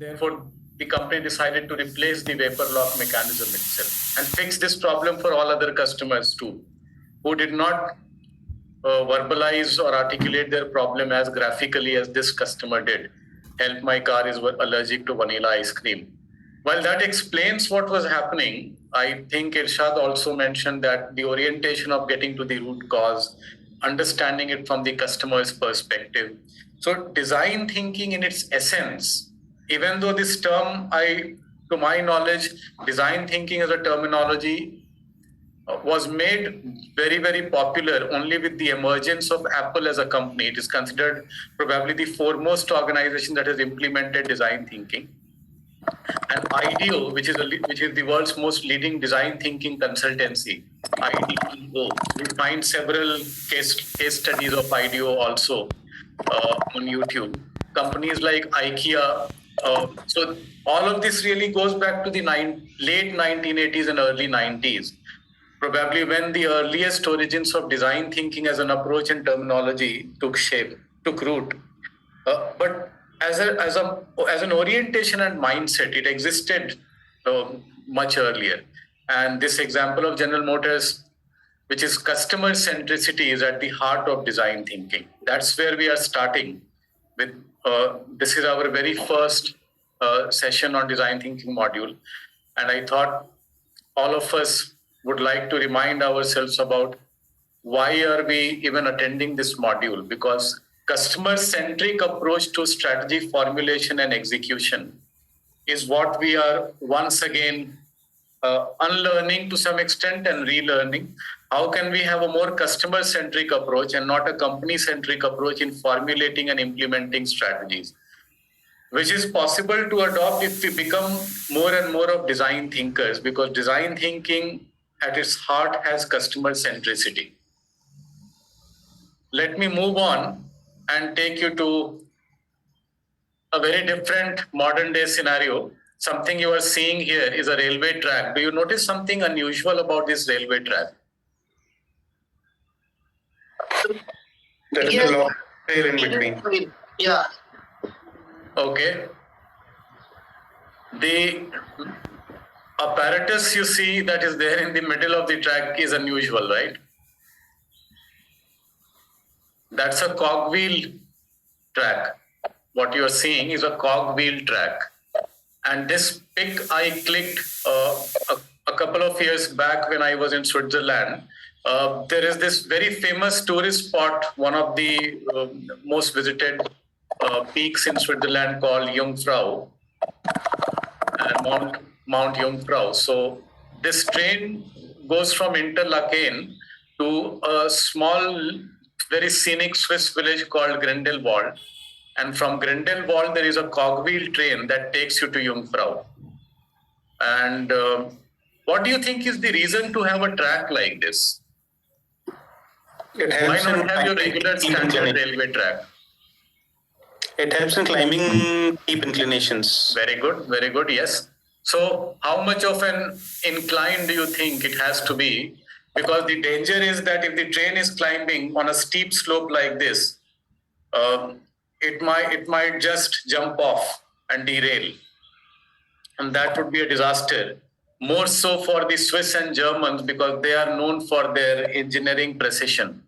Therefore, the company decided to replace the vapor lock mechanism itself and fix this problem for all other customers too, who did not verbalize or articulate their problem as graphically as this customer did. Help, my car is allergic to vanilla ice cream. While that explains what was happening, I think Irshad also mentioned that the orientation of getting to the root cause, understanding it from the customer's perspective. So design thinking in its essence, even though this term, to my knowledge, design thinking as a terminology was made very, very popular only with the emergence of Apple as a company. It is considered probably the foremost organization that has implemented design thinking. And IDEO, which is the world's most leading design thinking consultancy, IDEO. We find several case studies of IDEO also on YouTube. Companies like IKEA. So all of this really goes back to the late 1980s and early 90s. Probably when the earliest origins of design thinking as an approach and terminology took root. But as an orientation and mindset, it existed much earlier. And this example of General Motors, which is customer centricity, is at the heart of design thinking. That's where we are starting with. This is our very first session on design thinking module. And I thought all of us would like to remind ourselves about why are we even attending this module, because customer-centric approach to strategy formulation and execution is what we are once again unlearning to some extent and relearning. How can we have a more customer-centric approach and not a company-centric approach in formulating and implementing strategies, which is possible to adopt if we become more and more of design thinkers, because design thinking at its heart has customer centricity. Let me move on and take you to a very different modern day scenario. Something you are seeing here is a railway track. Do you notice something unusual about this railway track? There is a long tail in between. Yeah. Okay. The apparatus you see that is there in the middle of the track is unusual, right? That's a cogwheel track. What you are seeing is a cogwheel track. And this pic I clicked a couple of years back when I was in Switzerland. There is this very famous tourist spot, one of the most visited peaks in Switzerland, called Jungfrau, and Mount Jungfrau. So this train goes from Interlaken to a small, very scenic Swiss village called Grindelwald. And from Grindelwald, there is a cogwheel train that takes you to Jungfrau. And what do you think is the reason to have a track like this? Why not have your regular standard railway track? It helps in climbing steep inclinations. Very good, very good, yes. So how much of an incline do you think it has to be? Because the danger is that if the train is climbing on a steep slope like this, it might just jump off and derail. And that would be a disaster. More so for the Swiss and Germans, because they are known for their engineering precision.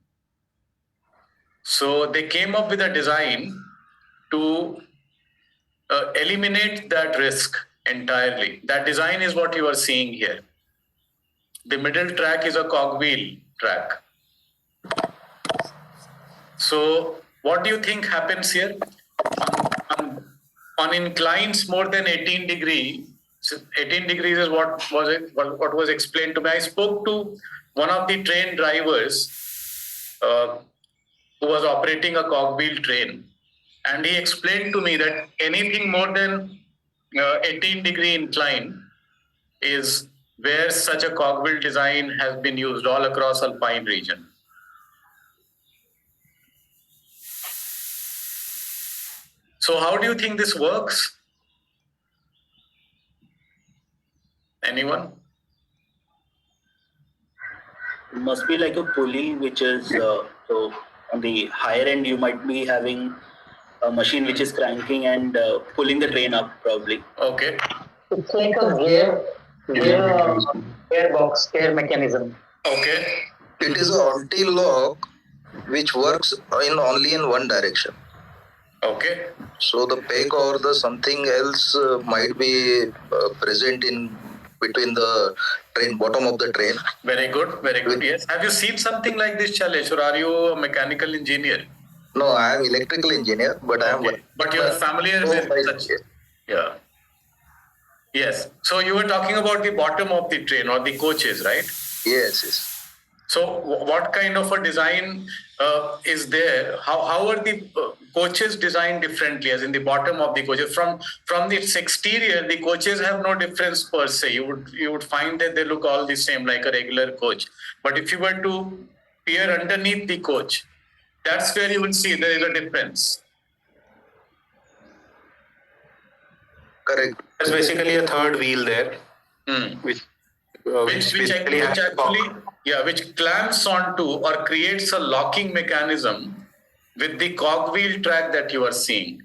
So they came up with a design to eliminate that risk entirely. That design is what you are seeing here. The middle track is a cogwheel track. So what do you think happens here? On inclines more than 18 degrees, 18 degrees is what was explained to me. I spoke to one of the train drivers who was operating a cogwheel train. And he explained to me that anything more than 18-degree incline is where such a cogwheel design has been used all across Alpine region. So how do you think this works? Anyone? It must be like a pulley, which is so on the higher end you might be having a machine which is cranking and pulling the train up probably. Okay. It's like a gear mechanism. Okay. It is an anti-lock which works only in one direction. Okay. So the peg or the something else might be present in between the train, bottom of the train. Very good. Very good. Yes. Have you seen something like this, Chalesh, or are you a mechanical engineer? No, I am electrical engineer, but I am. Okay. But you are familiar with such. Yeah. Yes. So you were talking about the bottom of the train or the coaches, right? Yes. So what kind of a design is there? How are the coaches designed differently, as in the bottom of the coaches? From its exterior, the coaches have no difference per se. You would find that they look all the same, like a regular coach. But if you were to peer underneath the coach, that's where you will see there is a difference. Correct. There's basically a third wheel there, which clamps onto or creates a locking mechanism with the cogwheel track that you are seeing.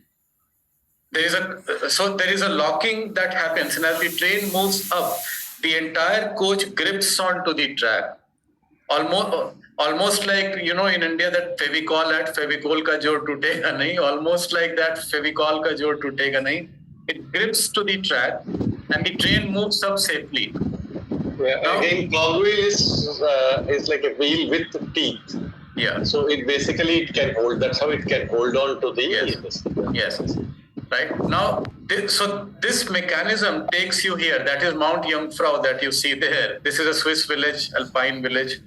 There is a locking that happens, and as the train moves up, the entire coach grips onto the track. Almost like, in India, that Fevicol ka jod tutega nahi, almost like that Fevicol ka jod tutega nahi. It grips to the track and the train moves up safely. Yeah, again, cogwheel is like a wheel with teeth. Yeah. So it can hold. That's how it can hold on to the. Yes. Right. Now, this mechanism takes you here. That is Mount Jungfrau that you see there. This is a Swiss village, alpine village.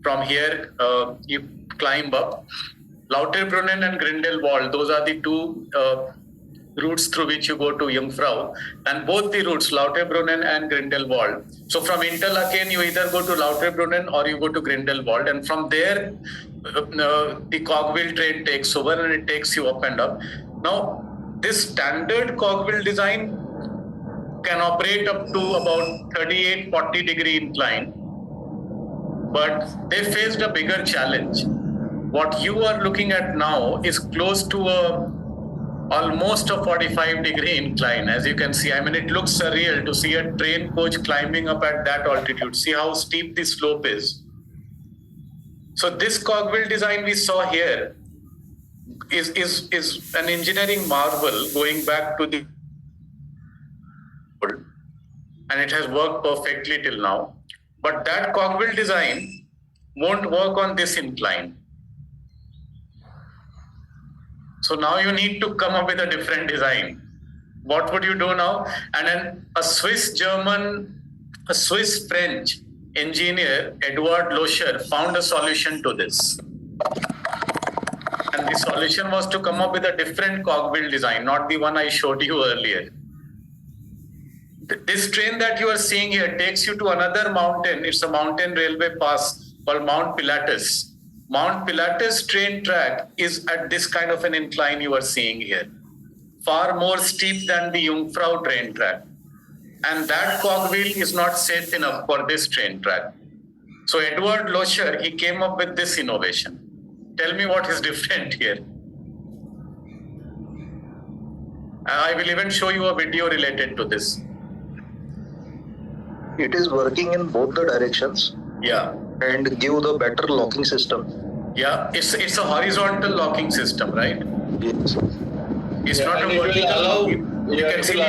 From here, you climb up. Lauterbrunnen and Grindelwald, those are the two routes through which you go to Jungfrau, and both the routes, Lauterbrunnen and Grindelwald. So from Interlaken, you either go to Lauterbrunnen or you go to Grindelwald, and from there, the cogwheel train takes over and it takes you up and up. Now, this standard cogwheel design can operate up to about 38-40 degree incline, but they faced a bigger challenge. What you are looking at now is close to almost a 45 degree incline, as you can see. I mean, it looks surreal to see a train coach climbing up at that altitude. See how steep the slope is. So this cogwheel design we saw here is an engineering marvel going back to the, and it has worked perfectly till now. But that cogwheel design won't work on this incline. So now you need to come up with a different design. What would you do now? And then a Swiss-French engineer, Edward Locher, found a solution to this. And the solution was to come up with a different cogwheel design, not the one I showed you earlier. This train that you are seeing here takes you to another mountain. It's a mountain railway pass called Mount Pilatus. Mount Pilatus train track is at this kind of an incline you are seeing here, far more steep than the Jungfrau train track. And that cogwheel is not safe enough for this train track. So Edward Locher, he came up with this innovation. Tell me what is different here. I will even show you a video related to this. It is working in both the directions. Yeah. And give the better locking system. Yeah, it's a horizontal locking system, right? Yes. It's not a vertical. You can see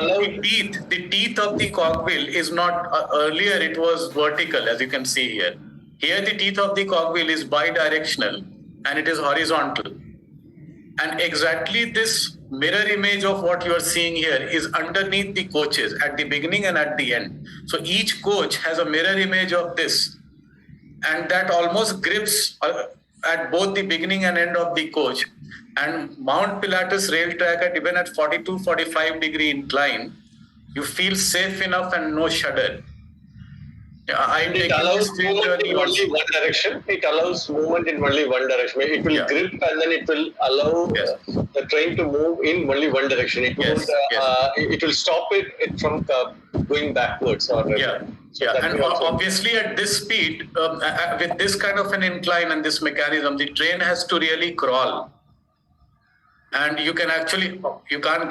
the teeth of the cogwheel is not, earlier it was vertical, as you can see here. Here the teeth of the cogwheel is bidirectional and it is horizontal. And exactly this mirror image of what you are seeing here is underneath the coaches at the beginning and at the end. So each coach has a mirror image of this, and that almost grips at both the beginning and end of the coach. And Mount Pilatus rail track even at 42-45 degree incline, you feel safe enough and no shudder. It allows movement in only one direction. It allows movement in only one direction. It will grip and then it will allow the train to move in only one direction. It it will stop it from going backwards. So and obviously at this speed, with this kind of an incline and this mechanism, the train has to really crawl. And you can't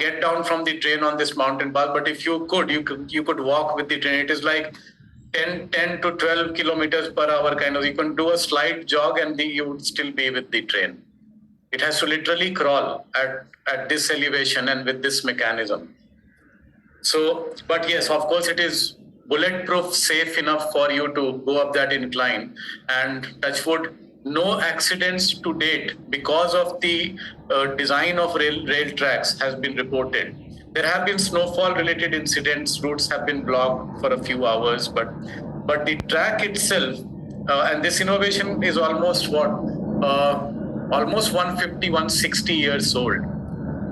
get down from the train on this mountain path, but if you could walk with the train. It is like 10 to 12 kilometers per hour kind of. You can do a slight jog and you would still be with the train. It has to literally crawl at this elevation and with this mechanism. So, but yes, of course, it is bulletproof, safe enough for you to go up that incline. And touch wood, no accidents to date because of the design of rail tracks has been reported. There have been snowfall-related incidents. Routes have been blocked for a few hours, but the track itself, and this innovation is almost 150, 160 years old.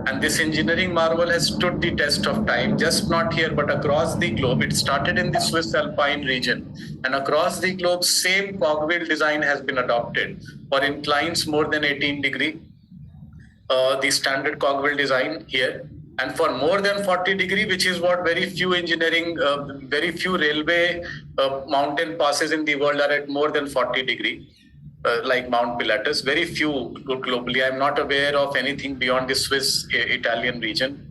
And this engineering marvel has stood the test of time, just not here, but across the globe. It started in the Swiss Alpine region, and across the globe, same cogwheel design has been adopted for inclines more than 18 degree, the standard cogwheel design here. And for more than 40 degree, which is what very few railway mountain passes in the world are at more than 40 degree. Like Mount Pilatus, very few globally. I'm not aware of anything beyond the Swiss-Italian region.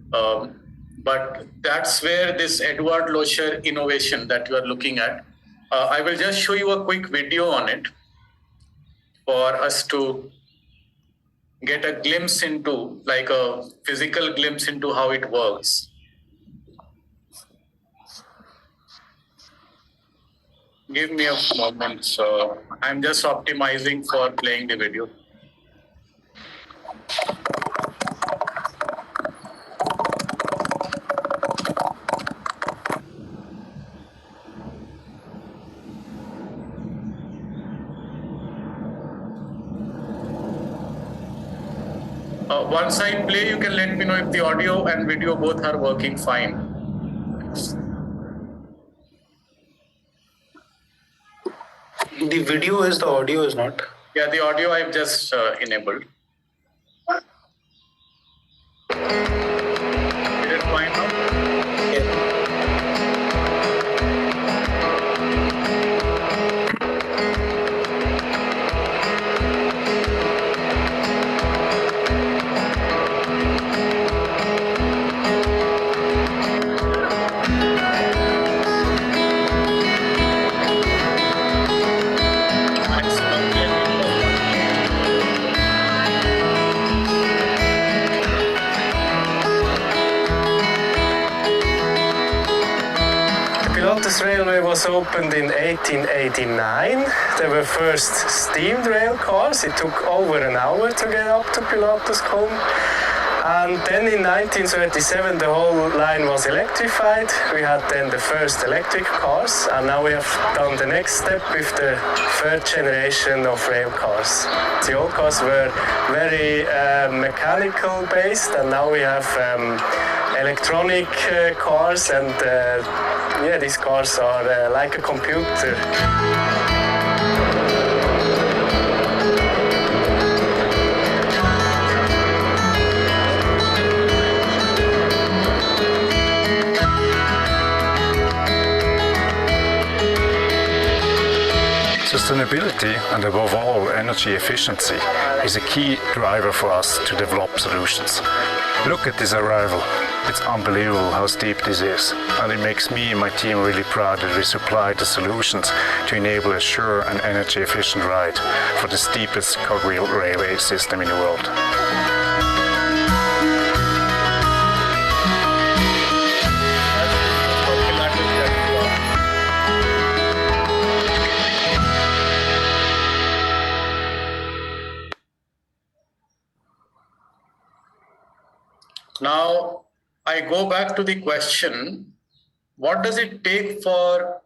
But that's where this Edward Loescher innovation that you are looking at. I will just show you a quick video on it for us to get a glimpse into, like a physical glimpse into how it works. Give me a moment. So I'm just optimizing for playing the video. Once I play, you can let me know if the audio and video both are working fine. The video is, the audio is not. Yeah, the audio I've just enabled. Did it fine now? Pilatus Railway was opened in 1889. There were first steamed rail cars. It took over an hour to get up to Pilatuscombe. And then in 1937 the whole line was electrified. We had then the first electric cars, and now we have done the next step with the third generation of rail cars. The old cars were very mechanical based, and now we have electronic cars, and yeah, these cars are like a computer. Sustainability and above all energy efficiency is a key driver for us to develop solutions. Look at this arrival. It's unbelievable how steep this is, and it makes me and my team really proud that we supply the solutions to enable a sure and energy efficient ride for the steepest cogwheel railway system in the world. Now, I go back to the question, what does it take for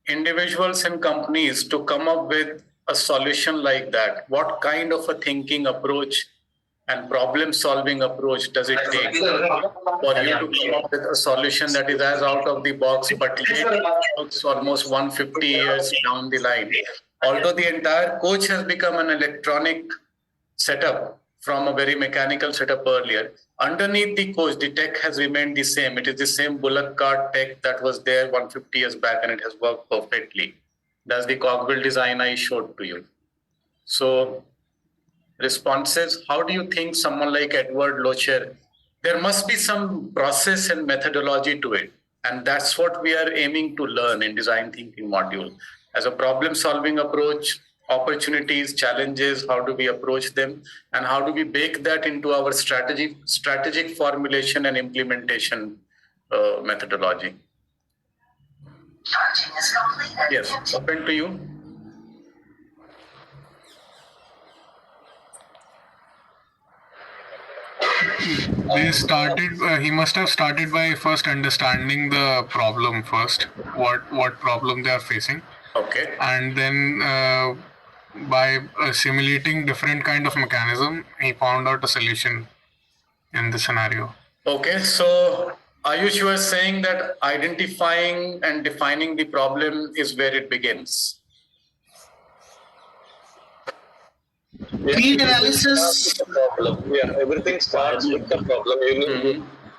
individuals and companies to come up with a solution like that? What kind of a thinking approach and problem-solving approach does it take for you to come up with a solution that is as out of the box, but yet looks almost 150 years down the line? Although the entire coach has become an electronic setup from a very mechanical setup earlier, underneath the coach, the tech has remained the same. It is the same bullock cart tech that was there 150 years back, and it has worked perfectly. That's the cogwheel design I showed to you. So responses, how do you think someone like Edward Locher, there must be some process and methodology to it. And that's what we are aiming to learn in design thinking module. As a problem solving approach, opportunities, challenges, how do we approach them, and how do we bake that into our strategic formulation and implementation methodology. Yes, open to you. He must have started by first understanding the problem first, what problem they are facing. Okay. And then by simulating different kind of mechanism, he found out a solution in the scenario. Okay, so Ayush, you are saying that identifying and defining the problem is where it begins. Field analysis. Problem. Yeah, everything starts with the problem.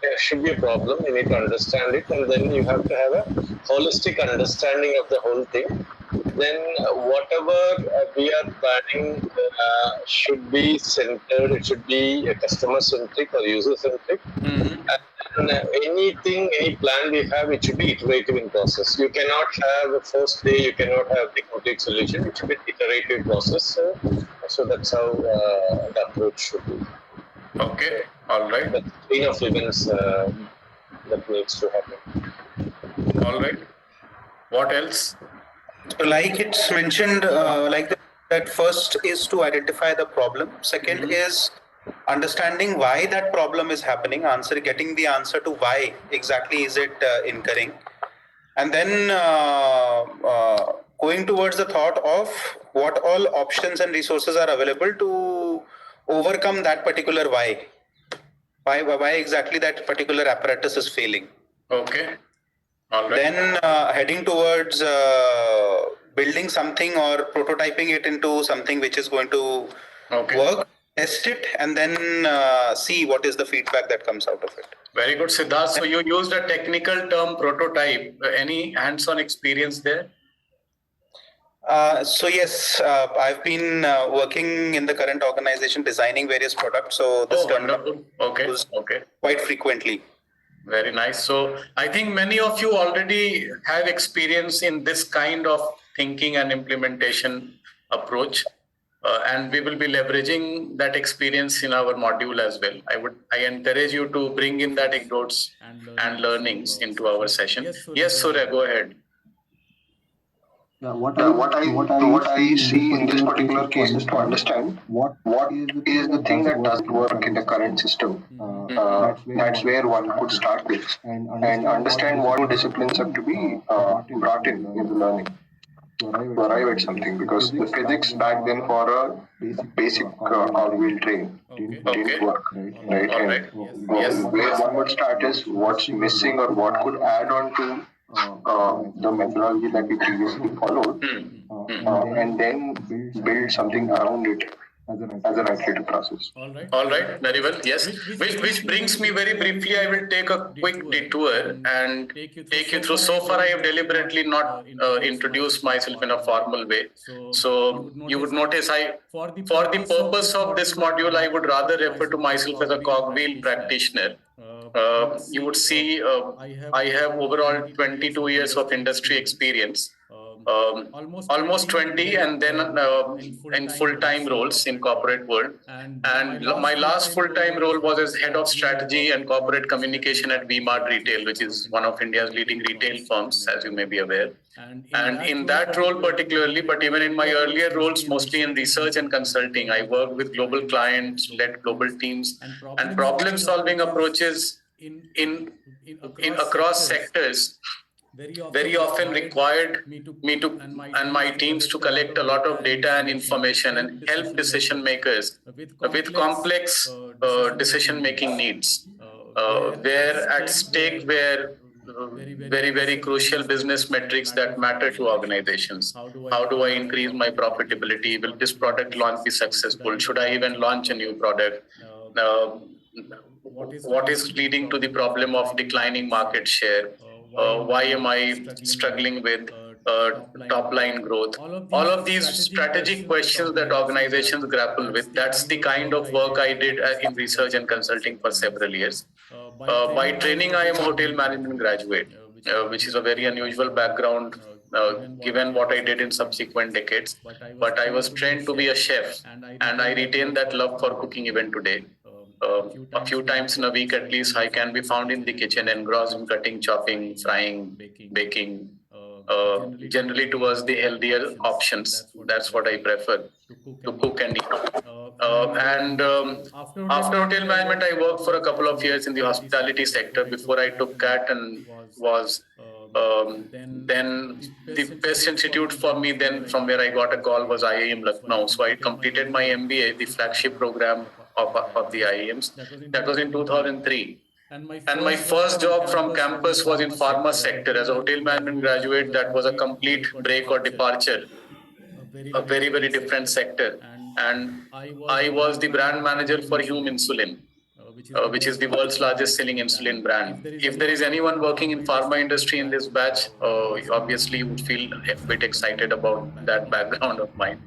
There should be a problem. You need to understand it, and then you have to have a holistic understanding of the whole thing. Then whatever we are planning should be centered. It should be customer centric or user centric. And any plan we have, it should be iterative in process. You cannot have a first day, you cannot have the complete solution. It should be iterative process. So that's how the approach should be. Okay, all right. The chain of events that needs to happen. All right. What else? Like it's mentioned, that first is to identify the problem. Second is understanding why that problem is happening, getting the answer to why exactly is it incurring, and then going towards the thought of what all options and resources are available to overcome that particular why exactly that particular apparatus is failing. Okay. All right. Then heading towards building something or prototyping it into something which is going to work, test it, and then see what is the feedback that comes out of it. Very good, Siddharth. So you used a technical term, prototype. Any hands-on experience there? So yes, I've been working in the current organization designing various products. So this wonderful. Okay. Quite frequently. Very nice. So I think many of you already have experience in this kind of thinking and implementation approach. And we will be leveraging that experience in our module as well. I encourage you to bring in that anecdotes and learnings into our session. Yes, Surya, go ahead. What I see in this particular case is to understand what is the thing that doesn't work in the current system. That's where one could start with, and understand what disciplines have to be brought in the learning to arrive at something, because the physics back then for a basic cogwheel train didn't work, right? And where one would start is what's missing or what could add on to the methodology that we previously followed, and then build something around it as an iterative process. All right, very well. Yes, which brings me very briefly. I will take a quick detour and take you through. So far, I have deliberately not introduced myself in a formal way. So you would notice, for the purpose of this module, I would rather refer to myself as a cogwheel practitioner. You would see I have overall 22 years of industry experience. Almost 20, and then in full-time roles in corporate world. And my last full-time role was as head of strategy and corporate communication at V-Mart Retail, which is one of India's leading retail firms, as you may be aware. And in that role particularly, but even in my earlier roles, mostly in research and consulting, I worked with global clients, led global teams, and problem-solving approaches in across sectors very often required me to and my teams to collect a lot of data and information and help decision makers with complex decision making needs, where at stake were very crucial business metrics that matter to organizations. How do I increase my profitability? Will this product launch be successful? Should I even launch a new product? What is leading to the problem of declining market share? Why am I struggling with top line growth. All of these strategic questions that organizations grapple with, that's the kind of work I did in research and consulting for several years. By training, I am a hotel management graduate, which is a very unusual background given what I did in subsequent decades. But I was trained to be a chef, and I retain that love for cooking even today. A few times in a week at least, I can be found in the kitchen, engrossed in cutting, chopping, frying, baking, generally towards the healthier options. That's what I prefer, to cook and eat. After hotel management, I worked for a couple of years in the hospitality sector before I took CAT and was then the best institute for me then from where I got a call was IIM Lucknow. So I completed my MBA, the flagship program of the IIMs. That was in 2003. And my first job from campus was in pharma sector. As a hotel management graduate, that was a complete break or departure, a very, very different sector. And I was the brand manager for Hume Insulin, which is the world's largest selling insulin brand. If there is anyone working in pharma industry in this batch, obviously you would feel a bit excited about that background of mine.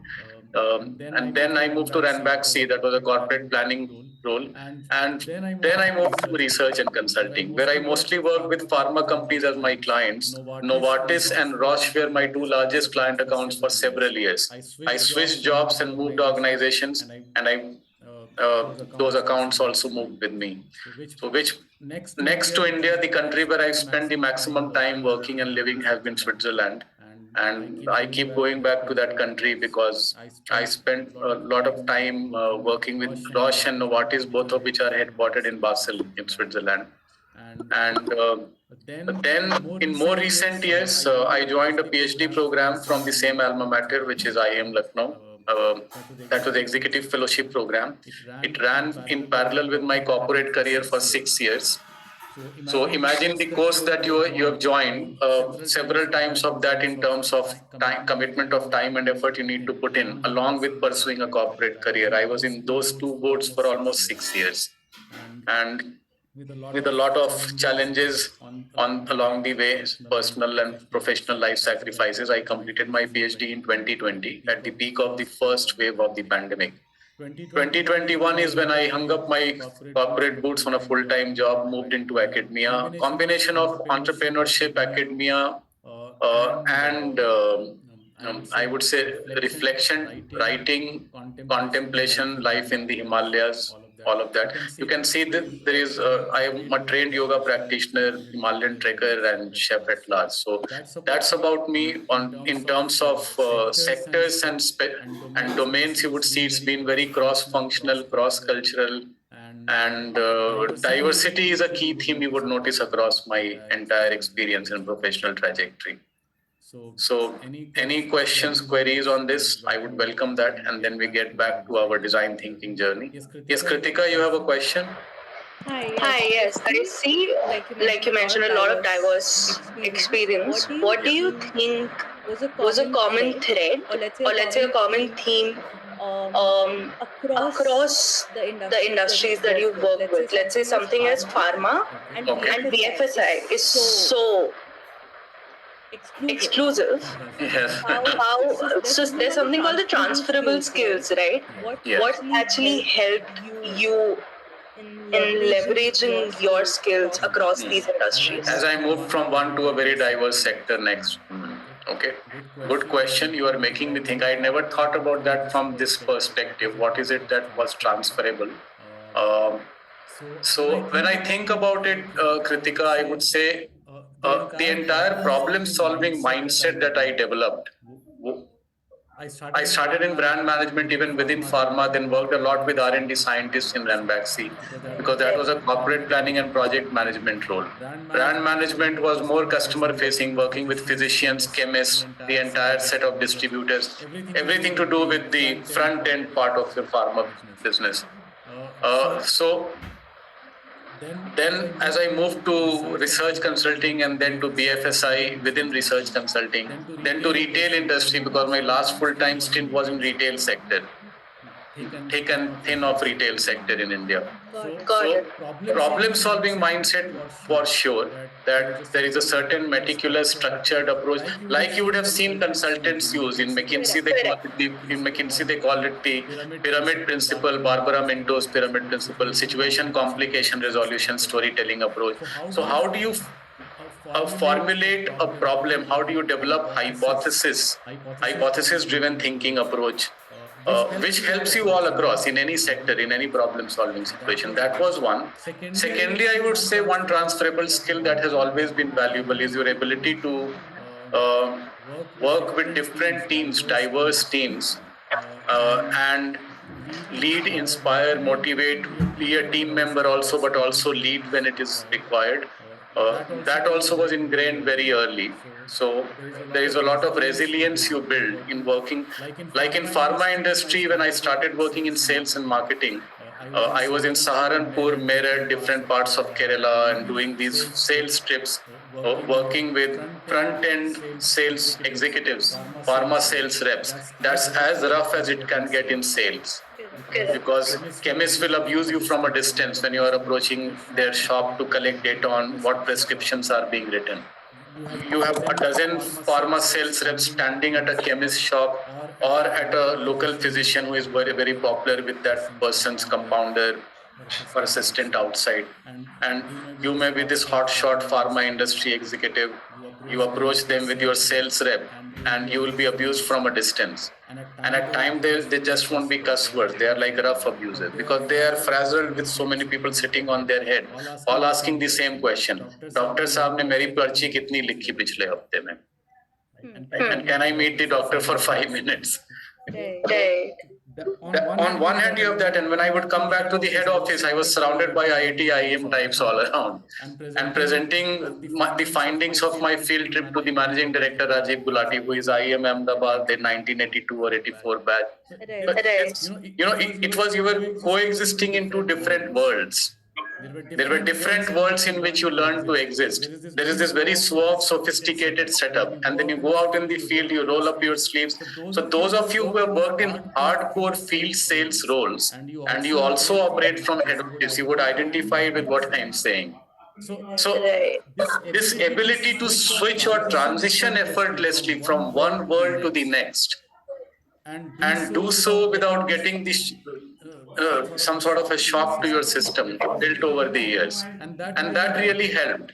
And then I moved to Ranbaxy, that was a corporate planning role. And then I moved to research and consulting, where I mostly work with pharma companies as my clients. Novartis and Roche were my two largest client accounts for several years. I switched jobs and moved organizations, and those accounts also moved with me. So which next to India, the country where I spent the maximum time working and living has been Switzerland. And I keep going back to that country because I spent a lot of time working with Roche and Novartis, both of which are headquartered in Basel in Switzerland. And then in more recent years, I joined a PhD program from the same alma mater, which is IIM Lucknow. That was the executive fellowship program. It ran in parallel with my corporate career for 6 years. So imagine the course that you have joined, several times of that in terms of time, commitment of time and effort you need to put in, along with pursuing a corporate career. I was in those two boats for almost 6 years. And with a lot of challenges along the way, personal and professional life sacrifices, I completed my PhD in 2020 at the peak of the first wave of the pandemic. 2021 is when I hung up my corporate boots on a full-time job, moved into academia, combination of entrepreneurship, academia, and I would say reflection, writing, contemplation, life in the Himalayas, all of that. You can see that there is, I am a trained yoga practitioner, Himalayan trekker, and chef at large. So that's about me in terms of sectors and domains. You would see it's been very cross-functional, cross-cultural, and diversity is a key theme you would notice across my entire experience and professional trajectory. So any questions, queries on this, I would welcome that, and then we get back to our design thinking journey. Yes, Kritika, you have a question? Hi, yes. I see, like you mentioned, a lot of diverse experience. What do you think was a common thread, or let's say a common theme across the industries that you work with? Let's say something as pharma and BFSI is so exclusive. Yes. So there's something called the transferable skills, right? Yes. What actually helped you in leveraging your skills across these industries? As I moved from one to a very diverse sector next. Okay, good question. You are making me think. I never thought about that from this perspective. What is it that was transferable? So when I think about it, Kritika, I would say the entire problem-solving mindset that I developed. I started in brand management even within pharma, then worked a lot with R&D scientists in Ranbaxy because that was a corporate planning and project management role. Brand management was more customer-facing, working with physicians, chemists, the entire set of distributors, everything to do with the front-end part of your pharma business. Then as I moved to research consulting and then to BFSI within research consulting, then to retail industry because my last full-time stint was in retail sector. thick and thin of retail sector in India. Got it. Problem solving mindset for sure, that there is a certain meticulous structured approach, like you would have seen consultants use in McKinsey. They call it the pyramid principle, Barbara Minto's pyramid principle, situation, complication, resolution, storytelling approach. So how do you formulate a problem? How do you develop hypothesis driven thinking approach, which helps you all across in any sector, in any problem solving situation? That was one. Secondly, I would say one transferable skill that has always been valuable is your ability to work with different teams, diverse teams, and lead, inspire, motivate, be a team member also, but also lead when it is required. That also was ingrained very early. So there is a lot of resilience you build in working. Like in pharma industry, when I started working in sales and marketing, I was in Saharanpur, Meerut, different parts of Kerala, and doing these sales trips, working with front-end sales executives, pharma sales reps. That's as rough as it can get in sales. Because chemists will abuse you from a distance when you are approaching their shop to collect data on what prescriptions are being written. You have a dozen pharma sales reps standing at a chemist shop or at a local physician who is very, very popular with that person's compounder or assistant outside. And you may be this hotshot pharma industry executive. You approach them with your sales rep and you will be abused from a distance. And at times they just won't be cuss words. They are like rough abusers because they are frazzled with so many people sitting on their head, all asking the same question. Doctor साहब ने मेरी पर्ची कितनी लिखी पिछले हफ्ते में? And can I meet the doctor for 5 minutes? Right. On one hand, you have that, and when I would come back to the head office, I was surrounded by IIT, IIM types all around, and presenting the findings of my field trip to the managing director Rajiv Gulati, who is IIM Ahmedabad, the 1982 or 84 batch. But it was, you were coexisting in two different worlds. There were different worlds in which you learn to exist. There is this very suave, sophisticated setup, and then you go out in the field, you roll up your sleeves. So those of you who have worked in hardcore field sales roles, and you also operate from head office, you would identify with what I am saying. So this ability to switch or transition effortlessly from one world to the next, and do so without getting this some sort of a shock to your system built over the years. And that really helped.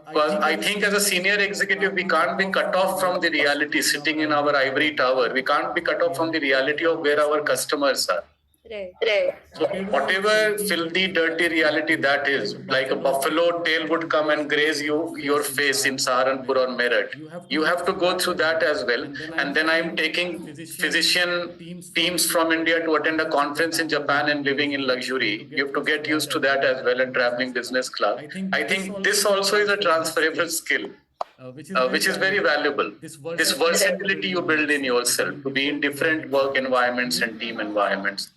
Because I think as a senior executive, we can't be cut off from the reality sitting in our ivory tower. We can't be cut off from the reality of where our customers are. Right. So whatever filthy, dirty reality that is, like a buffalo tail would come and graze your face in Saharanpur or Meerut. You have to go through that as well. And then I'm taking physician teams from India to attend a conference in Japan and living in luxury. You have to get used to that as well and traveling business class. I think this also is a transferable skill. Which is very valuable. This versatility you build in yourself to be in different work environments and team environments.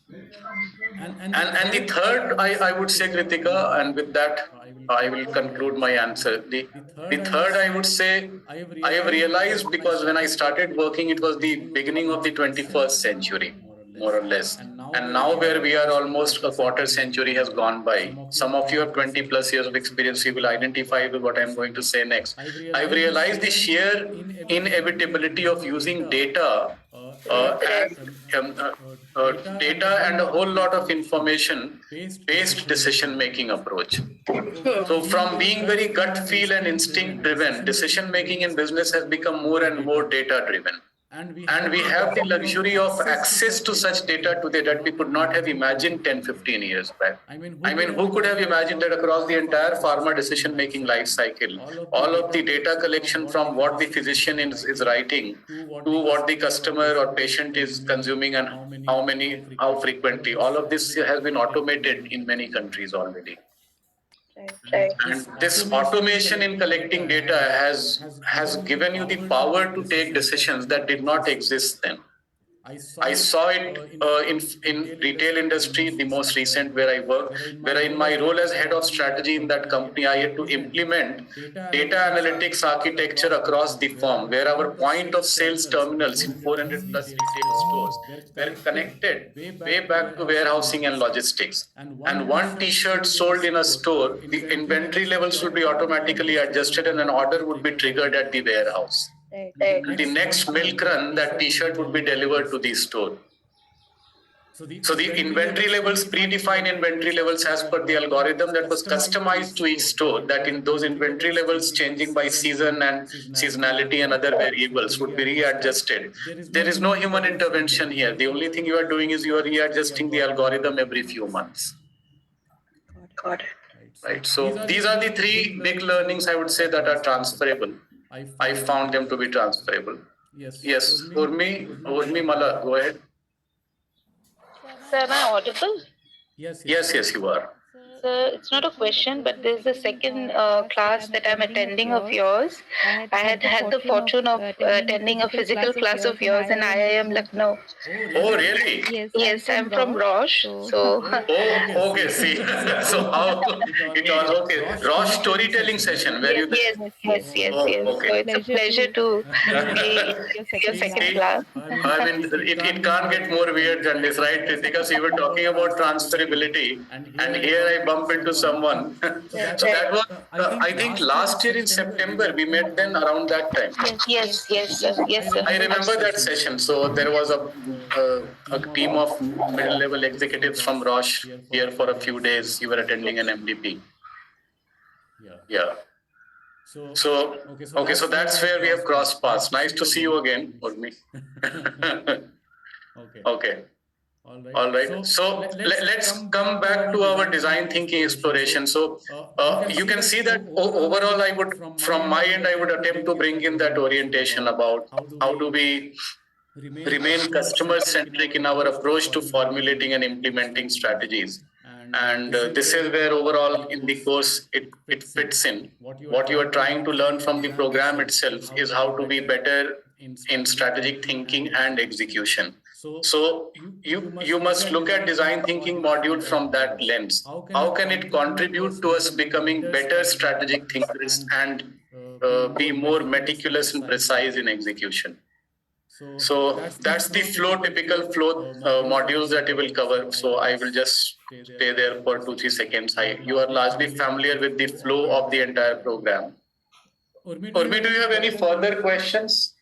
And the third, I would say, Kritika, and with that, I will conclude my answer. The third, I would say, I have realized, because when I started working, it was the beginning of the 21st century, more or less. And now where we are, almost a quarter century has gone by. Some of you have 20 plus years of experience. You will identify with what I'm going to say next. I've realized the sheer inevitability of using data and a whole lot of information-based decision-making approach. So from being very gut feel and instinct-driven, decision-making in business has become more and more data-driven. And we have the luxury of access to such data today that we could not have imagined 10, 15 years back. I mean, who could have imagined that across the entire pharma decision-making life cycle, all of the data collection from what the physician is writing to what the customer or patient is consuming and how frequently, all of this has been automated in many countries already. Right. And this automation in collecting data has given you the power to take decisions that did not exist then. I saw it in retail industry, the most recent where I work, where in my role as head of strategy in that company, I had to implement data analytics architecture across the firm, where our point of sales terminals in 400 plus retail stores were connected way back to warehousing and logistics. And one T-shirt sold in a store, the inventory levels would be automatically adjusted and an order would be triggered at the warehouse. The next milk run, that T-shirt would be delivered to the store. So the inventory levels, predefined inventory levels as per the algorithm that was customized to each store, that in those inventory levels changing by season and seasonality and other variables would be readjusted. There is no human intervention here. The only thing you are doing is you are readjusting the algorithm every few months. Got it. Right. So these are the three big learnings I would say that are transferable. I found them to be transferable. Yes. Urmi Mala, go ahead. Sir, am I audible? Yes, you are. Sir, it's not a question, but this is the second class that I'm attending of yours. I had the fortune of attending a physical class of yours in IIM Lucknow. Oh, really? Yes, I'm from Roche. So. Oh, okay. See, so how it was okay. Roche storytelling session where you. Yes. Okay. So it's a pleasure to be your second class. I mean, it can't get more weird than this, right? Because you were talking about transferability, and here I bump into someone. So that was, I think, last year in September we met. Then around that time. Yes, sir. I remember that session. So there was a team of middle-level executives from Roche here for a few days. You were attending an MDP. Yeah. So that's where we have crossed paths. Nice to see you again, Urmi. Okay. All right. So let's come back to our design thinking exploration. So you can see that overall, from my end, I would attempt to bring in that orientation about how do we remain customer-centric in our approach to formulating and implementing strategies. And this is where overall in the course it fits in. What you are trying to learn from the program itself is how to be better in strategic thinking and execution. So you must look at design thinking module from that lens. How can it contribute to us becoming better strategic thinkers and be more meticulous and precise in execution? So that's the typical flow modules that you will cover. So I will just stay there for 2-3 seconds. You are largely familiar with the flow of the entire program. Urmi, do you have any further questions?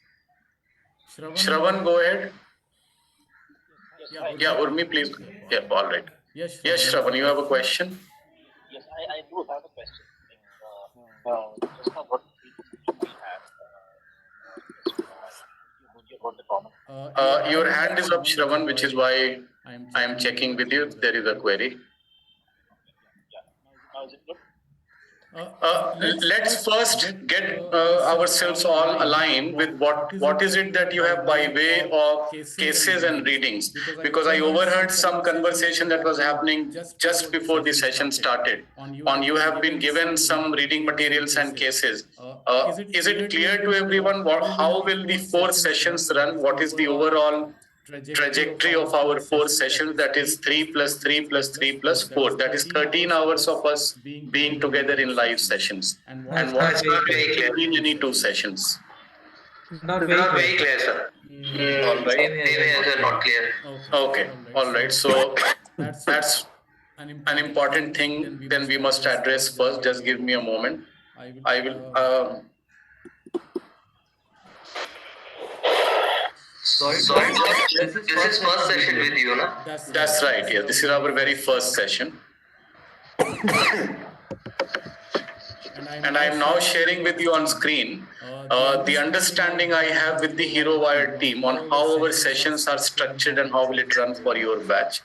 Shravan, go ahead. Yeah, Urmi, please. Yeah, all right. Yes, Shravan, you have a question? Yes, I do have a question. Just now what we had, your hand is up, Shravan, which is why I am checking with you if there is a query. now is it good? Let's first get ourselves all aligned with what is it that you have by way of cases and readings, because I overheard some conversation that was happening just before the session started. You have been given some reading materials and cases. Is it clear to everyone how will the 4 sessions run? What is the overall trajectory of our 4 sessions? That is 3 plus 3 plus 3 plus 4. That is 13 hours of us being together in live sessions. And what's between any 2 sessions? Not very clear, sir. All right. Maybe not clear. Okay. All right. So that's an important thing. Then we must address first. Just give me a moment. I will. Sorry, this is first session with you, no? That's right. Yeah, this is our very first session. And I am now sharing with you on screen the understanding I have with the HeroWire team on how our sessions are structured and how will it run for your batch.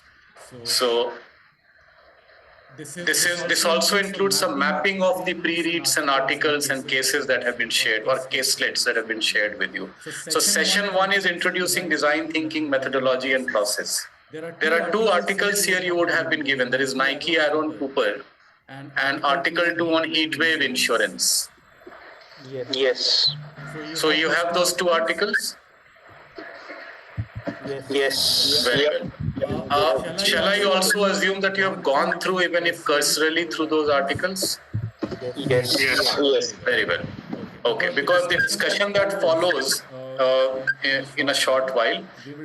So this also includes some mapping of the pre-reads and articles and cases that have been shared, or caselets that have been shared with you. So session 1 is introducing design thinking methodology and process. There are 2 articles here you would have been given. There is Nike Aaron Cooper and article 2 on heat wave insurance. Yes. So you have those 2 articles? Yes. Very well. Shall I also assume that you have gone through, even if cursorily, through those articles? Yes. Yes. Very well. Okay, because the discussion that follows in a short while,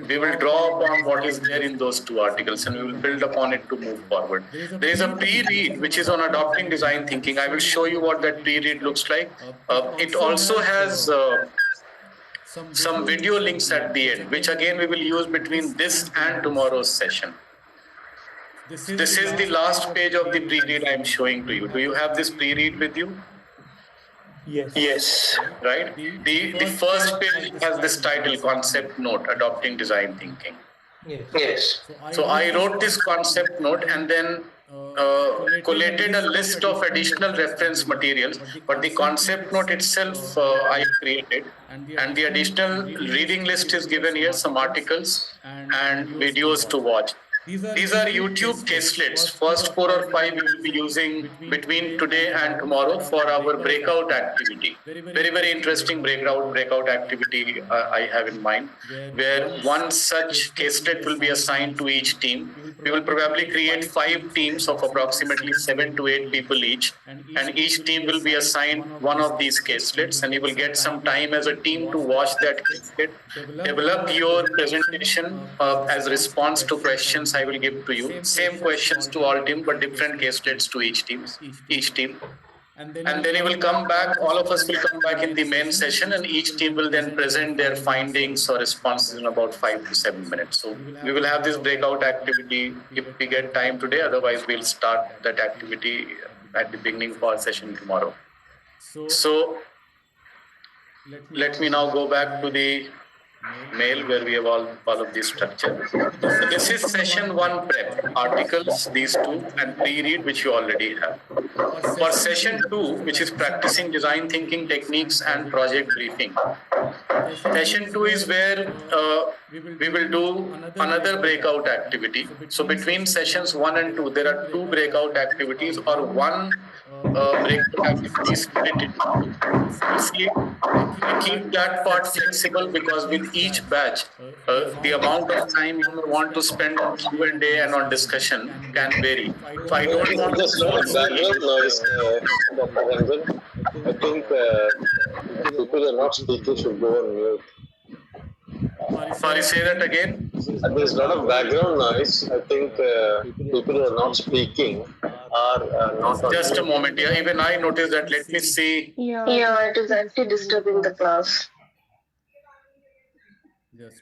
we will draw upon what is there in those two articles and we will build upon it to move forward. There is a pre-read which is on adopting design thinking. I will show you what that pre-read looks like. It also has some video links at the end, which again we will use between this and tomorrow's session. This is the last page of the pre-read I am showing to you. Do you have this pre-read with you? Yes. Right? The first page has this title, Concept Note, Adopting Design Thinking. Yes. So I wrote this concept note and then collated a list of additional reference materials, but the concept note itself I created, and the additional reading list is given here, some articles and videos to watch. These are YouTube caselets. First 4 or 5 we will be using between today and tomorrow for our breakout activity. Very, very interesting breakout activity I have in mind, where one such caselet will be assigned to each team. We will probably create 5 teams of approximately 7 to 8 people each, and each team will be assigned one of these caselets, and you will get some time as a team to watch that caselet, develop your presentation as response to questions I will give to you. Same questions to all teams, but different caselets to each team. And then you will come back, all of us will come back in the main session, and each team will then present their findings or responses in about 5 to 7 minutes. So we will have this breakout activity if we get time today, otherwise we'll start that activity at the beginning of our session tomorrow. So let me now go back to the mail where we have all of this structure. So this is session 1 prep, articles, these two, and pre-read, which you already have. For session 2, which is practicing design thinking techniques and project briefing. Session 2 is where we will do another breakout activity. So between sessions 1 and 2, there are 2 breakout activities or one breakout activity split into 2. See, we keep that part flexible because with each batch, the amount of time you want to spend on Q&A and on discussion can vary. If I don't want There's a lot of background noise, Dr. Ranjan. I think people who are not speaking should go on mute. Sorry, say that again. There's a lot of background noise. I think people who are not speaking are not on Just a mute. moment. Yeah, even I noticed that. Let me see. Yeah, it is actually disturbing the class.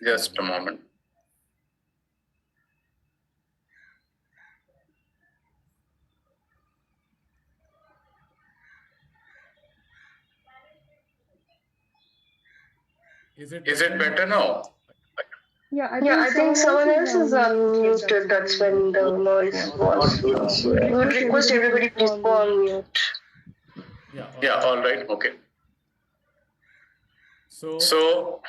Just a moment. Is it better now? Yeah, I think someone else is unmuted. That's when the noise was. We would request everybody please go on mute. Yeah, all right. Okay. So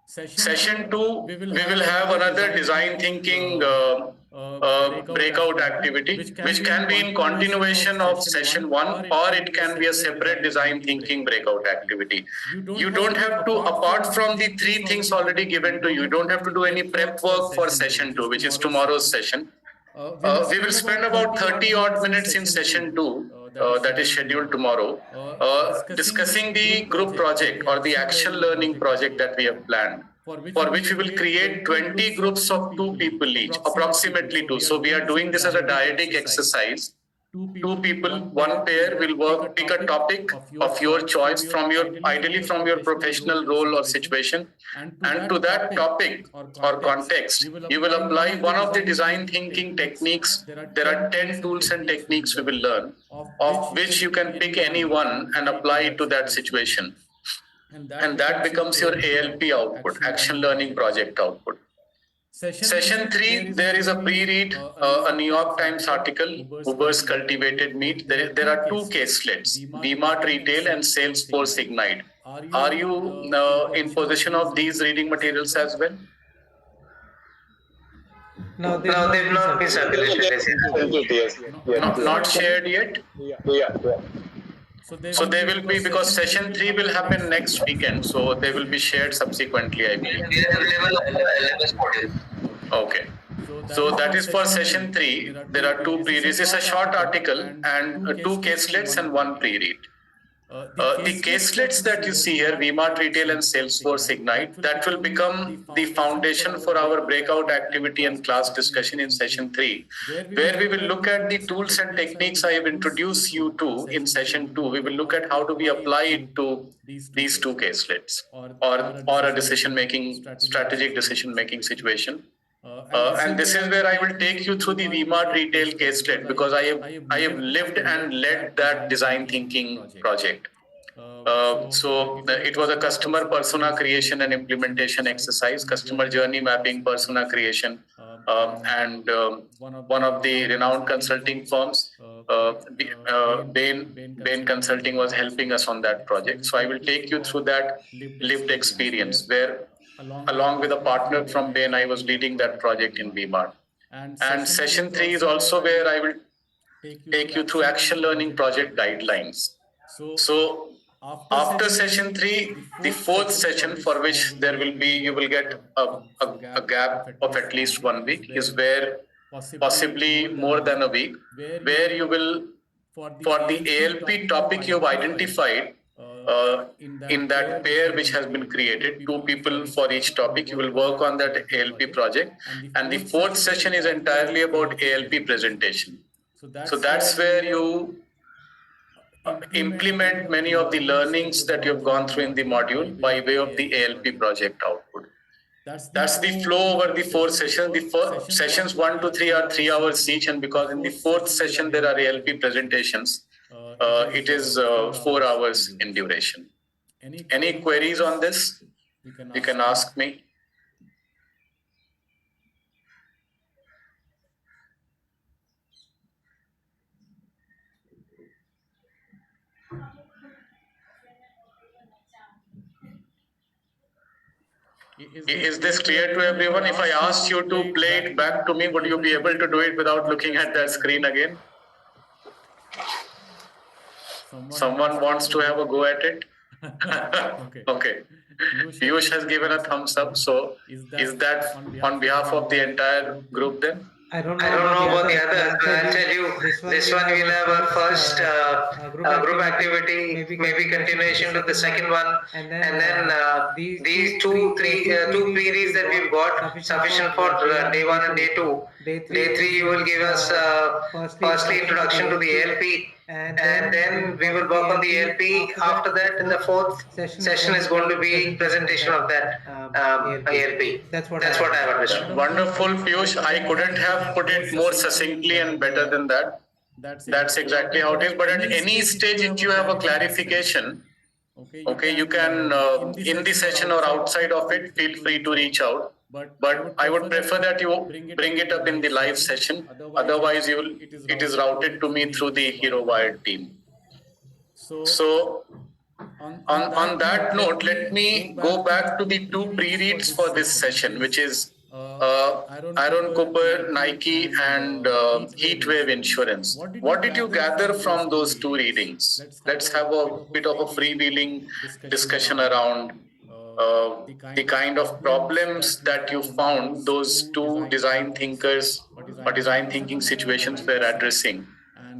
session 2, we will have another design thinking breakout activity, which can be in continuation of session 1, or it can be a separate design thinking breakout activity. You don't have to, apart from the 3 things already given to you, you don't have to do any prep work for session 2, which is tomorrow's session. We will spend about 30 odd minutes in session 2, that is scheduled tomorrow, discussing the group project or the action learning project that we have planned, for which we will create 20 groups of 2 people each, approximately 2. So we are doing this as a dyadic exercise. 2 people, 1 pair will pick a topic of your choice ideally from your professional role or situation, and to that topic or context, you will apply one of the design thinking techniques. There are 10 tools and techniques we will learn, of which you can pick any one and apply it to that situation. And that becomes your ALP output, action learning project output. Session 3, there is a pre-read, a New York Times article, Uber's Cultivated Meat. There are 2 caselets, DMart Retail and Salesforce Ignite. Are you in possession of these reading materials as well? No, they've not been circulated. Not shared yet? Yeah. So they will be, because session 3 will happen next weekend, so they will be shared subsequently, I believe. LMS module. Okay. So that is for session 3. There are 2 pre-reads. It's a short article and 2 caselets and 1 pre-read. The caselets that you see here, VMart Retail and Salesforce Ignite, that will become the foundation for our breakout activity and class discussion in session 3, where we will look at the tools and techniques I have introduced you to in session 2. We will look at how do we apply it to these 2 caselets or a strategic decision-making situation. And this is where I will take you through the VMart Retail caselet, because I have lived and led that design thinking project. So it was a customer persona creation and implementation exercise, customer journey mapping, persona creation, and one of the renowned consulting firms, Bain Consulting, was helping us on that project. So I will take you through that lived experience where, along with a partner from Bain, I was leading that project in VMart. And session 3 is also where I will take you through action learning project guidelines. So after session 3, the 4th session, for which you will get a gap of at least 1 week, is where possibly more than a week, where you will, for the ALP topic you've identified, in that pair which has been created, 2 people for each topic, you will work on that ALP project. And the 4th session is entirely about ALP presentation. So that's where you implement many of the learnings that you've gone through in the module by way of the ALP project output. That's the flow over the 4 sessions. The sessions 1 to 3 are 3 hours each, and because in the 4th session there are ALP presentations, it is 4 hours in duration. Any queries on this? You can ask me. Is this clear to everyone? If I asked you to play it back to me, would you be able to do it without looking at that screen again? Someone wants to have a go at it? Okay. Piyush has given a thumbs up. So is that on behalf of the entire group then? I don't know about the others, but I'll tell you, this one we'll have our first group activity, maybe continuation to the second one, and then these two pre-reads that we've got sufficient for day 1 and day 2. Day 3 you will give us firstly introduction to the ALP, and then we will work on the ALP. After that, in the 4th session is going to be presentation of that ALP. That's what I have understood. Wonderful, Piyush. I couldn't have put it more succinctly and better than that. That's exactly how it is. But at any stage, if you have a clarification, okay, you can, in the session or outside of it, feel free to reach out. But I would prefer that you bring it up in the live session. Otherwise, it is routed to me through the HeroWired team. So on that note, let me go back to the 2 pre-reads for this session, which is Aaron Cooper, Nike, and Heatwave Insurance. What did you gather from those 2 readings? Let's have a bit of a freewheeling discussion around the kind of problems that you found those 2 design thinkers or design thinking situations were addressing,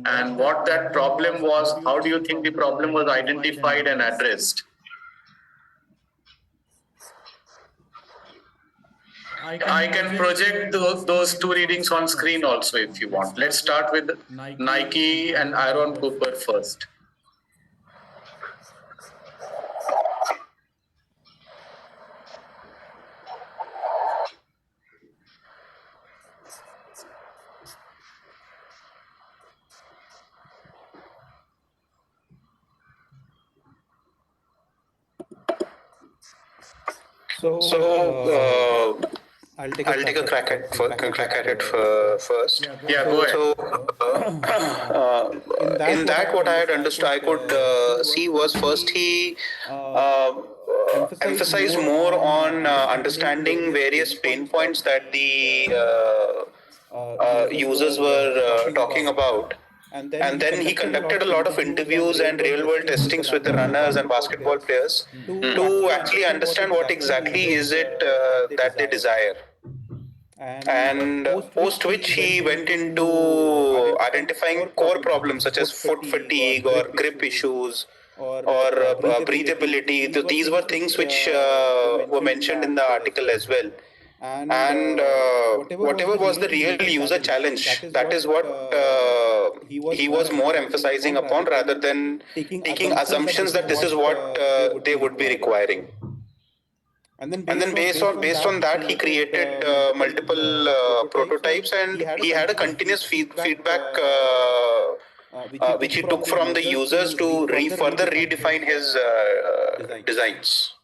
and what that problem was. How do you think the problem was identified and addressed? I can project those 2 readings on screen also if you want. Let's start with Nike and Aaron Cooper first. So I'll take a crack at it first. Yeah, go ahead. So in that, what I had understood, I could see was first he emphasized more on understanding various pain points that the users were talking about. And then he conducted a lot of interviews and real world testings with the runners and basketball players to actually understand what exactly is it that they desire. And post which he went into identifying core problems such as foot fatigue or grip issues or breathability. So these were things which were mentioned in the article as well. And whatever was the real user challenge, that is what he was more emphasizing upon rather than taking assumptions that this is what they would be requiring. And then based on that, he created multiple prototypes, and he had a continuous feedback which he took from the users to further redefine his designs.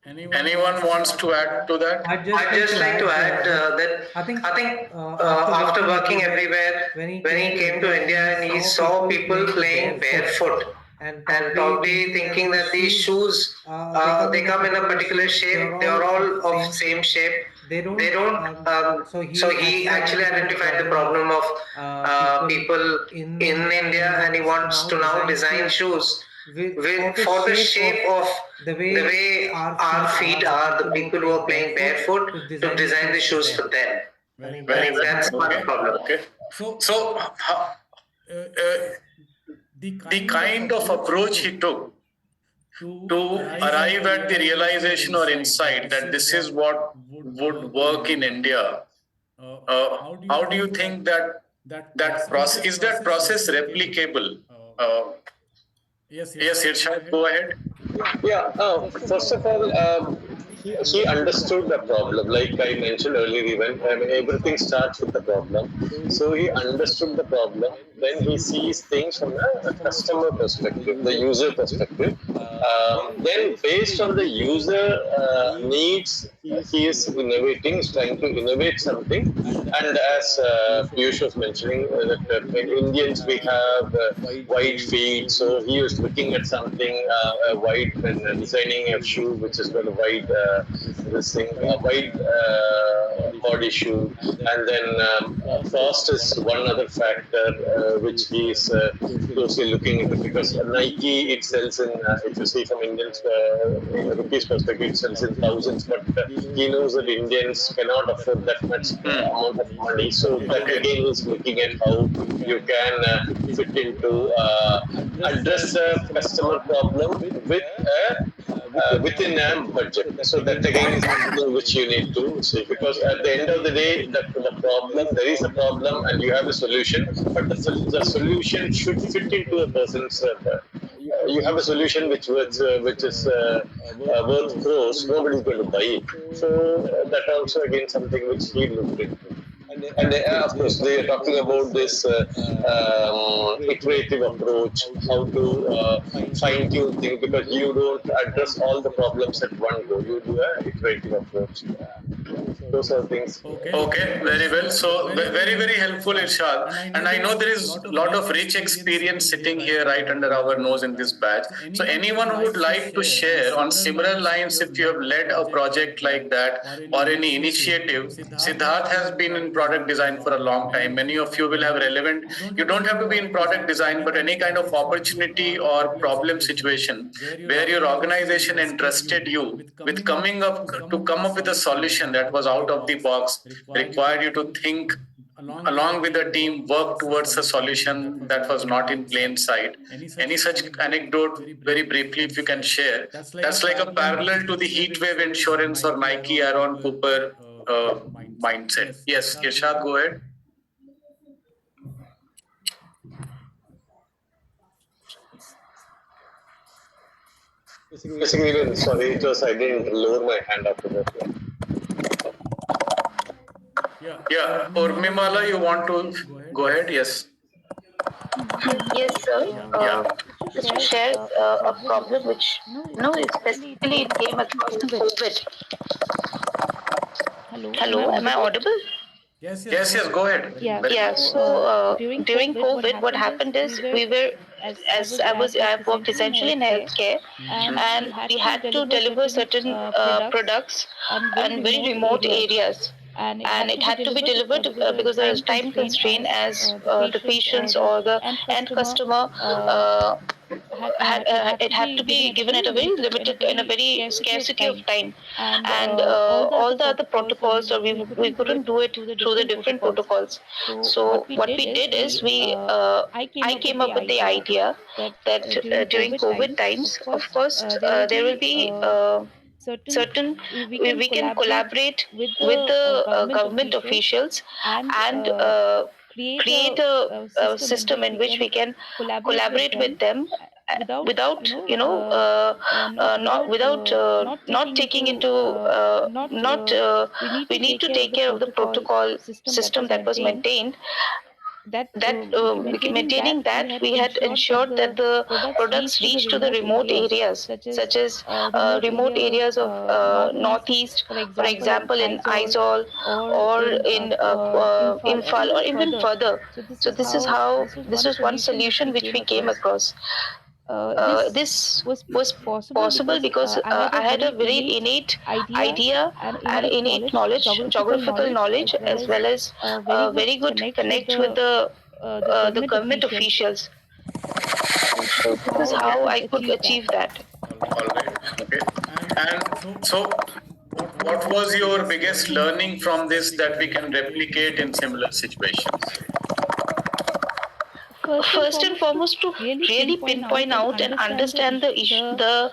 Anyone wants to add to that? I'd just like to add that I think after working everywhere, when he came to India and he saw people playing barefoot and probably thinking that these shoes they come in a particular shape, they are all of same shape. They don't. So he actually identified the problem of people in India, and he wants to now design shoes for the shape of the way our feet are, the people who are playing barefoot, to design the shoes for them. That's one problem. Okay. So the kind of approach he took to arrive at the realization or insight that this is what would work in India, how do you think that process, is that process replicable? Yes, Irshad, go ahead. Yeah, first of all, he understood the problem. Like I mentioned earlier, even everything starts with the problem. So he understood the problem. Then he sees things from a customer perspective, the user perspective. Then based on the user needs, he is innovating, he's trying to innovate something. And as Piyush was mentioning, that in Indians we have wide feet. So he was looking at something wide and designing a shoe which is got a wide wide body shoe. And then cost is one other factor which he is closely looking into, because Nike, it sells in, if you see from Indians rupees perspective, it sells in thousands, but he knows that Indians cannot afford that much amount of money. So that again is looking at how you can fit into address a customer problem with within a budget. So that again is something which you need to see, because at the end of the day, the problem, there is a problem and you have a solution, but the solution should fit into a person's. You have a solution which is worth crores, nobody's going to buy it. So that also again something which he looked into. And of course, they are talking about this iterative approach, how to fine-tune things, because you don't address all the problems at one go. You do an iterative approach. Those are things. Okay, very well. So very, very helpful, Irshad. And I know there is a lot of rich experience sitting here right under our nose in this batch. So anyone who would like to share on similar lines, if you have led a project like that or any initiative, Siddharth has been in product design for a long time. Many of you will have relevant, you don't have to be in product design, but any kind of opportunity or problem situation where your organization entrusted you with come up with a solution that was out of the box, required you to think along with the team, work towards a solution that was not in plain sight. Any such anecdote, very briefly, if you can share? That's like a parallel to the heat wave insurance or Nike Aaron Cooper mindset. Yes, Irshad, go ahead. Basically, sorry, it was I didn't lower my hand after that. Yeah, Urmimala, you want to go ahead? Yes. Yes, sir. Just to share a problem which, specifically it came across COVID. Hello, am I audible? Yes, go ahead. Yeah, so during COVID, what happened is I've worked essentially in healthcare, and we had to deliver certain products in very remote areas. and it had to be delivered because there was time constraint as the patients or the end customer it had to be given at a very limited, in a very scarcity of time, and all the other protocols, or we couldn't do it through the different protocols. So what we did is I came up with the idea that during COVID times, of course, there will be certain we can collaborate with the government officials and create a system in which we can collaborate with them without not taking into we need to take care of the protocol system that was maintained. Maintaining that, we had ensured that the products reach to the remote areas, such as remote areas of Northeast, for example, in Aizawl or in Imphal or even further. So this is one solution which we came across. This was possible because I had a very innate idea and innate knowledge, geographical knowledge, as well as very good connect with the government officials. So this is how I could achieve that. All right. Okay. And so, what was your biggest learning from this that we can replicate in similar situations? First and foremost, to really pinpoint out and understand the issue, the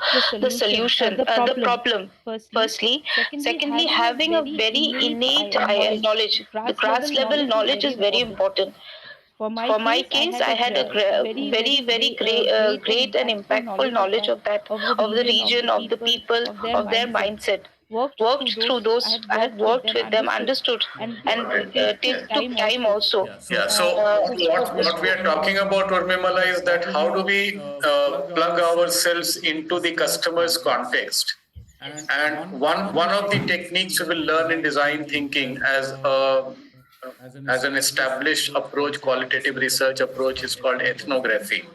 solution, the problem. Firstly, secondly, having a very innate knowledge, the grass level knowledge is very important. For my case, I had a very great and impactful knowledge of the region, of the people, of their mindset. Worked through those. I had worked with them, understood, and it took time also. Yeah. So what we are talking about, Urmimala, is that how do we plug ourselves into the customer's context? And one of the techniques we will learn in design thinking as an established approach, qualitative research approach, is called ethnography.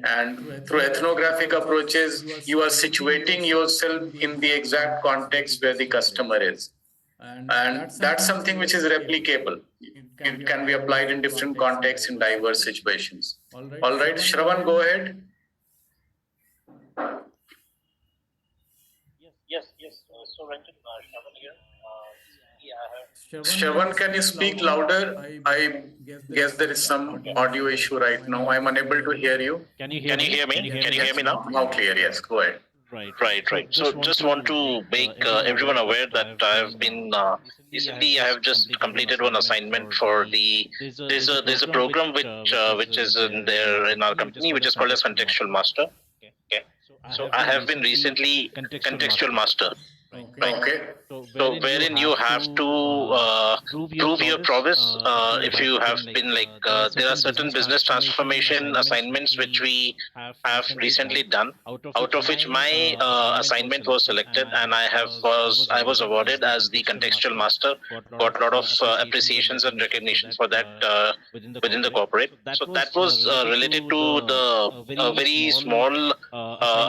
And through ethnographic approaches, you are situating yourself in the exact context where the customer is. And that's something which is replicable. It can be applied in different contexts in diverse situations. All right, Shravan, go ahead. Yes. So, Ranjan, Shravan here. Shravan, can you speak louder? I guess there is some audio issue right now. I'm unable to hear you. Can you hear me? Can you hear me now? Now clear, yes. Go ahead. Right. So just want to make everyone aware that I've been recently. I have just completed one assignment for there's a program which is in our company, which is called as Contextual Master. Okay. So I have been recently Contextual Master. Okay. So wherein you have to prove your prowess if you have been there are certain business transformation assignments which we have recently done, out of which my assignment was selected, and I was awarded as the Contextual Master. Got a lot of appreciations and recognition for that within the corporate. So that was related to the very small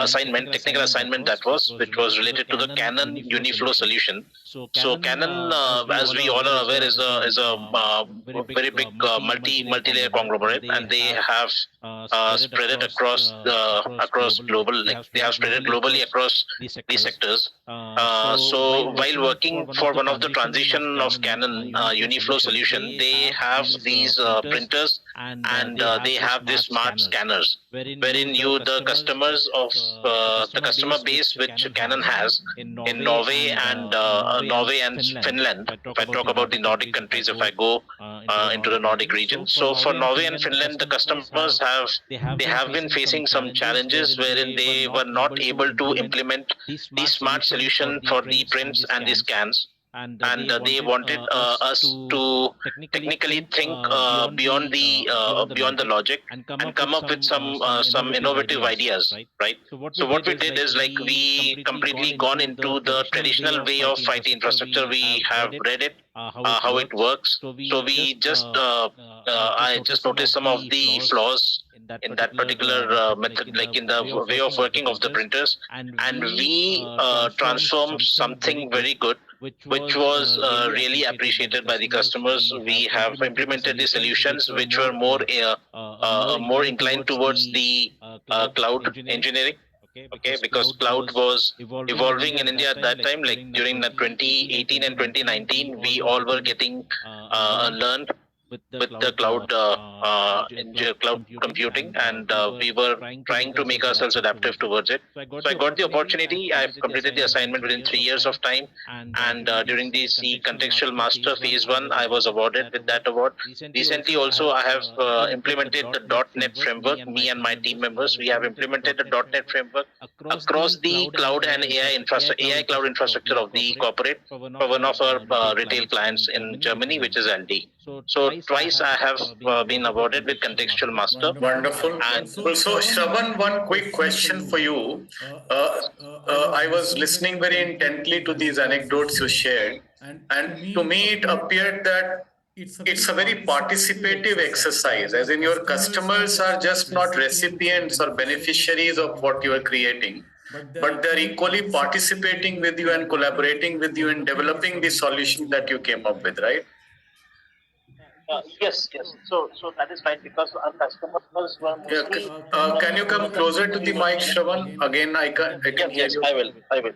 assignment, technical assignment which was related to the Canon Uniflow solution. So Canon, as we all are aware, is a very big multi-layer conglomerate, and they have spread it across global. They have spread it globally across these sectors. So while working for one of the transition of Canon Uniflow solution, they have these printers and they have these smart scanners, wherein the customers of the customer base which Canon has in Norway and Finland. If I talk about the Nordic countries, if I go into the Nordic region, so for Norway and Finland, the customers have been facing some challenges wherein they were not able to implement the smart solution for the prints and the scans. And they wanted us to technically think beyond the logic and come up with some innovative ideas, right? So what we did is we completely gone into the traditional way of IT infrastructure. We have read it, how it works. So we just I just noticed some of the flaws in that particular method, in the way of working of the printers, and we transformed something very good which was really appreciated by the customers. We have implemented the solutions which were more inclined towards the cloud engineering. Okay, because cloud was evolving in India at that time, like during the 2018 and 2019, we all were getting learned with the cloud cloud computing, and we were trying to make ourselves adaptive towards it. So I got the opportunity. I've completed the assignment within 3 years of time, and during the C Contextual Master Phase 1, I was awarded with that award. Recently also, I have implemented the .NET framework. Me and my team members, we have implemented the .NET framework across the cloud and AI cloud infrastructure of the corporate for one of our retail clients in Germany, which is Aldi. So twice I have been awarded with Contextual Master. Wonderful. And so, Shravan, one quick question for you. I was listening very intently to these anecdotes you shared, and to me it appeared that it's a very participative exercise, as in your customers are just not recipients or beneficiaries of what you are creating, but they're equally participating with you and collaborating with you in developing the solution that you came up with, right? Yes. So that is right, because our customers were mostly. Can you come closer to the mic, Shravan? Again, I can hear you. I will.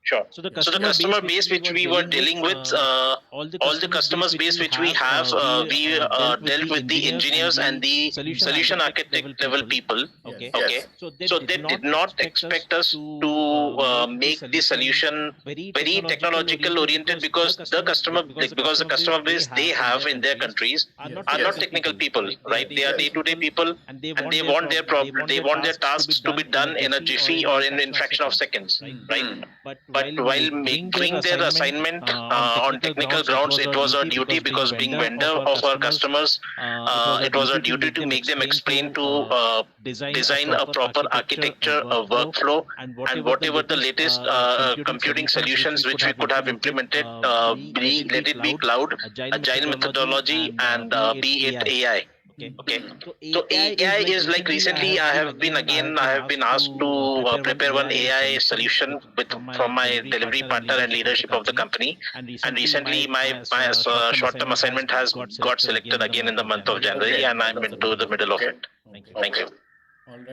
Sure. So the customer base which we were dealing with, all the customers base which we have, we dealt with the engineers and the solution architect level people. Okay. So they did not expect us to make the solution very technological oriented, because the customer base they have in their countries are not technical people, right? They are day-to-day people, and they want their tasks to be done in a jiffy or in fraction of seconds, right? But while doing their assignment on technical grounds, it was our duty, because being vendor of our customers, it was our duty to make them explain to design a proper architecture, a workflow, and whatever the latest computing solutions which we could have implemented, let it be cloud, agile methodology, and be it AI. Okay. So AI is like, recently I have been asked to prepare one AI solution from my delivery partner and leadership of the company. And recently my short-term assignment has got selected again in the month of January, and I'm into the middle of it. Thank you.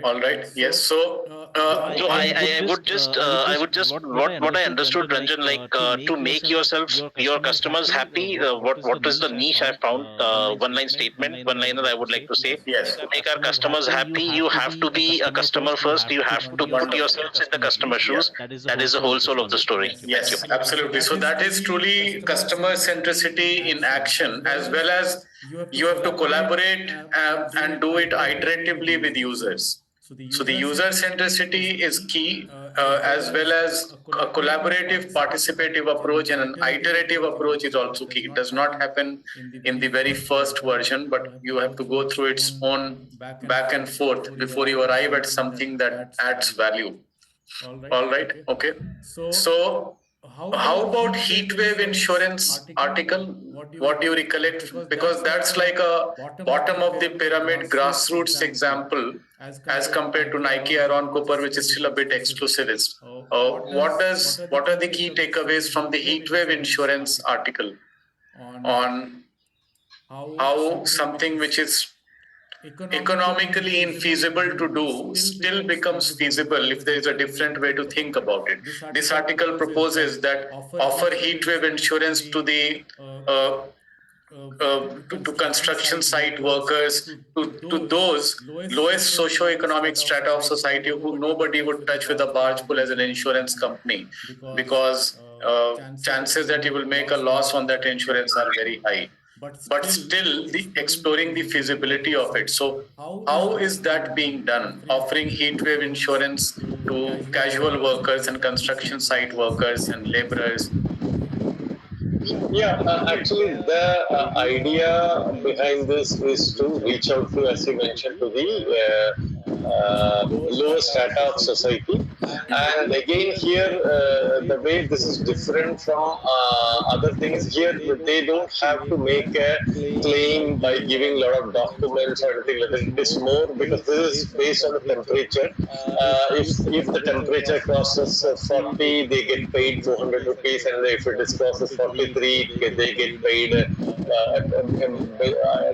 All right. Yes. So I would just what I understood, Ranjan, like to make your customers happy. What is the niche I found? One-line statement, one-liner I would like to say. Yes. To make our customers happy, you have to be a customer first. You have to put yourselves in the customer shoes. That is the whole soul of the story. Yes, absolutely. So that is truly customer centricity in action, as well as you have to collaborate and do it iteratively with users. So the user centricity is key, as well as a collaborative, participative approach, and an iterative approach is also key. It does not happen in the very first version, but you have to go through its own back and forth before you arrive at something that adds value. All right. Okay. So how about heat wave insurance article? What do you recollect? Because that's like a bottom of the pyramid grassroots example as compared to Nike Aaron Cooper, which is still a bit exclusivist. What are the key takeaways from the heat wave insurance article on how something which is economically infeasible to do still becomes feasible if there is a different way to think about it? This article proposes that offer heat wave insurance to the to construction site workers, to those lowest socio-economic strata of society who nobody would touch with a barge pole as an insurance company, because chances that you will make a loss on that insurance are very high. But still, exploring the feasibility of it. So how is that being done? Offering heat wave insurance to casual workers and construction site workers and laborers. Yeah, actually, the idea behind this is to reach out to, as you mentioned, to the lower strata of society, And again here, the way this is different from other things, here they don't have to make a claim by giving a lot of documents or anything like that. It is more because this is based on the temperature. If the temperature crosses 40, they get paid 400 rupees, and if it is crosses 43, they get paid a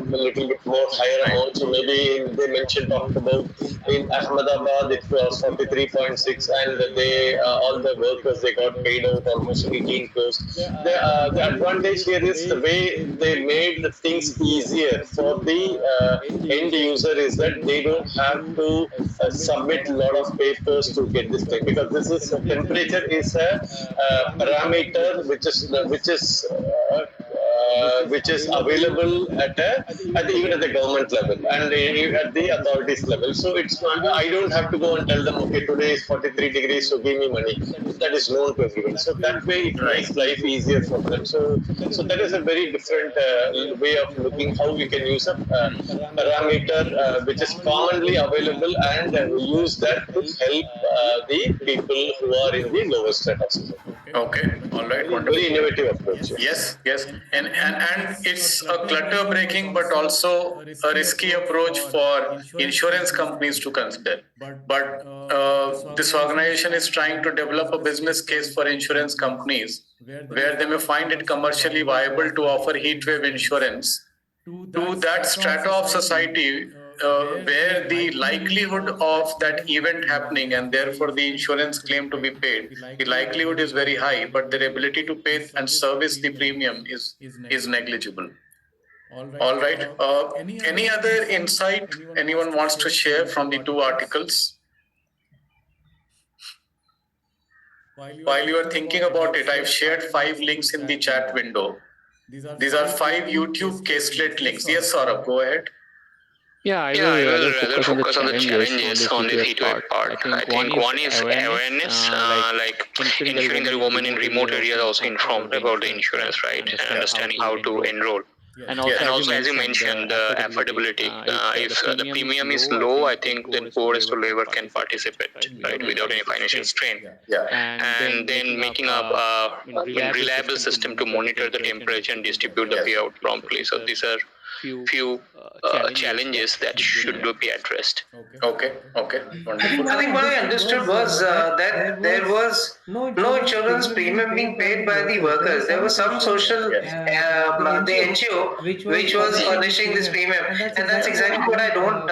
little bit more higher amount. So maybe they talked about in Ahmedabad it was 43.6, and they all the workers they got paid out almost 18 crores. The advantage here is the way they made the things easier for the end user is that they don't have to submit a lot of papers to get this thing, because this is temperature is a parameter which is available even at the government level and at the authorities level. So it's not, I don't have to go and tell them, okay, today is 43 degrees, so give me money. That is known to everyone. So that way it makes life easier for them. So that is a very different way of looking how we can use a parameter which is commonly available and use that to help the people who are in the lower strata. Okay, all right, wonderful. Very innovative approach. Yes, and it's a clutter breaking but also a risky approach for insurance companies to consider. But this organization is trying to develop a business case for insurance companies where they may find it commercially viable to offer heat wave insurance to that strata of society where the likelihood of that event happening and therefore the insurance claim to be paid, the likelihood is very high, but their ability to pay and service the premium is negligible. All right. Any other insight anyone wants to share from the two articles? While you are thinking about it, I've shared 5 links in the chat window. These are 5 YouTube caselet links. Yes, Saurabh, go ahead. Yeah, I will rather focus on the challenges on the heat wave part. I think one is awareness, like ensuring that women in remote areas are also informed about the insurance, right, and understanding how to enroll. And also, as you mentioned, the affordability. If the premium is low, I think then poorest to labor can participate, right, without any financial strain. And then making up a reliable system to monitor the temperature and distribute the payout promptly. So these are few challenges that should be addressed. Okay, wonderful. I think what I understood was that there was no insurance premium being paid by the workers. There was some social, the NGO, which was furnishing this premium. And that's exactly what I don't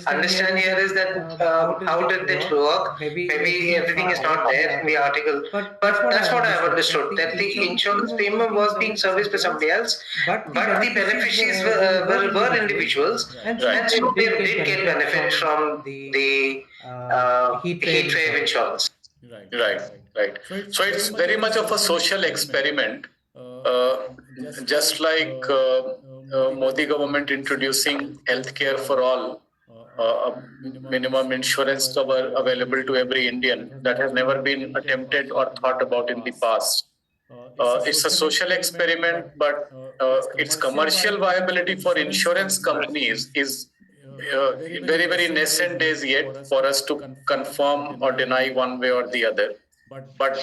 understand here is that how did it work? Maybe everything is not there in the article. But that's what I have understood, that the insurance premium was being serviced by somebody else, but the beneficiaries were individuals, and so they did get benefit from the heat wave insurance. Right. So it's very much of a social experiment, just like Modi government introducing healthcare for all, minimum insurance cover available to every Indian. That has never been attempted or thought about in the past. It's a social experiment, but its commercial viability for insurance companies is very, very nascent days yet for us to confirm or deny one way or the other. But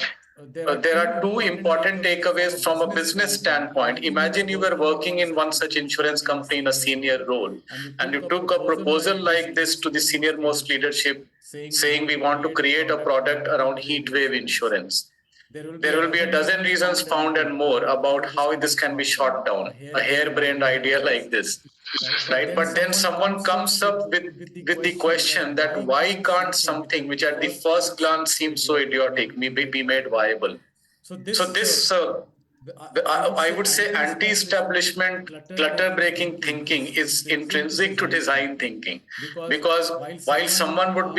there are 2 important takeaways from a business standpoint. Imagine you were working in one such insurance company in a senior role, and you took a proposal like this to the senior most leadership saying we want to create a product around heat wave insurance. There will be a dozen reasons found and more about how this can be shot down, a harebrained idea like this, right? But then someone comes up with the question that why can't something which at the first glance seems so idiotic be made viable? So this, I would say, anti-establishment, clutter-breaking thinking is intrinsic to design thinking, because while someone would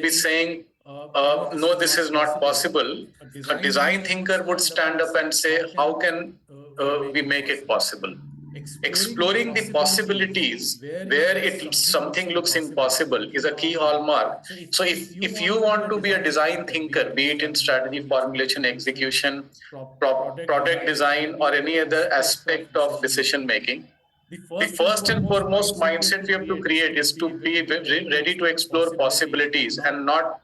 be saying, no, this is not possible, a design thinker would stand up and say, how can we make it possible? Exploring the possibilities where something looks impossible is a key hallmark. So if you want to be a design thinker, be it in strategy formulation, execution, product design, or any other aspect of decision making, the first and foremost mindset we have to create is to be ready to explore possibilities and not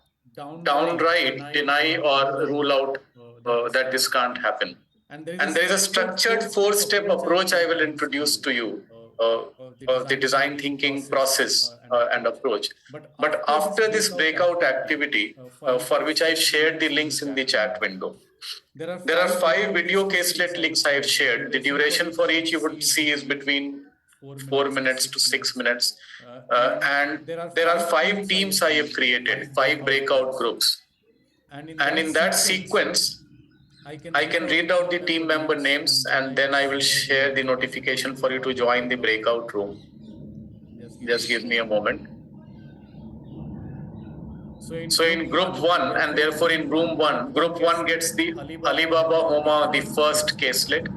downright deny or rule out that this can't happen. And there is a structured 4-step approach I will introduce to you, the design thinking process and approach. But after this breakout activity, for which I shared the links in the chat window, there are 5 video caselet links I have shared. The duration for each you would see is between 4 minutes to 6 minutes. And there are 5 teams I have created, 5 breakout groups. And in that sequence, I can read out the team member names and then I will share the notification for you to join the breakout room. Just give me a moment. So in group 1 and therefore in room 1, group 1 gets the Alibaba Homa, the first caselet,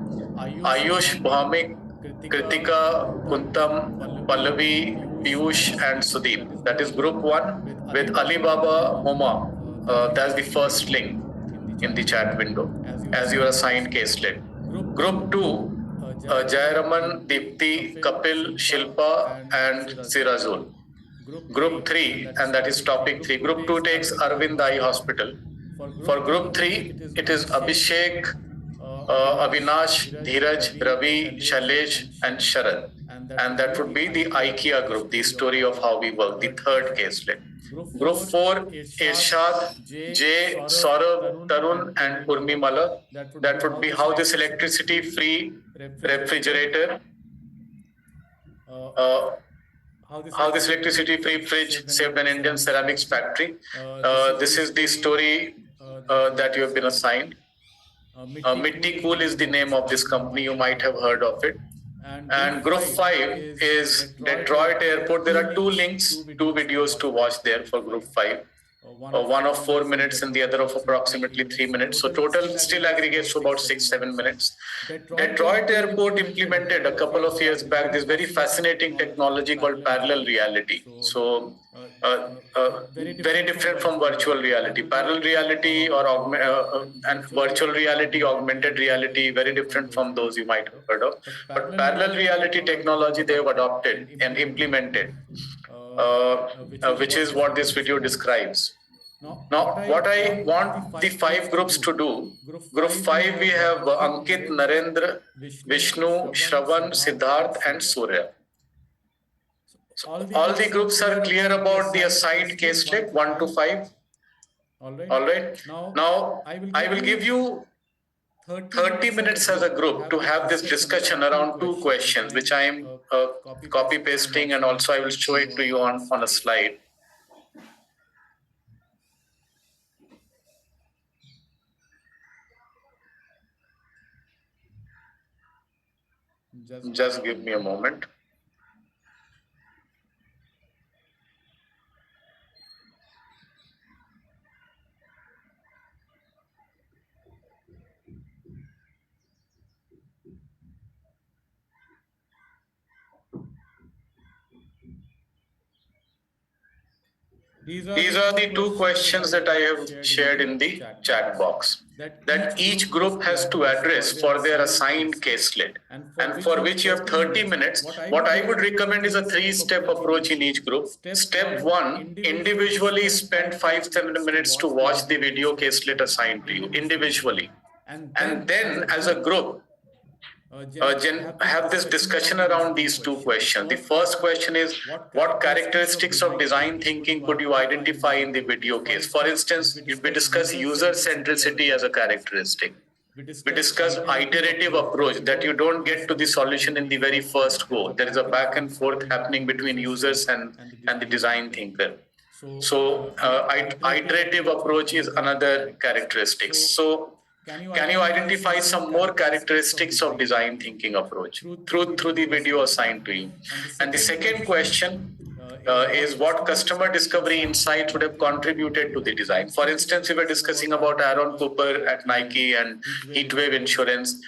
Ayush, Bhamik, Kritika, Kuntam, Pallavi, Piyush and Sudeep. That is group 1 with Alibaba Homa. That's the first link in the chat window as your assigned caselet. Group 2, Jayaraman, Deepti, Kapil, Shilpa and Sirazul. Group 3, and that is topic 3. Group 2 takes Arvind Eye Hospital. For group 3, it is Abhishek, Avinash, Dheeraj, Ravi, Shailesh and Sharad. And that would be the IKEA group, the story of how we work, the third caselet. Group 4, Irshad, Jay, Saurabh, Tarun and Urmimala. That would be how this electricity-free refrigerator, how this electricity-free fridge saved an Indian ceramics factory. This is the story that you have been assigned. Mitti Cool is the name of this company. You might have heard of it. And group 5 is Detroit Airport. There are 2 links, 2 videos to watch there for group 5. One of 4 minutes and the other of approximately 3 minutes. So total still aggregates to about 6-7 minutes. Detroit Airport implemented a couple of years back this very fascinating technology called parallel reality. So very different from virtual reality. Parallel reality or and virtual reality, augmented reality, very different from those you might have heard of. But parallel reality technology they have adopted and implemented, which is what this video describes. Now, what I want the 5 groups to do, group 5 we have Ankit, Narendra, Vishnu, Shravan, Siddharth and Surya. So all the groups are clear about the assigned caselet 1 to 5. All right. Now, I will give you 30 minutes as a group to have this discussion around 2 questions, which I am copy pasting, and also I will show it to you on a slide. Just give me a moment. These are the 2 questions that I have shared in the chat box that each group has to address for their assigned caselet, and for which you have 30 minutes. What I would recommend is a 3-step approach in each group. Step 1, individually spend 5-7 minutes to watch the video caselet assigned to you individually. And then as a group, have this discussion around these 2 questions. The first question is, what characteristics of design thinking could you identify in the video case? For instance, we discuss user centricity as a characteristic. We discuss iterative approach, that you don't get to the solution in the very first go. There is a back and forth happening between users and the design thinker. So iterative approach is another characteristic. So can you identify some more characteristics of design thinking approach through the video assigned to you? And the second question is, what customer discovery insights would have contributed to the design? For instance, we were discussing about Aaron Cooper at Nike and Heatwave Insurance.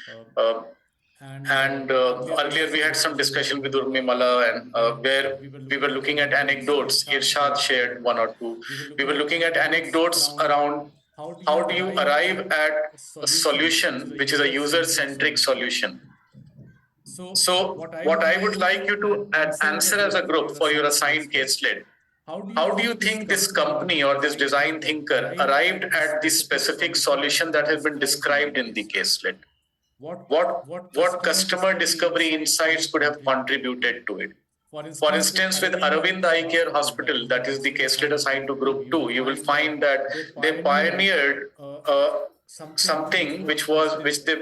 Earlier we had some discussion with Urmimala, and where we were looking at anecdotes. Irshad shared 1 or 2. We were looking at anecdotes around how do you arrive at a solution which is a user-centric solution. So what I would like you to answer as a group for your assigned caselet How do you think this company or this design thinker arrived at the specific solution that has been described in the caselet? What customer discovery insights could have contributed to it? For instance, with Aravind Eye Care Hospital, that is the caselet assigned to Group 2, you will find that they pioneered something which they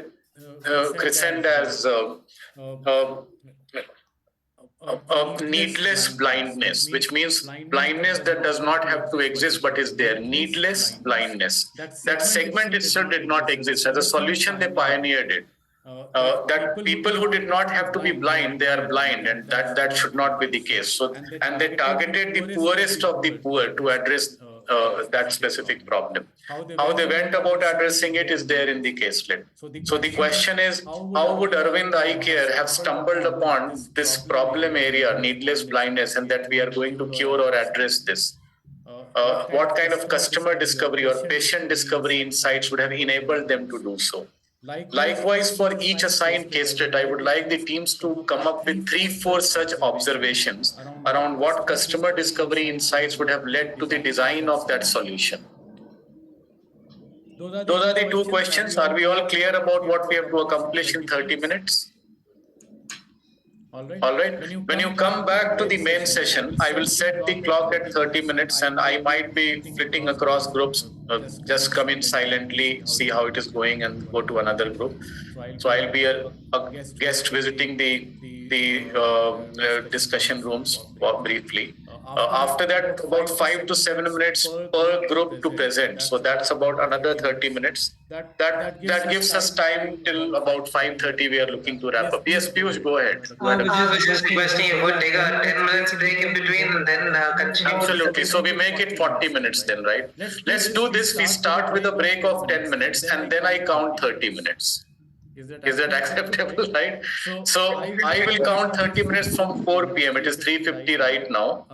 christened as needless blindness, which means blindness that does not have to exist but is there. Needless blindness. That segment itself did not exist. As a solution, they pioneered it. That people who did not have to be blind, they are blind, and that should not be the case. So, and they targeted the poorest of the poor to address that specific problem. How they went about addressing it is there in the caselet. So the question is, how would Aravind Eye Care have stumbled upon this problem area, needless blindness, and that we are going to cure or address this? What kind of customer discovery or patient discovery insights would have enabled them to do so? Likewise, for each assigned caselet, I would like the teams to come up with 3-4 such observations around what customer discovery insights would have led to the design of that solution. Those are the 2 questions. Are we all clear about what we have to accomplish in 30 minutes? All right. When you come back to the main session, I will set the clock at 30 minutes and I might be flitting across groups. Just come in silently, see how it is going and go to another group. So I'll be a guest visiting the discussion rooms briefly. After that, about 5 to 7 minutes per group to present. So that's about another 30 minutes. That gives us time till about 5:30. We are looking to wrap up. Yes, Piyush, go ahead. I was just requesting you would take a 10 minutes break in between and then continue. Absolutely. So we make it 40 minutes then, right? Let's do this. We start with a break of 10 minutes and then I count 30 minutes. Is that acceptable, right? So I will count 30 minutes from 4 p.m. It is 3:50 right now.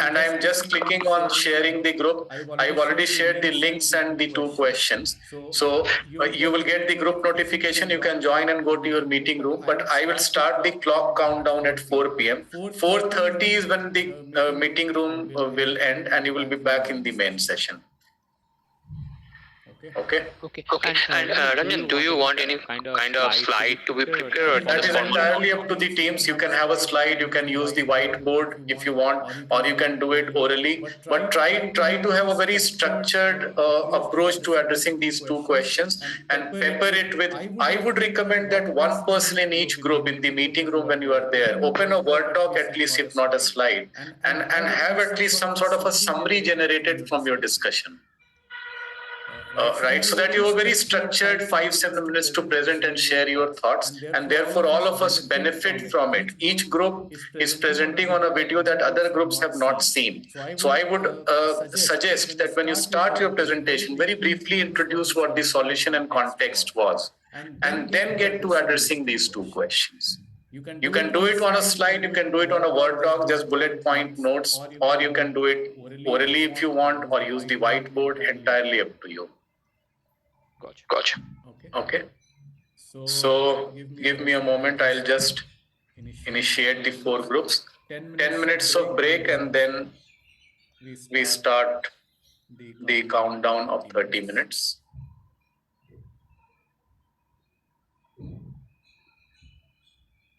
And I'm just clicking on sharing the group. I've already shared the links and the 2 questions. So you will get the group notification. You can join and go to your meeting room. But I will start the clock countdown at 4 p.m. 4:30 is when the meeting room will end and you will be back in the main session. Okay. And Ranjan, do you want any kind of slide to be prepared? That is entirely up to the teams. You can have a slide, you can use the whiteboard if you want, or you can do it orally. But try to have a very structured approach to addressing these 2 questions and pepper it with. I would recommend that one person in each group in the meeting room when you are there, open a Word doc at least, if not a slide, and have at least some sort of a summary generated from your discussion. Right, so that you have very structured 5-7 minutes to present and share your thoughts, and therefore all of us benefit from it. Each group is presenting on a video that other groups have not seen. So I would suggest that when you start your presentation, very briefly introduce what the solution and context was, and then get to addressing these 2 questions. You can do it on a slide, you can do it on a Word doc, just bullet point notes, or you can do it orally if you want, or use the whiteboard, entirely up to you. Gotcha. Okay. So give me a moment. I'll just initiate the 4 groups. 10 minutes of break and then we start the countdown of 30 minutes.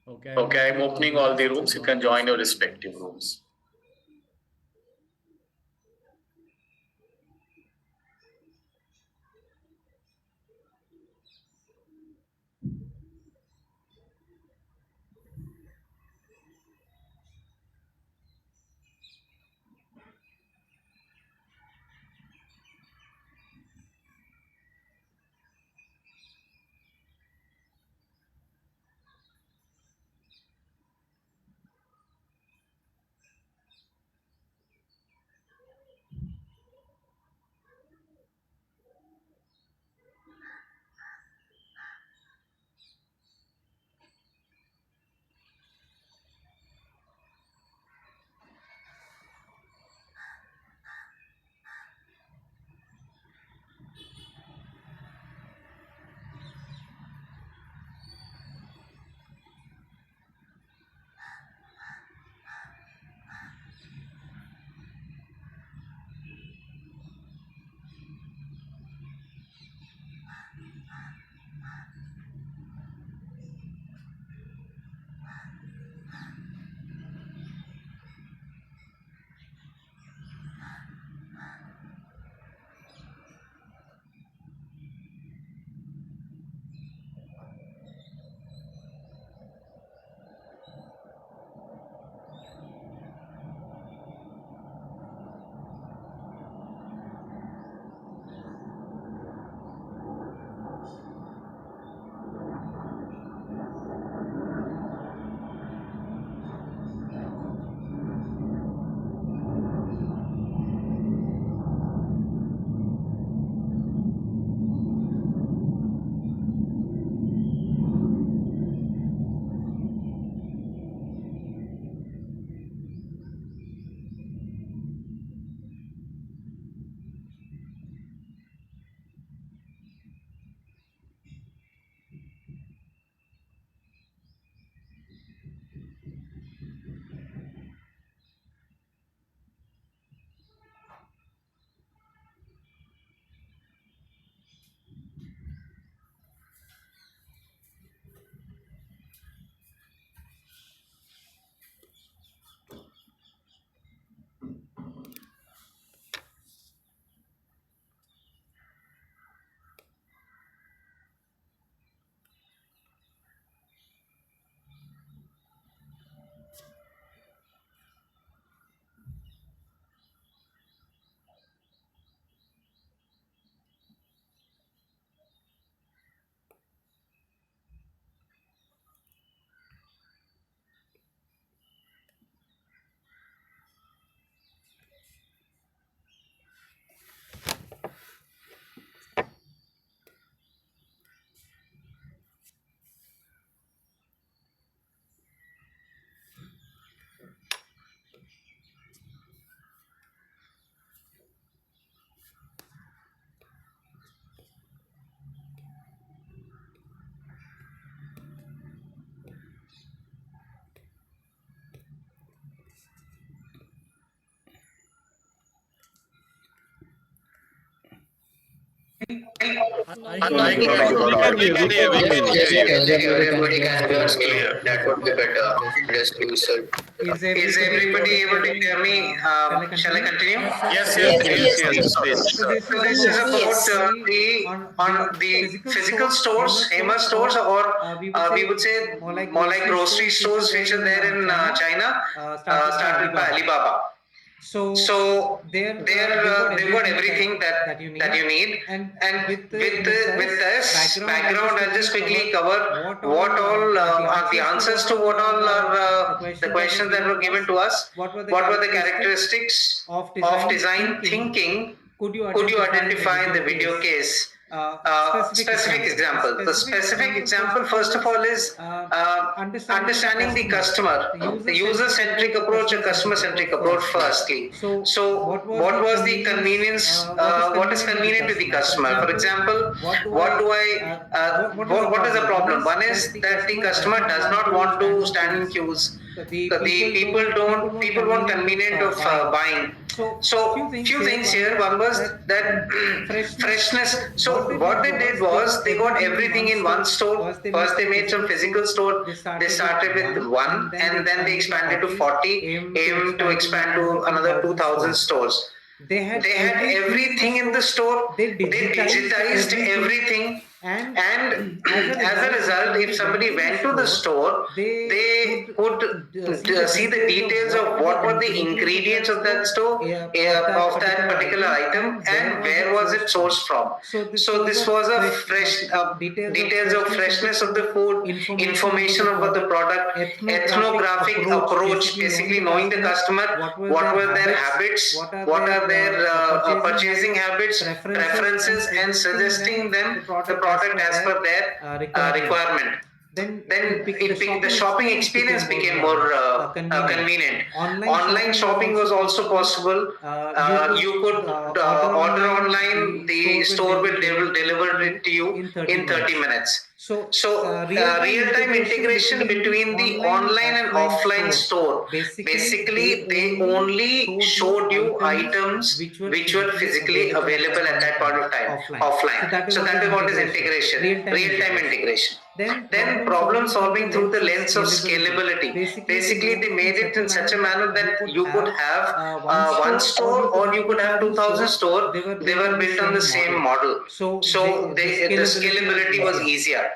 Okay, I'm opening all the rooms. You can join your respective rooms. Everybody can hear us clear. That would be better. Just use it. Is everybody able to hear me? Shall I continue? Yes. Please. So this is about the physical stores, Hema stores, or we would say more like grocery stores which are there in China, started by Alibaba. So they've got everything that you need, and with this background, I'll just quickly cover what all are the answers to what all are the questions that were given to us. What were the characteristics of design thinking? Could you identify in the video case? Specific example. The specific example, first of all, is understanding the customer, the user-centric approach and customer-centric approach. Firstly, so what was the convenience? What is convenient to the customer? For example, what is the problem? One is that the customer does not want to stand in queues. People want convenient of buying. So few things here. One was that freshness. So what they did was they got everything in one store. First they made some physical store. They started with one and then they expanded to 40, aim to expand to another 2,000 stores. They had everything in the store. They digitized everything. And as a result, if somebody went to the store, they could see the details of what were the ingredients of that store, of that particular item, and where was it sourced from. So this was a fresh details of freshness of the food, information about the product, ethnographic approach, basically knowing the customer, what were their habits, what are their purchasing habits, preferences, and suggesting them the product as per their requirement. Then the shopping experience became more convenient. Online shopping was also possible. You could order online. The store will deliver it to you in 30 minutes. So real-time integration between the online and offline store. Basically, they only showed you items which were physically available at that point of time, offline. So that is what is integration, real-time integration. Then problem solving through the lens of scalability. Basically, they made it in such a manner that you could have one store or you could have 2,000 stores. They were built on the same model. So the scalability was easier.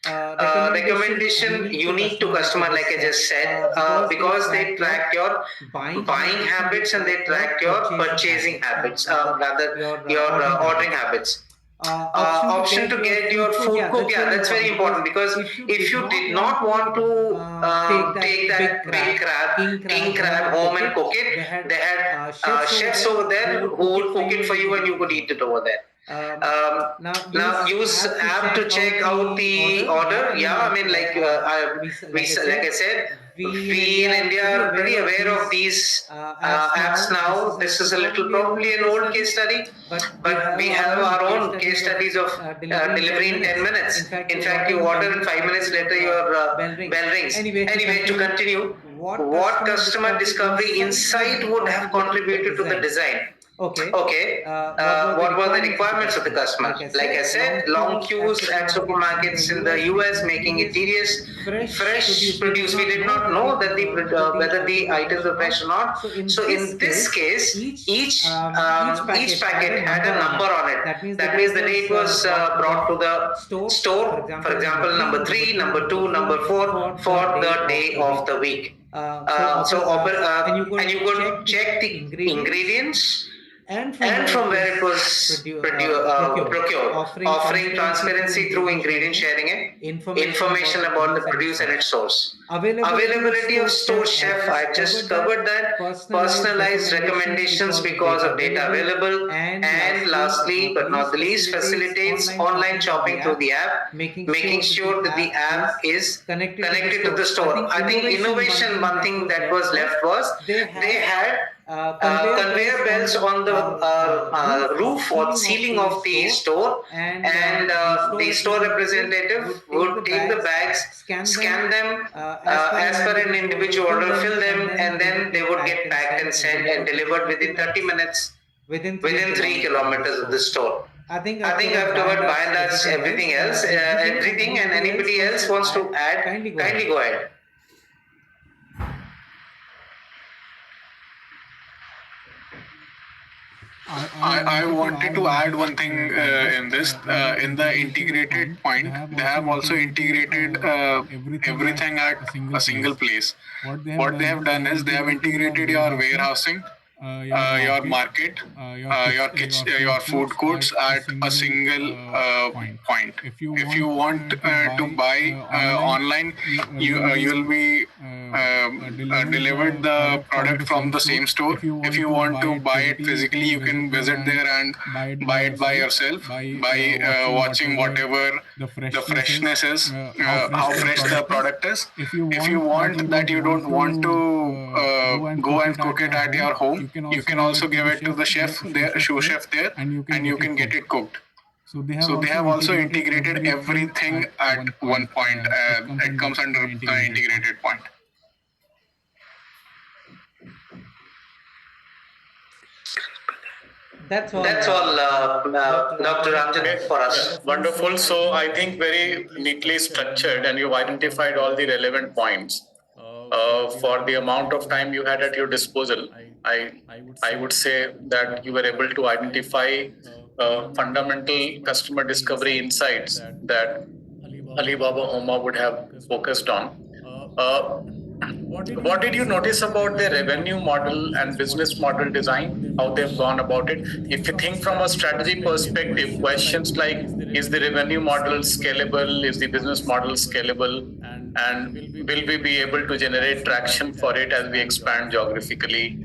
Recommendation unique to customer, like I just said, because they track your buying habits and they track your purchasing habits, rather your ordering habits. Option to get your food cooked, yeah, that's very important, because if you did not want to take that big crab, king crab home and cook it, they had chefs over there who would cook it for you and you could eat it over there. Now use app to check out the order. Yeah, I mean, like I said, we in India are pretty aware of these apps now. This is a little probably an old case study, but we have our own case studies of delivery in 10 minutes. In fact, you order in 5 minutes later your bell rings. Anyway, to continue, what customer discovery insight would have contributed to the design? Okay. What were the requirements of the customer? Like I said, long queues at supermarkets in the US, making it tedious. Fresh produce. We did not know that whether the items were fresh or not. So in this case, each packet had a number on it. That means the date was brought to the store. For example, number 3, number 2, number 4 for the day of the week. And you could check the ingredients and from where it was procured, offering transparency through ingredient sharing and information about the produce and its source. Availability of store chef, I just covered that. Personalized recommendations because of data available. And lastly, but not the least, facilitates online shopping through the app, making sure that the app is connected to the store. I think innovation, one thing that was left was they had conveyor belts on the roof or ceiling of the store, and the store representative would take the bags, scan them as per an individual order, fill them, and then they would get packed and sent and delivered within 30 minutes within 3 kilometers of the store. I think I've covered by and large everything else, everything, and anybody else wants to add, kindly go ahead. I wanted to add one thing in this. In the integrated point, they have also integrated everything at a single place. What they have done is they have integrated your warehousing, your market, your kitchen, your food courts at a single point. If you want to buy online, you will be delivered the product from the same store. If you want to buy it physically, you can visit there and buy it by yourself by watching whatever the freshness is, how fresh the product is. If you want that, you don't want to go and cook it at your home, you can also give it to the chef, the shoe chef there, and you can get it cooked. So they have also integrated everything at one point. It comes under the integrated point. That's all, Dr. Ranjan, for us. Wonderful. So I think very neatly structured, and you've identified all the relevant points. For the amount of time you had at your disposal, I would say that you were able to identify fundamental customer discovery insights that Alibaba Oma would have focused on. What did you notice about their revenue model and business model design, how they've gone about it? If you think from a strategy perspective, questions like, is the revenue model scalable? Is the business model scalable? And will we be able to generate traction for it as we expand geographically?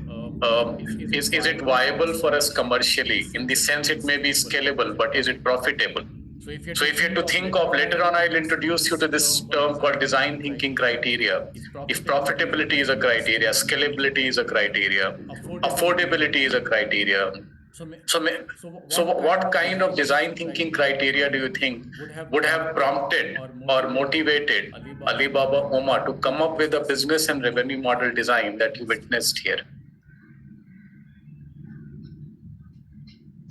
Is it viable for us commercially? In the sense it may be scalable, but is it profitable? So if you had to think of, later on I'll introduce you to this term called design thinking criteria. If profitability is a criteria, scalability is a criteria, affordability is a criteria. So what kind of design thinking criteria do you think would have prompted or motivated Alibaba Oma to come up with a business and revenue model design that you witnessed here?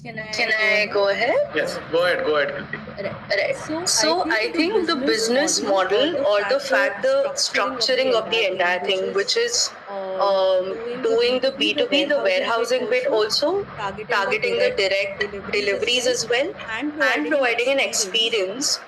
Can I go ahead? Yes, go ahead, Kriti. Right. So I think the business model, or the fact, the structuring of the entire thing, which is doing the B2B, the warehousing bit also, targeting the direct deliveries as well, and providing an experience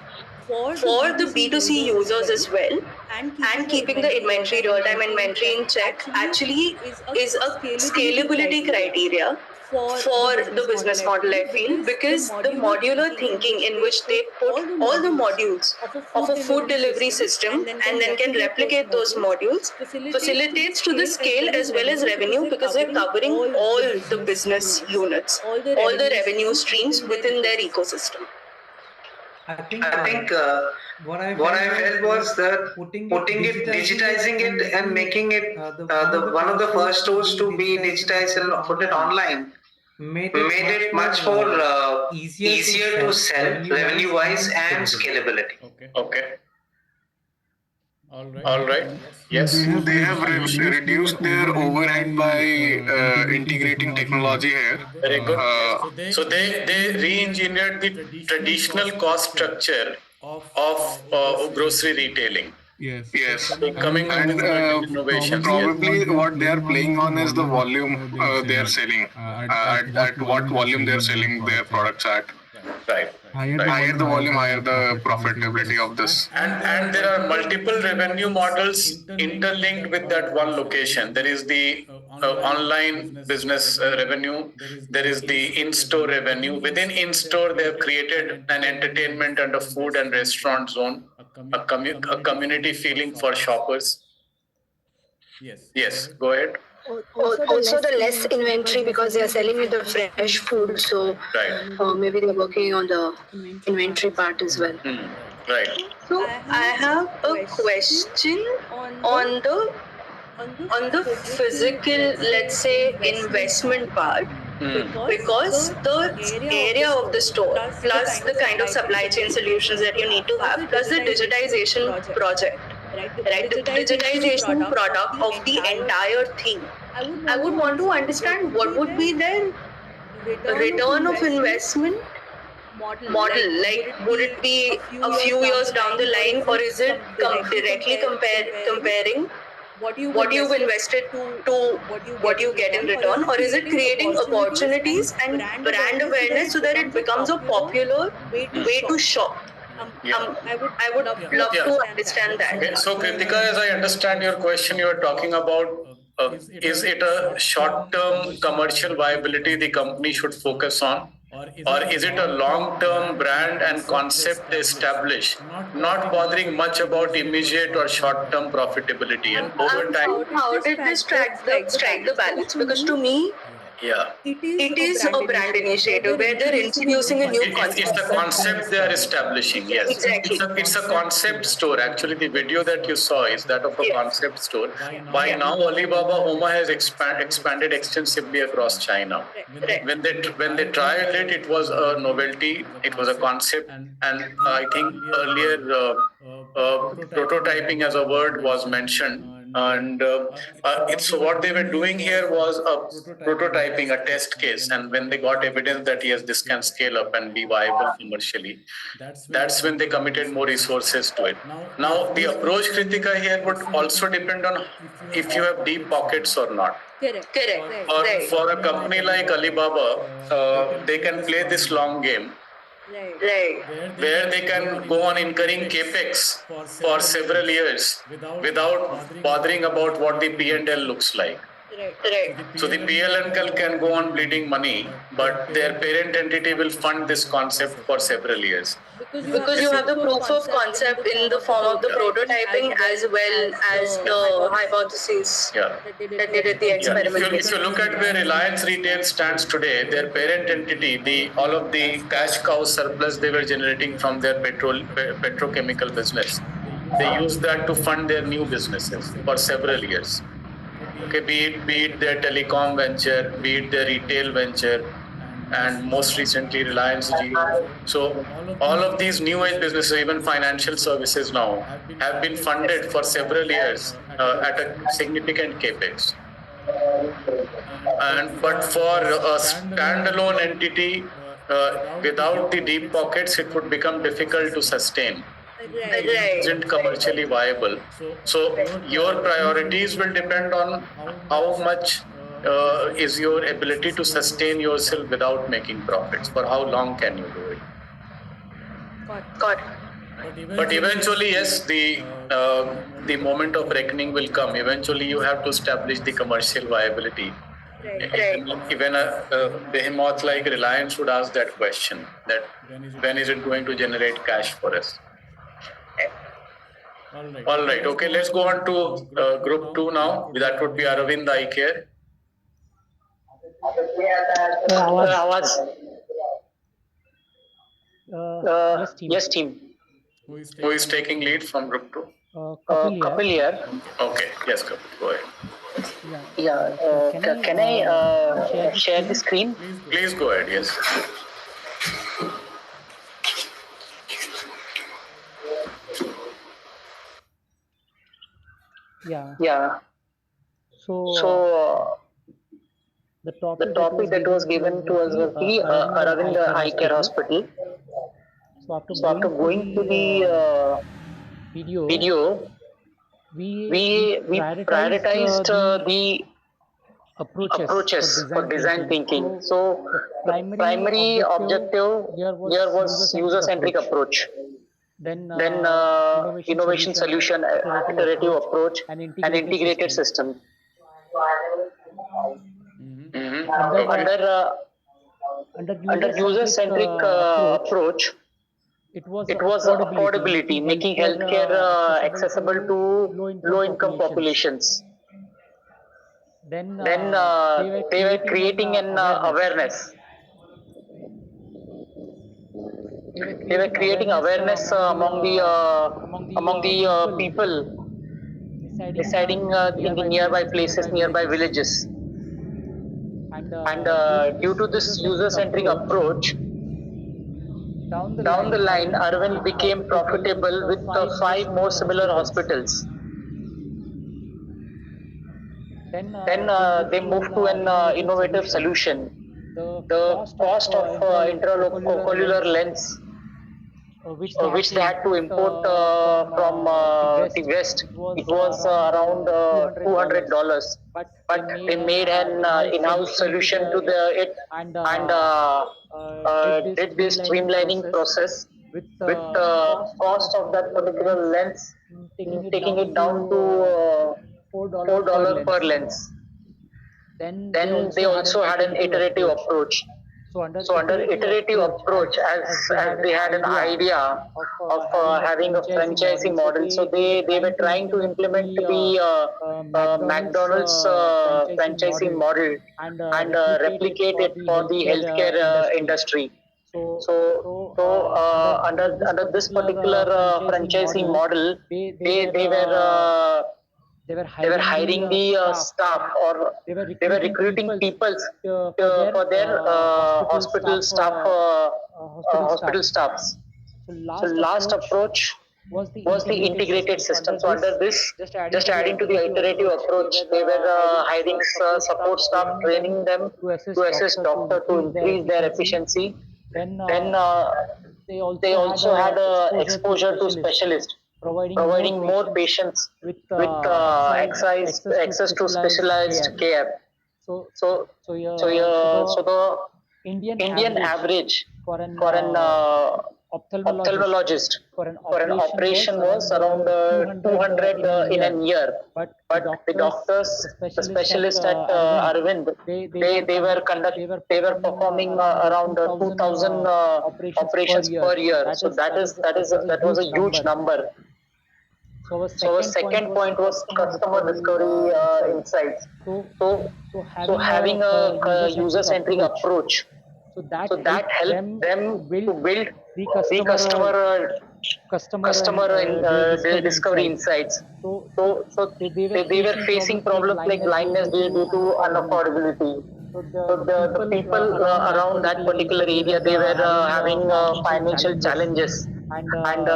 for the B2C users as well, and keeping the inventory, real-time inventory in check, actually is a scalability criteria for the business model, I feel, because the modular thinking in which they put all the modules of a food delivery system and then can replicate those modules facilitates to the scale as well as revenue, because they're covering all the business units, all the revenue streams within their ecosystem. I think what I felt was that putting it, digitizing it, and making it one of the first stores to be digitized and put it online made it much more easier to sell revenue-wise and scalability. Okay. All right. Yes. They have reduced their overhead by integrating technology here. Very good. So they re-engineered the traditional cost structure of grocery retailing. Yes. Coming and innovations. Probably what they are playing on is the volume they are selling. At what volume they are selling their products at. Right. Higher the volume, higher the profitability of this. And there are multiple revenue models interlinked with that one location. There is the online business revenue. There is the in-store revenue. Within in-store, they have created an entertainment and a food and restaurant zone, a community feeling for shoppers. Yes, go ahead. Also the less inventory, because they are selling with the fresh food, so maybe they're working on the inventory part as well. Right. So I have a question on the physical, let's say, investment part. Because the area of the store, plus the kind of supply chain solutions that you need to have, plus the digitization project, right? The digitization product of the entire thing. I would want to understand what would be their return of investment model? Like, would it be a few years down the line, or is it directly comparing what you've invested to what you get in return, or is it creating opportunities and brand awareness so that it becomes a popular way to shop? I would love to understand that. Okay, so Kritika, as I understand your question, you are talking about is it a short-term commercial viability the company should focus on, or is it a long-term brand and concept they establish, not bothering much about immediate or short-term profitability, and over time? How did they strike the balance? Because to me, it is a brand initiative where they're introducing a new concept. It's the concept they are establishing, yes. Exactly. It's a concept store. Actually, the video that you saw is that of a concept store. By now, Alibaba Homa has expanded extensively across China. When they trialed it, it was a novelty, it was a concept, and I think earlier prototyping as a word was mentioned. And so what they were doing here was a prototyping, a test case, and when they got evidence that yes, this can scale up and be viable commercially, that's when they committed more resources to it. Now the approach, Kritika, here would also depend on if you have deep pockets or not. Correct. Or for a company like Alibaba, they can play this long game. Right. Where they can go on incurring capex for several years without bothering about what the P&L looks like. Right. So the PL&L can go on bleeding money, but their parent entity will fund this concept for several years. Because you have the proof of concept in the form of the prototyping as well as the hypotheses that they did the experiment. If you look at where Reliance Retail stands today, their parent entity, all of the cash cow surplus they were generating from their petrochemical business, they use that to fund their new businesses for several years. Okay, be it their telecom venture, be it their retail venture, and most recently Reliance Jio. So all of these new age businesses, even financial services now, have been funded for several years at a significant capex. But for a standalone entity, without the deep pockets, it would become difficult to sustain. It isn't commercially viable. So your priorities will depend on how much is your ability to sustain yourself without making profits. For how long can you do it? Got it. But eventually, yes, the moment of reckoning will come. Eventually, you have to establish the commercial viability. Even a behemoth like Reliance would ask that question: that when is it going to generate cash for us? All right. Okay, let's go on to group 2 now. That would be Aravind Eye Care. Yes, team. Who is taking lead from group 2? Kapil here. Okay. Yes, Kapil. Go ahead. Yeah. Can I share the screen? Please go ahead. Yes. Yeah. So the topic that was given to us was the Aravind Eye Care Hospital. So after going to the video, we prioritized the approaches for design thinking. So the primary objective here was user-centric approach. Then innovation solution, iterative approach, and integrated system. Under user-centric approach, it was affordability, making healthcare accessible to low-income populations. Then they were creating an awareness. They were creating awareness among the people residing in the nearby places, nearby villages. And due to this user-centric approach, down the line, Aravind became profitable with 5 more similar hospitals. Then they moved to an innovative solution. the cost of intraocular lens, which they had to import from the West, it was around $200. But they made an in-house solution to it and did this streamlining process with cost of that particular lens, taking it down to $4 per lens. Then they also had an iterative approach. So under iterative approach, as they had an idea of having a franchising model, so they were trying to implement the McDonald's franchising model and replicate it for the healthcare industry. So under this particular franchising model, they were hiring the staff, or they were recruiting people for their hospital staffs. So last approach was the integrated system. So under this, just adding to the iterative approach, they were hiring support staff, training them to assist doctor to increase their efficiency. Then they also had exposure to specialists, providing more patients with access to specialized care. So the Indian average for an ophthalmologist for an operation was around 200 in a year. But the doctors, the specialists at Arvind, they were performing around 2,000 operations per year. So that was a huge number. So our second point was customer discovery insights. So having a user-centric approach. So that helped them to build the customer discovery insights. So they were facing problems like blindness due to unaffordability. So the people around that particular area, they were having financial challenges, and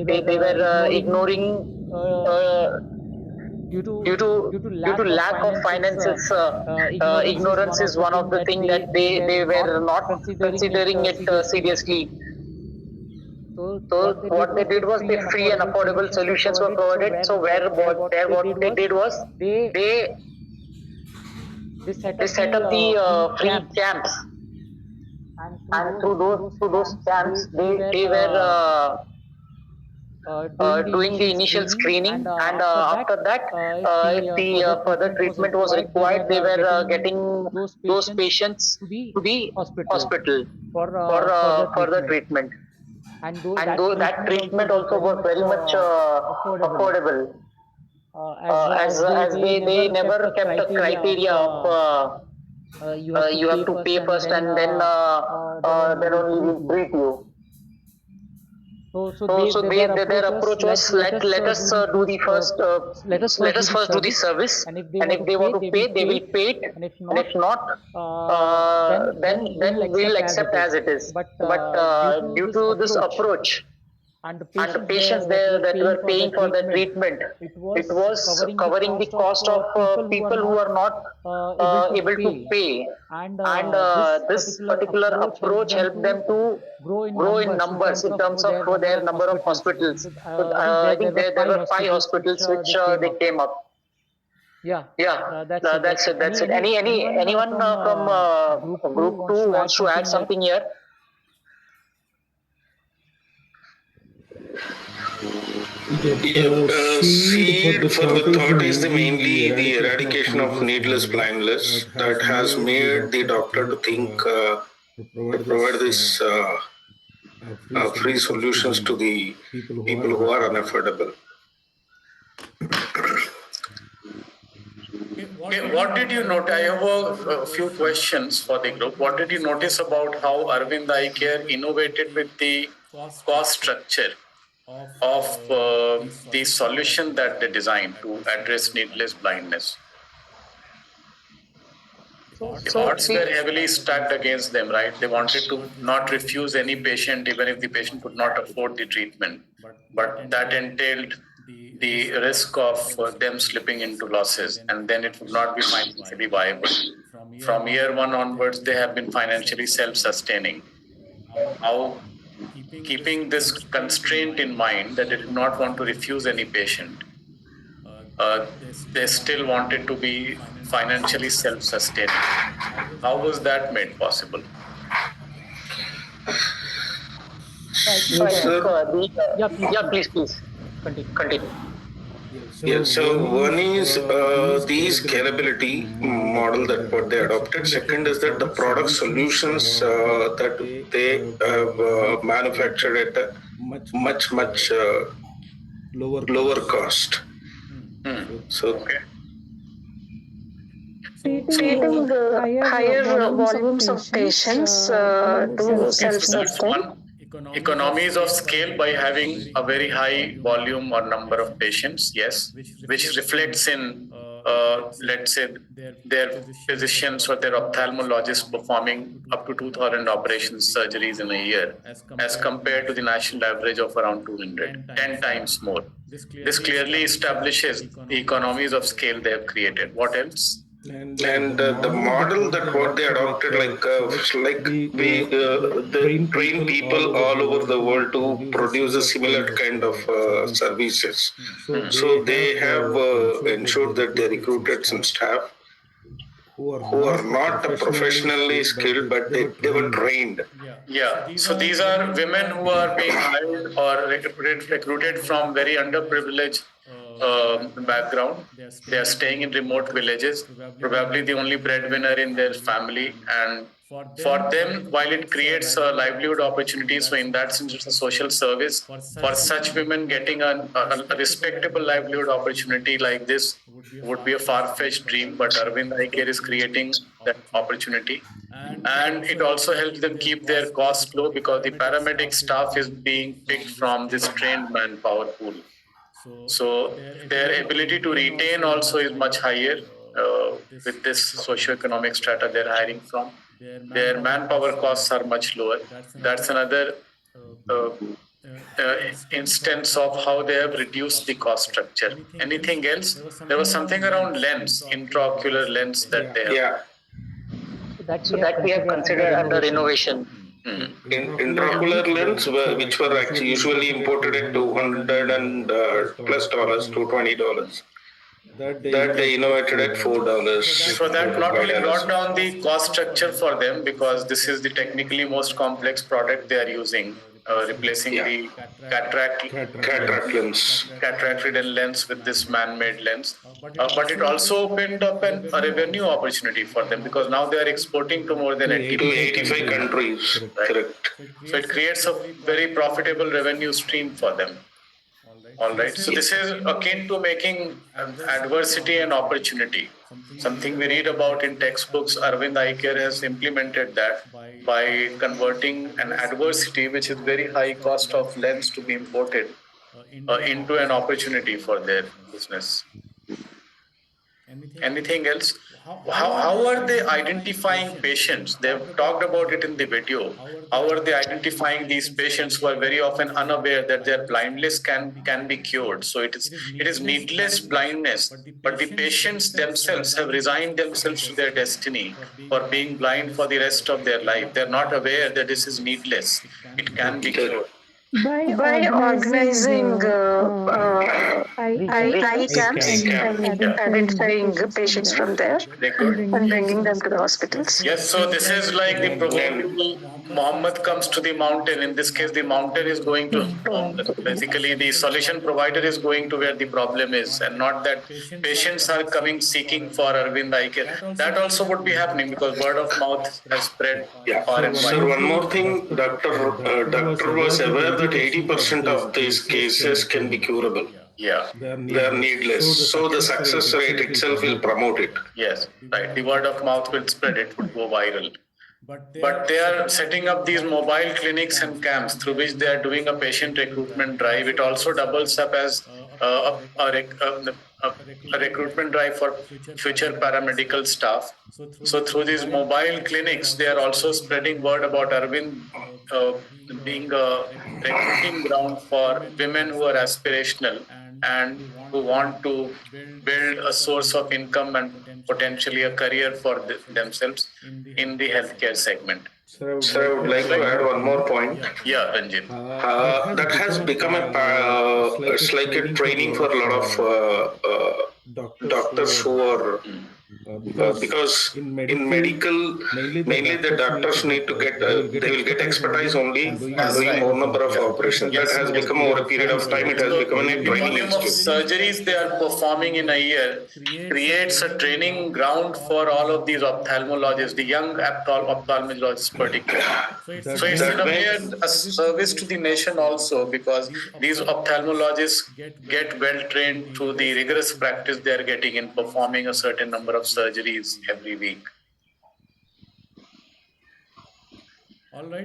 they were ignoring due to lack of finances. Ignorance is one of the things that they were not considering it seriously. So what they did was, the free and affordable solutions were provided. So what they did was they set up the free camps, and through those camps they were doing the initial screening, and after that, if the further treatment was required, they were getting those patients to the hospital for further treatment. And though that treatment also was very much affordable, as they never kept a criteria of you have to pay first and then only we treat you. So their approach was, let us do the first let us first do the service, and if they want to pay, they will pay it, and if not, then we'll accept as it is. But due to this approach, and the patients there that were paying for the treatment, it was covering the cost of people who are not able to pay. And this particular approach helped them to grow in numbers in terms of their number of hospitals. So, I think there were 5 hospitals which they came up. That's it. Anyone from group 2 wants to add something here? Seed for the thought is mainly the eradication of needless blindness that has made the doctor to think to provide this free solutions to the people who are unaffordable. Okay, what did you note? I have a few questions for the group. What did you notice about how Arvind Eye Care innovated with the cost structure of the solution that they designed to address needless blindness? The odds were heavily stacked against them, right? They wanted to not refuse any patient, even if the patient could not afford the treatment. But that entailed the risk of them slipping into losses, and then it would not be financially viable. From year one onwards, they have been financially self-sustaining. Now, keeping this constraint in mind that they did not want to refuse any patient, they still wanted to be financially self-sustaining. How was that made possible? Please. Continue. Yeah, so one is the scalability model that what they adopted. Second is that the product solutions that they have manufactured at a much lower cost. So Treating higher volumes of patients to self-sustain. Economies of scale by having a very high volume or number of patients, yes, which reflects in, let's say, their physicians or their ophthalmologists performing up to 2,000 operations, surgeries in a year, as compared to the national average of around 200, 10 times more. This clearly establishes the economies of scale they have created. What else? And the model that what they adopted, they train people all over the world to produce a similar kind of services. So they have ensured that they recruited some staff who are not professionally skilled, but they were trained. Yeah, so these are women who are being hired or recruited from very underprivileged background. They are staying in remote villages, probably the only breadwinner in their family. And for them, while it creates livelihood opportunities, so in that sense, it's a social service. For such women, getting a respectable livelihood opportunity like this would be a far-fetched dream, but Arvind Eye Care is creating that opportunity. And it also helps them keep their costs low because the paramedic staff is being picked from this trained manpower pool. So their ability to retain also is much higher with this socioeconomic strata they're hiring from. Their manpower costs are much lower. That's another instance of how they have reduced the cost structure. Anything else? There was something around lens, intraocular lens that they have. Yeah. So that we have considered under innovation. Intraocular lens, which were actually usually imported at $200 and plus $220. That they innovated at $4. So that not only brought down the cost structure for them, because this is the technically most complex product they are using, replacing the cataract-ridden lens with this man-made lens. But it also opened up a revenue opportunity for them because now they are exporting to more than 85 countries. Right? Correct. So it creates a very profitable revenue stream for them. All right. So this is akin to making adversity an opportunity. Something we read about in textbooks. Arvind Eye Care has implemented that by converting an adversity, which is very high cost of lens to be imported, into an opportunity for their business. Anything else? How are they identifying patients? They've talked about it in the video. How are they identifying these patients who are very often unaware that their blindness can be cured? So it is needless blindness, but the patients themselves have resigned themselves to their destiny for being blind for the rest of their life. They're not aware that this is needless. It can be cured. By organizing eye camps and identifying patients from there and bringing them to the hospitals. Yes, so this is like the proverbial Muhammad comes to the mountain. In this case, the mountain is going to, basically the solution provider is going to where the problem is, and not that patients are coming seeking for Arvind Eye Care. That also would be happening because word of mouth has spread far and wide. Sir, one more thing, doctor was aware that 80% of these cases can be curable. Yeah. They are needless. So the success rate itself will promote it. Yes, right. The word of mouth will spread, it would go viral. But they are setting up these mobile clinics and camps through which they are doing a patient recruitment drive. It also doubles up as a recruitment drive for future paramedical staff. So through these mobile clinics, they are also spreading word about Arvind being a recruiting ground for women who are aspirational and who want to build a source of income and potentially a career for themselves in the healthcare segment. Sir, I would like to add one more point. Yeah, Ranjit. That has become it's like a training for a lot of doctors who are because in medical mainly the doctors need to get they will get expertise only in doing more number of operations. That has become over a period of time. It has become a training volume of surgeries they are performing in a year creates a training ground for all of these ophthalmologists, the young ophthalmologists particularly. So it's in a way a service to the nation also, because these ophthalmologists get well trained through the rigorous practice they are getting in performing a certain number of surgeries every week.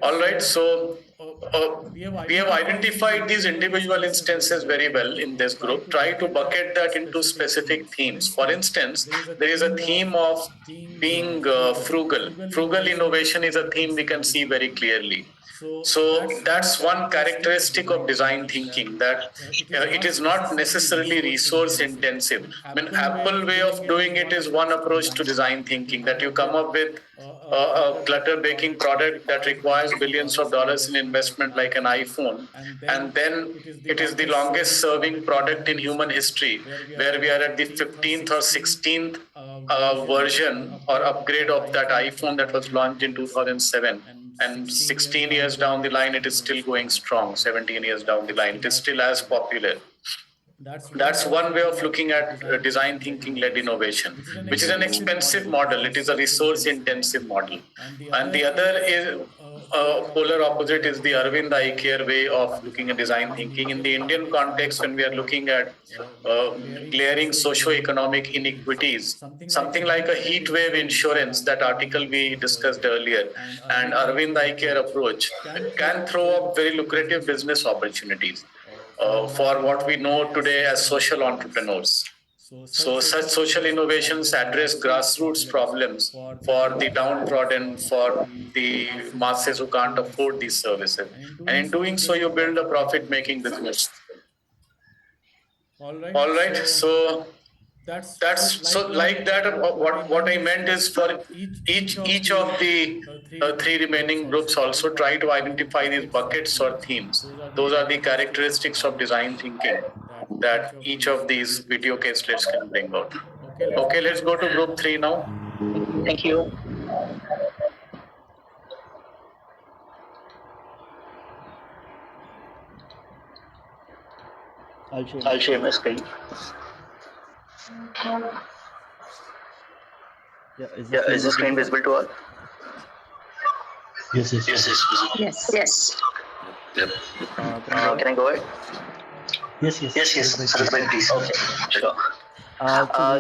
All right. So we have identified these individual instances very well in this group. Try to bucket that into specific themes. For instance, there is a theme of being frugal. Frugal innovation is a theme we can see very clearly. So that's one characteristic of design thinking, that it is not necessarily resource intensive. I mean, Apple way of doing it is one approach to design thinking, that you come up with a clutter breaking product that requires billions of dollars in investment like an iPhone, and then it is the longest serving product in human history, where we are at the 15th or 16th version or upgrade of that iPhone that was launched in 2007. And 16 years down the line, it is still going strong. 17 years down the line, it is still as popular. That's one way of looking at design thinking-led innovation, which is an expensive model. It is a resource-intensive model. And the other is polar opposite is the Arvind Eye Care way of looking at design thinking. In the Indian context, when we are looking at glaring socio-economic inequities, something like a heat wave insurance, that article we discussed earlier, and Arvind Eye Care approach can throw up very lucrative business opportunities for what we know today as social entrepreneurs. So such social innovations address grassroots problems for the downtrodden, for the masses who can't afford these services. And in doing so, you build a profit-making business. All right. So that's so like that. What I meant is, for each of the three remaining groups, also try to identify these buckets or themes. Those are the characteristics of design thinking that each of these video case studies can bring out. Okay, let's go to group 3 now. Thank you. I'll share my screen. Is the screen visible to all? Yes. Yes. Yep. Can I go ahead? Yes. Saraswati, please. Okay, sure.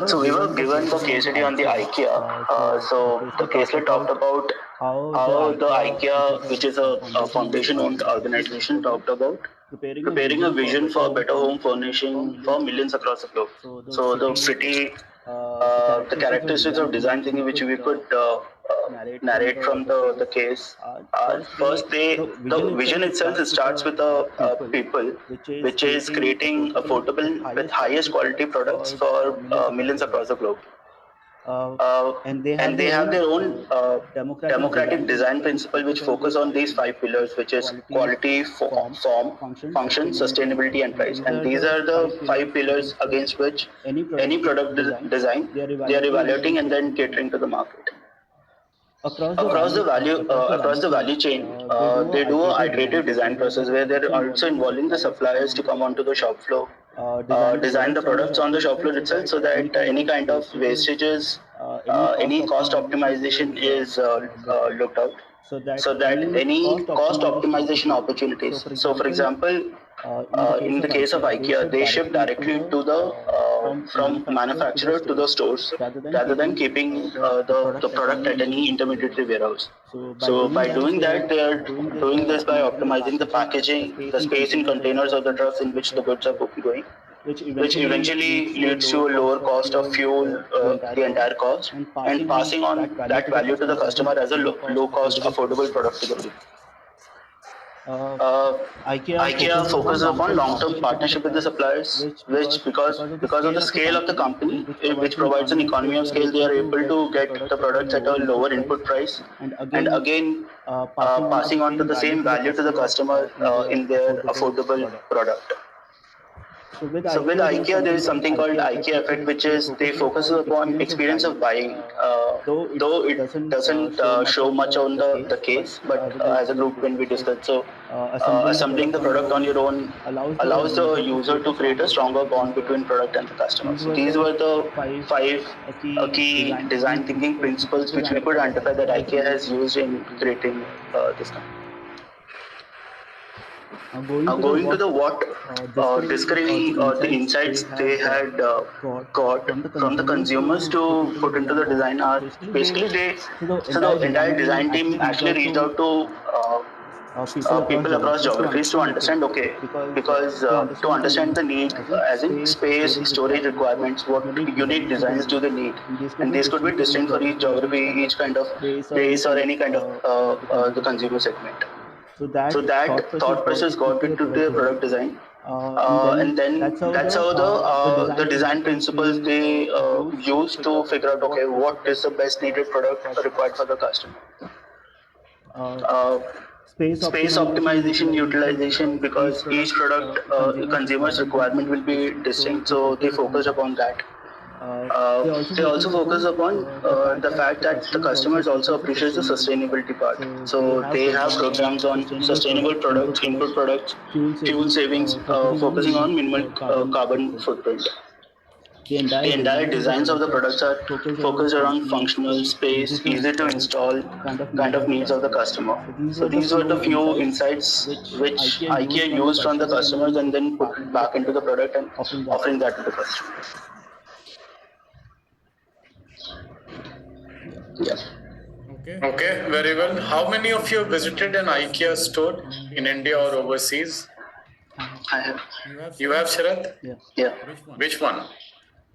So we were given the case study on the IKEA. So the case study talked about how the IKEA, which is a foundation-owned organization, talked about preparing a vision for better home furnishing for millions across the globe. So the characteristics of design thinking which we could narrate from the case. First, the vision itself starts with the people, which is creating affordable with highest quality products for millions across the globe. And they have their own democratic design principle, which focus on these 5 pillars, which is quality, form, function, sustainability, and price. And these are the 5 pillars against which any product design they are evaluating and then catering to the market. Across the value chain, they do an iterative design process where they're also involving the suppliers to come onto the shop floor, design the products on the shop floor itself, so that any kind of wastages, any cost optimization is looked out, so that any cost optimization opportunities. So, for example, in the case of IKEA, they ship directly to the from manufacturer to the stores, rather than keeping the product at any intermediary warehouse. So by doing that, they are doing this by optimizing the packaging, the space in containers or the trucks in which the goods are going, which eventually leads to a lower cost of fuel, the entire cost, and passing on that value to the customer as a low cost, affordable product to the people. IKEA focuses upon long-term partnership with the suppliers, which because of the scale of the company, which provides an economy of scale, they are able to get the products at a lower input price, and again passing on to the same value to the customer in their affordable product. So with IKEA, there is something called IKEA effect, which is they focus upon experience of buying. Though it doesn't show much on the case, but as a group when we discuss, so assembling the product on your own allows the user to create a stronger bond between product and the customer. So these were the five key design thinking principles which we could identify that IKEA has used in creating this kind. Going to the what discovery the insights they had got from the consumers to put into the design are basically so the entire design team actually reached out to people across geographies to understand because to understand the need as in space, storage requirements, what unique designs do they need, and these could be distinct for each geography, each kind of place or any kind of the consumer segment. So that thought process got into the product design, and then that's how the design principles they use to figure out what is the best needed product required for the customer. Space optimization, utilization, because each product consumer's requirement will be distinct, so they focus upon that. They also focus upon the fact that the customers also appreciate the sustainability part. So they have programs on sustainable products, input products, fuel savings, focusing on minimal carbon footprint. The entire designs of the products are focused around functional, space, easy to install kind of needs of the customer. So these were the few insights which IKEA used from the customers and then put it back into the product and offering that to the customer. Yes. Okay, very well. How many of you visited an IKEA store in India or overseas? I have. You have, Sharath? Yeah. Which one?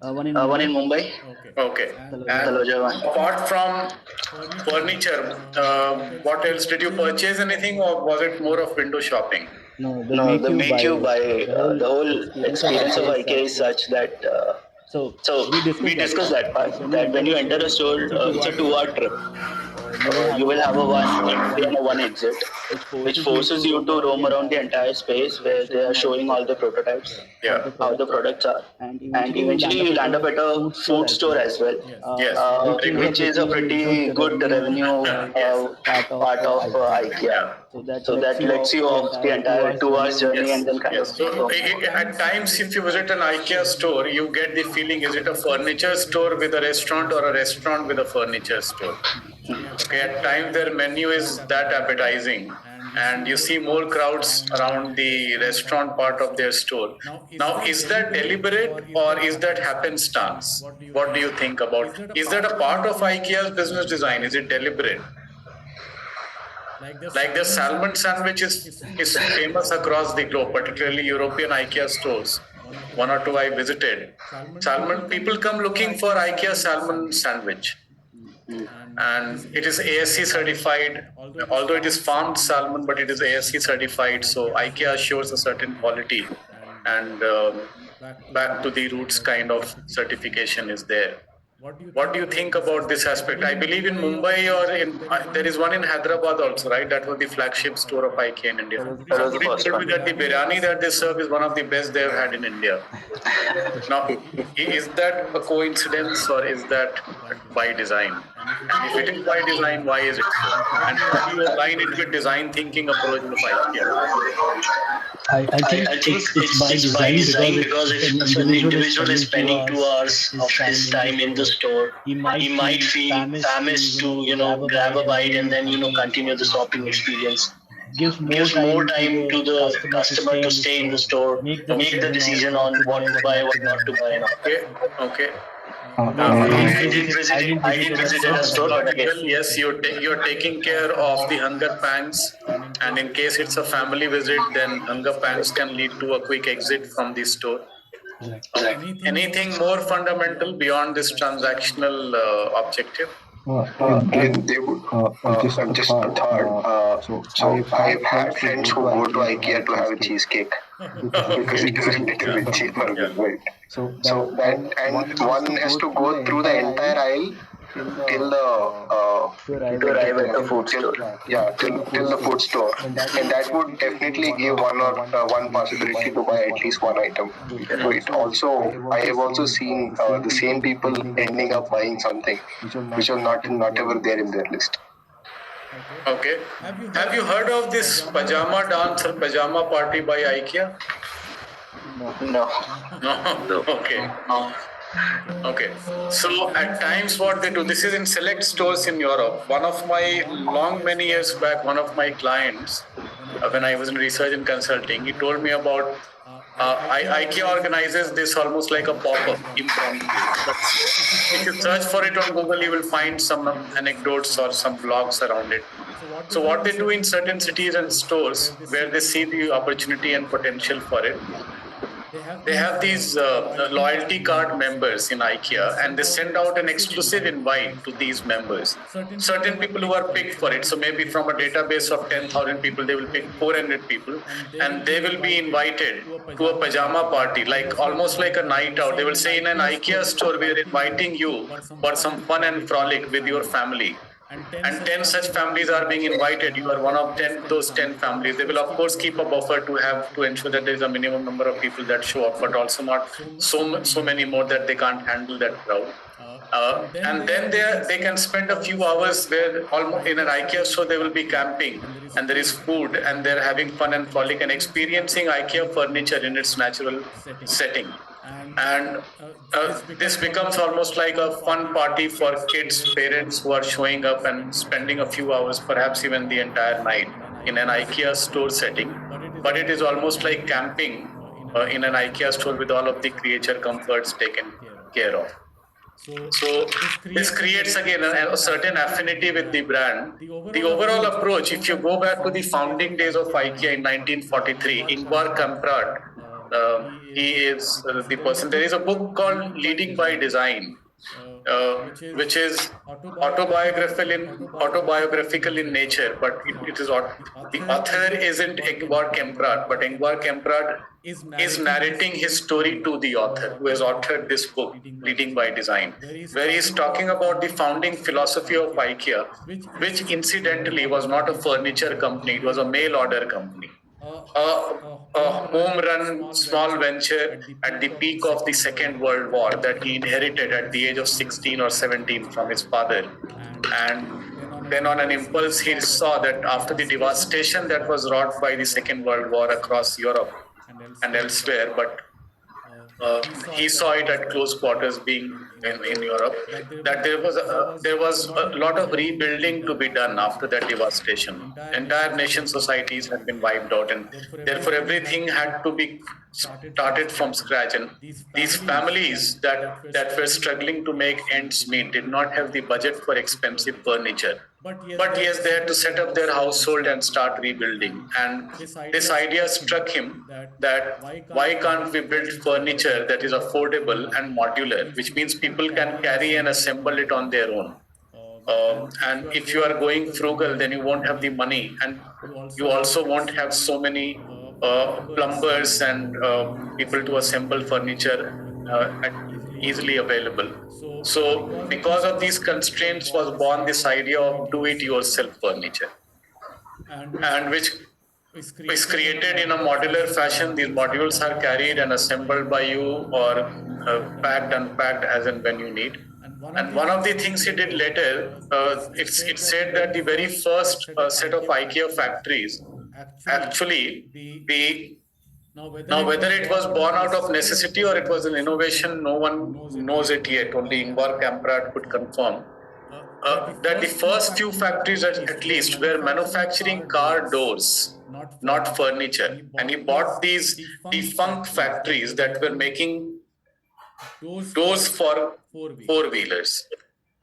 One in Mumbai. Okay. And apart from furniture, what else? Did you purchase anything or was it more of window shopping? No, they make you buy. The whole experience of IKEA is such that so we discussed that part, that when you enter a store, it's a 2-hour trip. You will have a one exit, which forces you to roam around the entire space where they are showing all the prototypes, how the products are, and eventually you land up at a food store as well, which is a pretty good revenue part of IKEA. So that lets you off the entire 2 hours journey and then kind of. So at times, if you visit an IKEA store, you get the feeling: is it a furniture store with a restaurant or a restaurant with a furniture store? Okay, at times their menu is that appetizing, and you see more crowds around the restaurant part of their store. Now, is that deliberate or is that happenstance? What do you think about? Is that a part of IKEA's business design? Is it deliberate? Like the salmon sandwich is famous across the globe, particularly European IKEA stores. 1 or 2 I visited. Salmon, people come looking for IKEA salmon sandwich. And it is ASC certified, although it is farmed salmon, but it is ASC certified. So IKEA assures a certain quality, and back to the roots kind of certification is there. What do you think about this aspect? I believe in Mumbai or there is one in Hyderabad also, right? That was the flagship store of IKEA in India. Somebody told me that the biryani that they serve is one of the best they've had in India. Now, is that a coincidence or is that by design? And if it is by design, why is it so? And how do you align it with design thinking approach of IKEA? I think it's by design because if an individual is spending 2 hours of his time in the store, he might feel famished to grab a bite and then continue the shopping experience. Gives more time to the customer to stay in the store, make the decision on what to buy, what not to buy. Okay. I did visit a store, but again, yes, you're taking care of the hunger pangs, and in case it's a family visit, then hunger pangs can lead to a quick exit from the store. Anything more fundamental beyond this transactional objective? then they would just a third. So I've had friends who go to IKEA to have a cheesecake because it is a little bit cheaper, right? So that, and one has to go through the entire aisle till to arrive at the food store. Till the food store, and that would definitely give one possibility to buy at least one item. So it also, I have also seen the same people ending up buying something which was not ever there in their list. Okay. Have you heard of this pajama dance or pajama party by IKEA? No. No. Okay. Okay. So at times what they do, this is in select stores in Europe. Many years back, one of my clients, when I was in research and consulting, he told me about IKEA organizes this almost like a pop-up impromptu. If you search for it on Google, you will find some anecdotes or some blogs around it. So what they do in certain cities and stores where they see the opportunity and potential for it, they have these loyalty card members in IKEA, and they send out an exclusive invite to these members. Certain people who are picked for it, so maybe from a database of 10,000 people, they will pick 400 people, and they will be invited to a pajama party, like almost like a night out. They will say, in an IKEA store, we are inviting you for some fun and frolic with your family. And 10 such families are being invited. You are one of those 10 families. They will, of course, keep a buffer to ensure that there is a minimum number of people that show up, but also not so many more that they can't handle that crowd. And then they can spend a few hours where almost in an IKEA store they will be camping, and there is food, and they're having fun and frolic and experiencing IKEA furniture in its natural setting. And this becomes almost like a fun party for kids, parents who are showing up and spending a few hours, perhaps even the entire night, in an IKEA store setting. But it is almost like camping in an IKEA store with all of the creature comforts taken care of. So this creates again a certain affinity with the brand. The overall approach, if you go back to the founding days of IKEA in 1943, Ingvar Kamprad, he is the person. There is a book called Leading by Design, which is autobiographical in nature, but it is the author isn't Ingvar Kamprad, but Ingvar Kamprad is narrating his story to the author who has authored this book, Leading by Design, where he is talking about the founding philosophy of IKEA, which incidentally was not a furniture company, it was a mail order company. A home run small venture at the peak of the Second World War that he inherited at the age of 16 or 17 from his father. And then on an impulse, he saw that after the devastation that was wrought by the Second World War across Europe and elsewhere, but he saw it at close quarters being in Europe, that there was a lot of rebuilding to be done after that devastation. Entire nation societies had been wiped out, and therefore everything had to be started from scratch. And these families that were struggling to make ends meet did not have the budget for expensive furniture. But yes, they had to set up their household and start rebuilding. And this idea struck him that why can't we build furniture that is affordable and modular, which means people can carry and assemble it on their own. And if you are going frugal, then you won't have the money, and you also won't have so many plumbers and people to assemble furniture easily available. So because of these constraints was born this idea of do-it-yourself furniture, and which is created in a modular fashion. These modules are carried and assembled by you, or packed, unpacked as and when you need. And one of the things he did later, it said that the very first set of IKEA factories actually now whether it was born out of necessity or it was an innovation, no one knows it yet. Only Ingvar Kamprad could confirm that the first few factories at least were manufacturing car doors, not furniture. And he bought these defunct factories that were making doors for four-wheelers.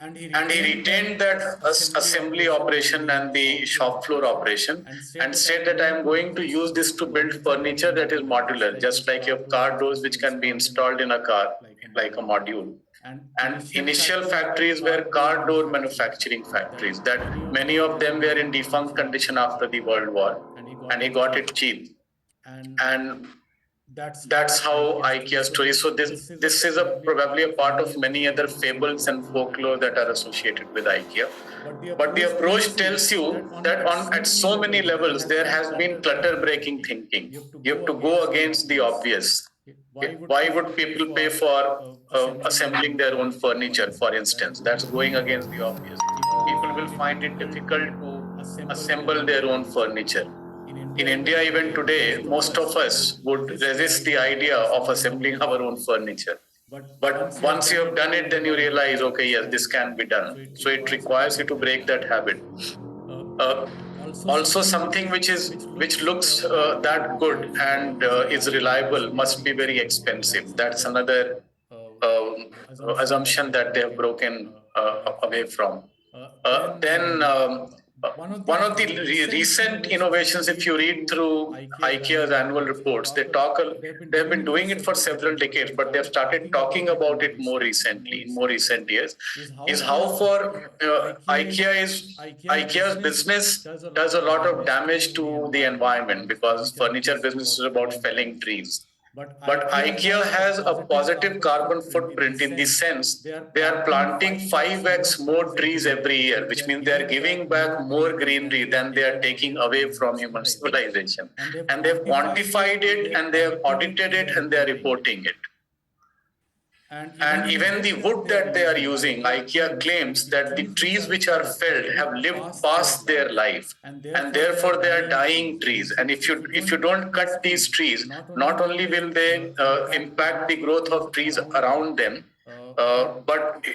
And he retained that assembly operation and the shop floor operation, and said that I am going to use this to build furniture that is modular, just like your car doors which can be installed in a car, like a module. And initial factories were car door manufacturing factories that many of them were in defunct condition after the World War, and he got it cheap. And that's how IKEA story. So this is probably a part of many other fables and folklore that are associated with IKEA. But the approach tells you that at so many levels there has been clutter-breaking thinking. You have to go against the obvious. Why would people pay for assembling their own furniture, for instance? That's going against the obvious. People will find it difficult to assemble their own furniture. In India, even today, most of us would resist the idea of assembling our own furniture. But once you have done it, then you realize, okay, yes, this can be done. So it requires you to break that habit. Also, something which looks that good and is reliable must be very expensive. That's another assumption that they have broken away from. One of the recent innovations, if you read through IKEA's annual reports, they've been doing it for several decades, but they've started talking about it more recently, in more recent years, is how for IKEA's business does a lot of damage to the environment, because furniture business is about felling trees. But IKEA has a positive carbon footprint in the sense they are planting 5x more trees every year, which means they are giving back more greenery than they are taking away from human civilization. And they've quantified it, and they have audited it, and they are reporting it. And even the wood that they are using, IKEA claims that the trees which are felled have lived past their life, and therefore they are dying trees. And if you don't cut these trees, not only will they impact the growth of trees around them, but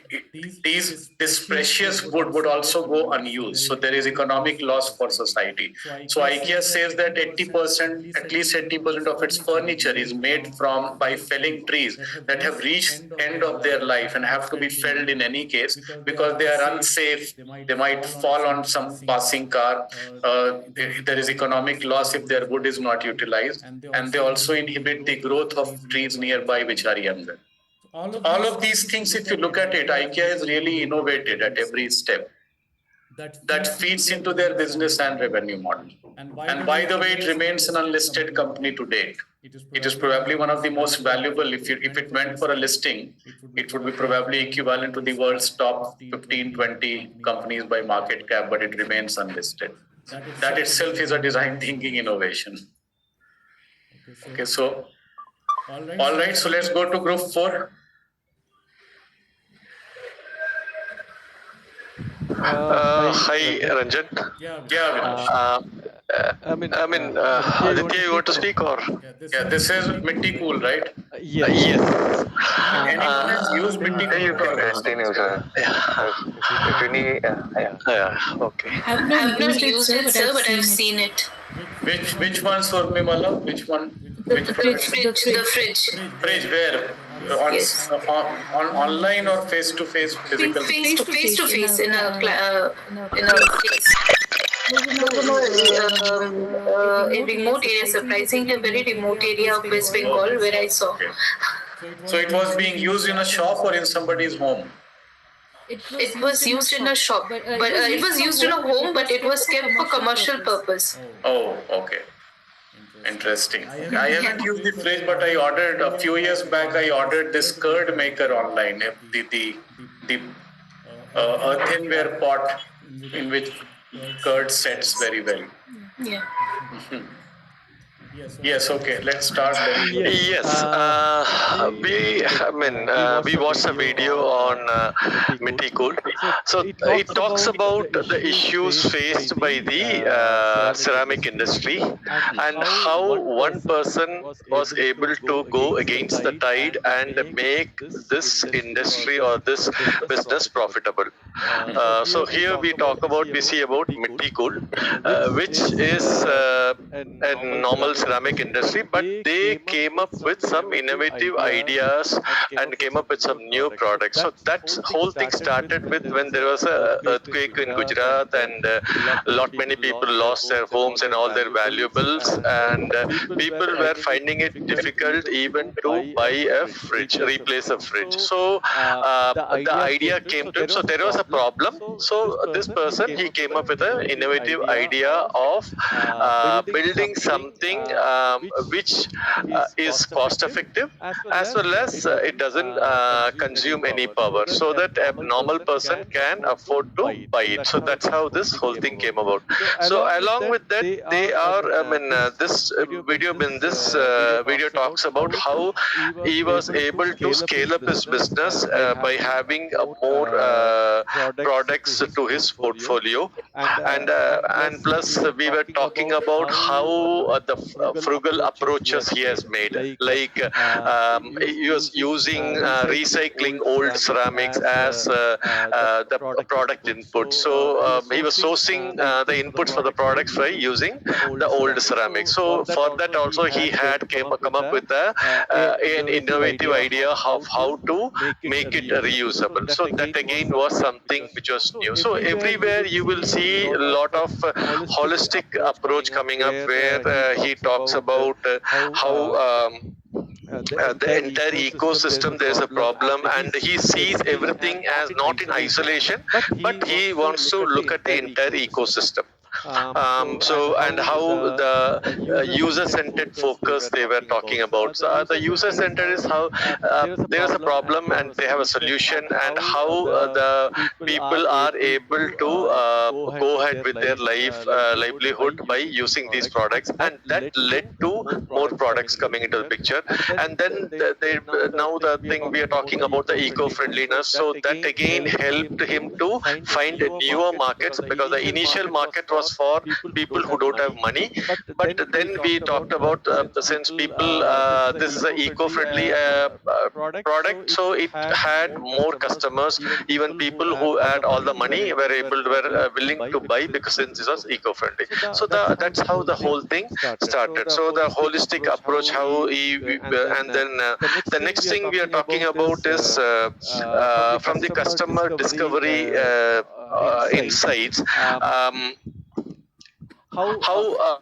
this precious wood would also go unused. So there is economic loss for society. So IKEA says that at least 80% of its furniture is made by felling trees that have reached end of their life and have to be felled in any case because they are unsafe. They might fall on some passing car. There is economic loss if their wood is not utilized, and they also inhibit the growth of trees nearby which are younger. All of these things, if you look at it, IKEA has really innovated at every step. That feeds into their business and revenue model. And by the way, it remains an unlisted company to date. It is probably one of the most valuable. If it went for a listing, it would be probably equivalent to the world's top 15, 20 companies by market cap, but it remains unlisted. That itself is a design thinking innovation. Okay, so, all right, so let's go to group 4. Hi, Ranjan. Aditya, you want to speak or? Yeah, this is Mitti Cool, right? Yes. Anyone has used Mitti Cool? You can continue, sir. If you need, Okay. I've not used it, sir, but I've seen it. Which one, Surmimala? Which one? The fridge. Fridge, where? On online or face-to-face physical? Face-to-face in a place. A remote area, surprisingly a very remote area of West Bengal where I saw. Okay. So it was being used in a shop or in somebody's home? It was used in a shop, but it was used in a home, but it was kept for commercial purpose. Oh, okay. Interesting. I haven't used the fridge, but I ordered a few years back. I ordered this curd maker online, the earthenware pot in which curd sets very well. Yeah. Yes. Okay. Let's start then. Yes. We watched a video on Mitti Cool. So it talks about the issues faced by the ceramic industry and how one person was able to go against the tide and make this industry or this business profitable. So here we see about Mitti Gold, which is a normal ceramic industry, but they came up with some innovative ideas and came up with some new products. So that whole thing started with when there was a earthquake in Gujarat, and many people lost their homes and all their valuables, and people were finding it difficult even to buy a fridge, replace a fridge. So the idea came to him. So there was a problem. So this person, he came up with an innovative idea of building something which is cost effective, as well as it doesn't consume any power, so that a normal person can afford to buy it. So that's how this whole thing came about. So along with that, they are, this video talks about how he was able to scale up his business by having more products to his portfolio, and plus we were talking about how the frugal approaches he has made, like he was using recycling old ceramics as the product input. So he was sourcing the inputs for the products by using the old ceramics. So for that also he had come up with an innovative idea of how to make it reusable. So that again was something which was new. So everywhere you will see a lot of holistic approach coming up, where he talks about how the entire ecosystem, there's a problem, and he sees everything as not in isolation, but he wants to look at the entire ecosystem. And how the user-centered focus they were talking about. So the user-centered is how there is a problem and they have a solution, and how the people are able to go ahead with their livelihood by using these products, and that led to more products coming into the picture. And then now the thing we are talking about, the eco-friendliness, so that again helped him to find newer markets, because the initial market was for people who don't have money. But then we talked about since people, this is an eco-friendly product, so it had more customers. Even people who had all the money were willing to buy, because since this was eco-friendly. So that's how the whole thing started. So the holistic approach, how he, and then the next thing we are talking about is from the customer discovery insights. How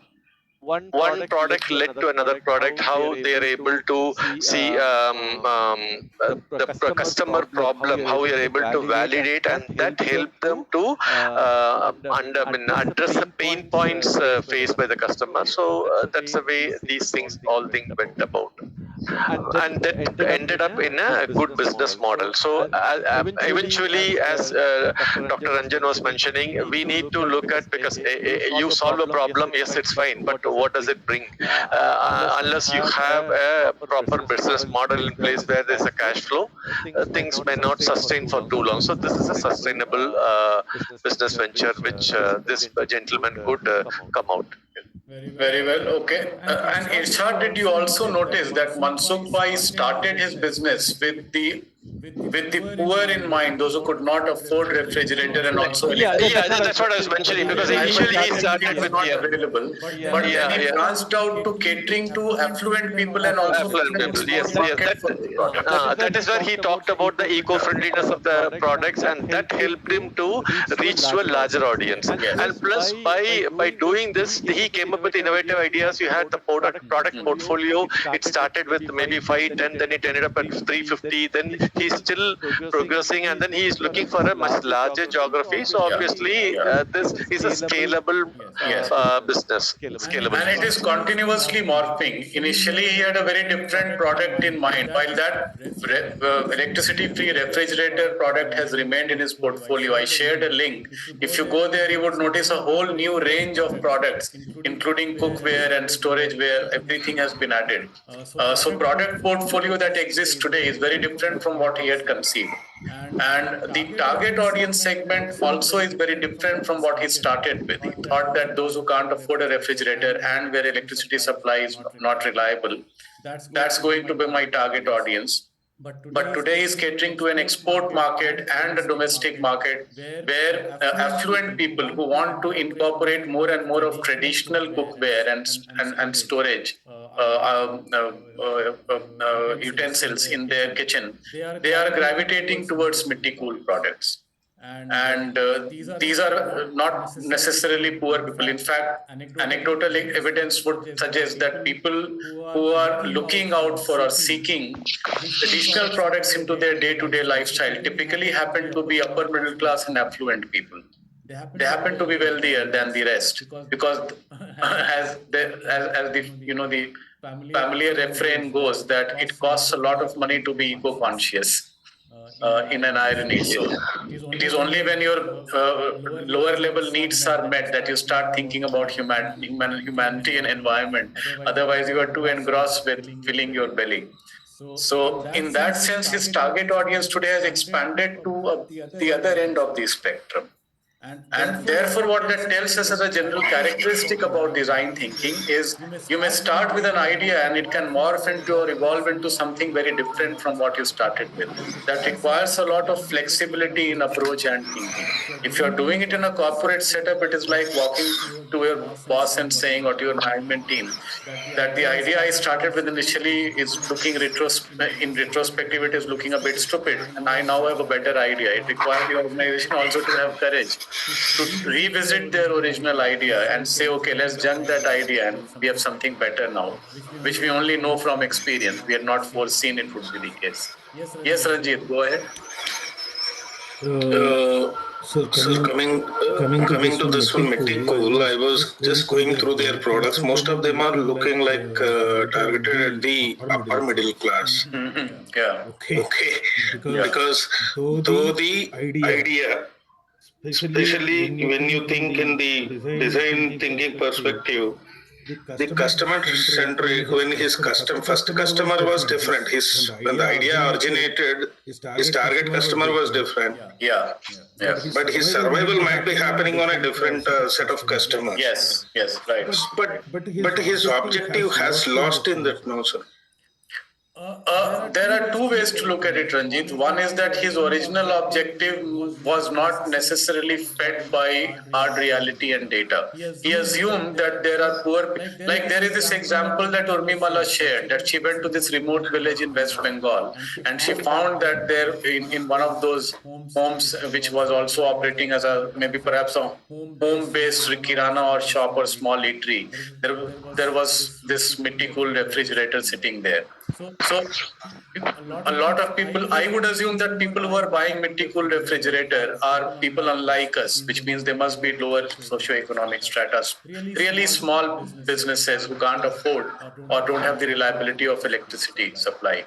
one product led to another product, how they are able to see the customer problem, how we are able to validate, and that helped them to address the pain points faced by the customer. So that's the way all things went about. And that ended up in a good business model. So eventually, as Dr. Ranjan was mentioning, we need to look at, because you solve a problem, yes, it's fine, but what does it bring? Unless you have a proper business model in place where there's a cash flow, things may not sustain for too long. So this is a sustainable business venture which this gentleman could come out. Very well. Okay. And Irshad, did you also notice that Mansukh Bhai started his business with the poor in mind, those who could not afford refrigerator and also that's what I was mentioning, because initially he started with not available, but then he branched out to catering to affluent people and also affluent people. Yes. That is where he talked about the eco-friendliness of the products, and that helped him to reach to a larger audience. And plus, by doing this, he came up with innovative ideas. You had the product portfolio. It started with maybe 5, 10, then it ended up at 350. Then he's still progressing, and then he is looking for a much larger geography. So obviously, this is a scalable business. Scalable. And it is continuously morphing. Initially, he had a very different product in mind, while that electricity-free refrigerator product has remained in his portfolio. I shared a link. If you go there, you would notice a whole new range of products, including cookware and storageware. Everything has been added. So product portfolio that exists today is very different from what he had conceived. And the target audience segment also is very different from what he started with. He thought that those who can't afford a refrigerator and where electricity supply is not reliable, that's going to be my target audience. But today is catering to an export market and a domestic market where affluent people who want to incorporate more and more of traditional cookware and storage utensils in their kitchen, they are gravitating towards Mitti Cool products. And these are not necessarily poor people. In fact, anecdotal evidence would suggest that people who are looking out for or seeking traditional products into their day-to-day lifestyle typically happen to be upper middle class and affluent people. They happen to be wealthier than the rest because as the familiar refrain goes that it costs a lot of money to be eco-conscious. In an irony. So it is only when your lower level needs are met that you start thinking about humanity and environment. Otherwise, you are too engrossed with filling your belly. So in that sense, his target audience today has expanded to the other end of the spectrum. And therefore, what that tells us as a general characteristic about design thinking is you may start with an idea and it can morph into or evolve into something very different from what you started with. That requires a lot of flexibility in approach and thinking. If you're doing it in a corporate setup, it is like walking to your boss and saying, or to your management team, that the idea I started with initially is looking in retrospective, it is looking a bit stupid, and I now have a better idea. It requires the organization also to have courage to revisit their original idea and say, okay, let's junk that idea and we have something better now, which we only know from experience. We had not foreseen it would be the case. Yes, Ranjit, go ahead. So coming to this one, Mitti Cool, I was just going through their products. Most of them are looking like targeted at the upper middle class. Mm-hmm. Yeah. Okay. Because though the idea, especially when you think in the design thinking perspective, the customer centric, when his first customer was different, when the idea originated, his target customer was different. Yeah. But his survival might be happening on a different set of customers. Yes, right. But his objective has lost in that now, sir. There are two ways to look at it, Ranjit. One is that his original objective was not necessarily fed by hard reality and data. He assumed that there are poor, like there is this example that Urmimala shared, that she went to this remote village in West Bengal and she found that there in one of those homes, which was also operating as perhaps a home-based kirana or shop or small eatery, there was this Mitti Cool refrigerator sitting there. So a lot of people, I would assume that people who are buying Mitti Cool refrigerator are people unlike us, which means they must be lower socioeconomic stratas, really small businesses who can't afford or don't have the reliability of electricity supply.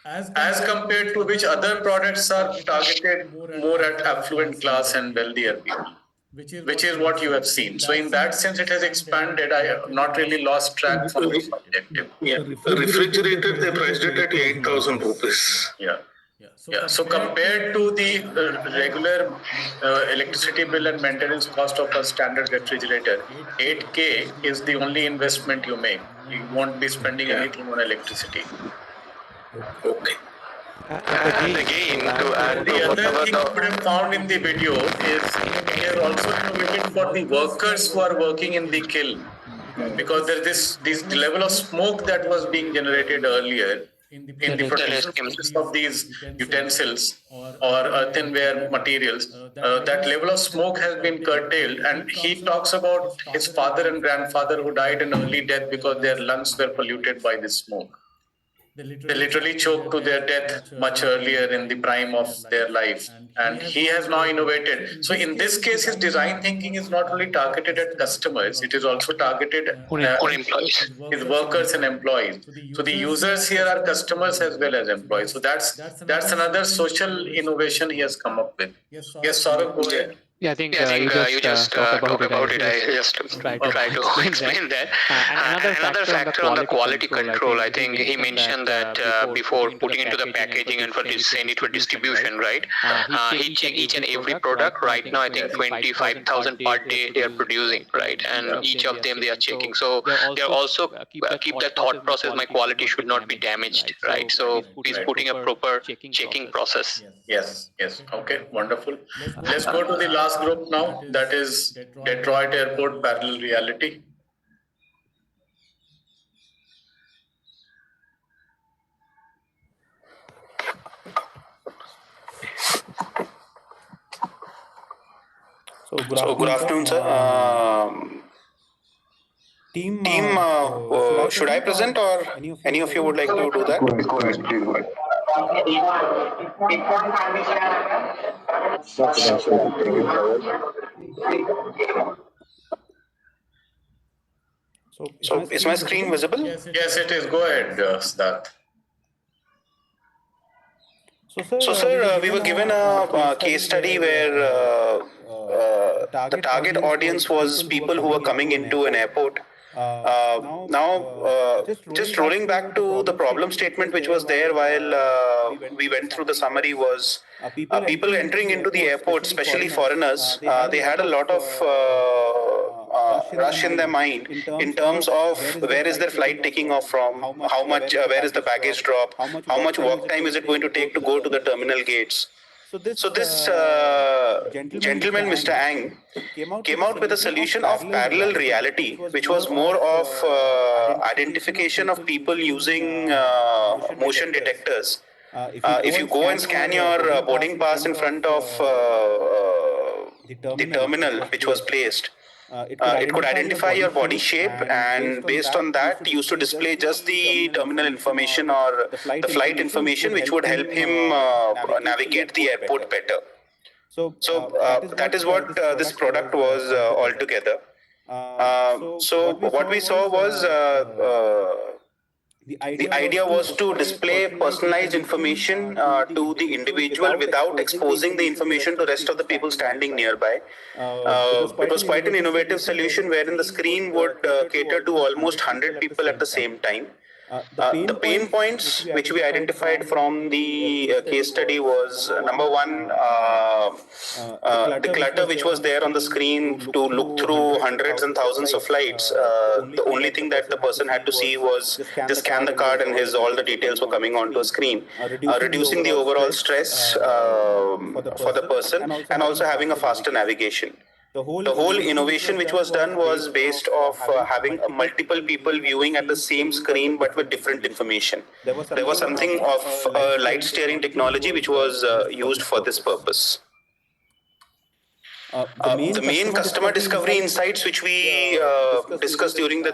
As compared to which other products are targeted more at affluent class and wealthier people, which is what you have seen. So in that sense, it has expanded. I have not really lost track from the objective. Yeah, the refrigerator, they priced it at 8,000 rupees. Yeah. So compared to the regular electricity bill and maintenance cost of a standard refrigerator, 8K is the only investment you make. You won't be spending anything on electricity. Okay. And again, to add the other thing you would have found in the video is we are also innovated for the workers who are working in the kiln, because there is this level of smoke that was being generated earlier in the production process of these utensils or earthenware materials. That level of smoke has been curtailed, and he talks about his father and grandfather who died an early death because their lungs were polluted by this smoke. They literally choked to their death much earlier in the prime of their life. And he has now innovated. So in this case, his design thinking is not only targeted at customers, it is also targeted at employees, his workers and employees. So the users here are customers as well as employees. So that's another social innovation he has come up with. Yes, Saurabh, go ahead. Yeah, I think Yeah, I think you just talk talk about it. it. I just Try try to to explain explain that. that. And Another factor on the quality control, I think he mentioned that before putting into the packaging and for send it for distribution, right? He check each and every product. Right now, I think 25,000 per day they are producing, right? And each of them they are checking. So they are also keep the thought process. My quality should not be damaged, right? So he's putting a proper checking process. Yes, yes. Okay, wonderful. Let's go to the last group now. That is Detroit Airport Parallel Reality. So good afternoon, sir. Team, should I present or any of you would like to do that? Go ahead, please go ahead. So is my screen visible? Yes, it is. Go ahead, Siddharth. So, sir, we were given a case study where the target audience was people who were coming into an airport. Just rolling back to the problem statement which was there while we went through the summary was people entering into the airport, especially foreigners, they had a lot of rush in their mind in terms of where is their flight taking off from, how much, where is the baggage drop, how much walk time is it going to take to go to the terminal gates. So this gentleman, Mr. Ang, came out with a solution of parallel reality, which was more of identification of people using motion detectors. If you go and scan your boarding pass in front of the terminal which was placed, it could identify your body shape, and based on that, used to display just the terminal information or the flight information, which would help him navigate the airport better. So that is what this product was altogether. So what we saw was the idea was to display personalized information to the individual without exposing the information to the rest of the people standing nearby. It was quite an innovative solution wherein the screen would cater to almost 100 people at the same time. The pain points which we identified from the case study was number one, the clutter which was there on the screen to look through hundreds and thousands of flights. The only thing that the person had to see was just scan the card and all the details were coming onto a screen, reducing the overall stress for the person and also having a faster navigation. The whole innovation which was done was based off having multiple people viewing at the same screen but with different information. There was something of light steering technology which was used for this purpose. The main customer discovery insights which we discussed during the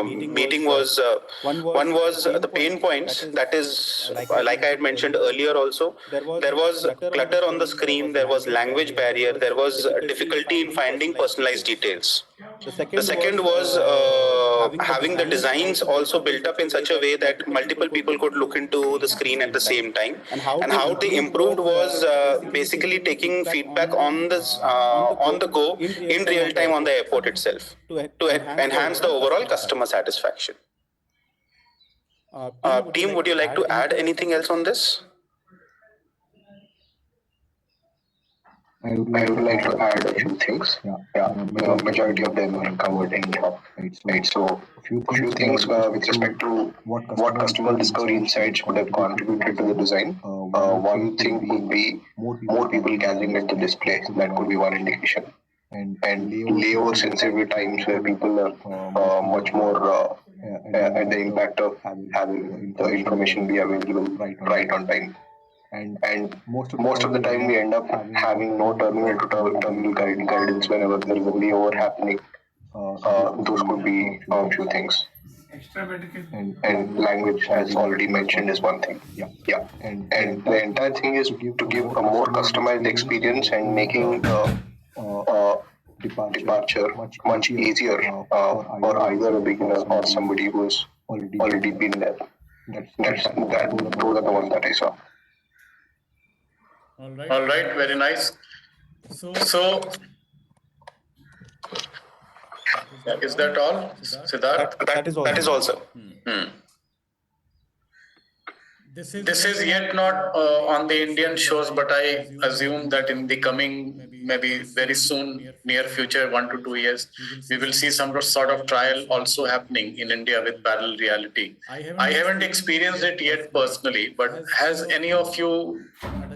meeting was one was the pain points. That is, like I had mentioned earlier also, there was clutter on the screen, there was language barrier, there was difficulty in finding personalized details. The second was having the designs also built up in such a way that multiple people could look into the screen at the same time. And how they improved was basically taking feedback on this on the go in real time on the airport itself to enhance the overall customer satisfaction. Team, would you like to add anything else on this? I would like to add a few things. Majority of them are covered in top, right? So a few things with respect to what customer discovery insights would have contributed to the design. One thing would be more people gathering at the display. That could be one indication. And layover sensitive times where people are much more at the impact of having the information be available right on time. And most of the time we end up having no terminal to terminal guidance whenever there is a layover happening. Those could be a few things. And language, as already mentioned, is one thing. Yeah. And the entire thing is to give a more customized experience and making departure much easier for either a beginner or somebody who has already been there. Those are the ones that I saw. All right, very nice. So, is that all, Siddharth? That is also. This is yet not on the Indian shows, but I assume that in the coming, maybe very soon, near future, 1 to 2 years, we will see some sort of trial also happening in India with parallel reality. I haven't experienced it yet personally, but has any of you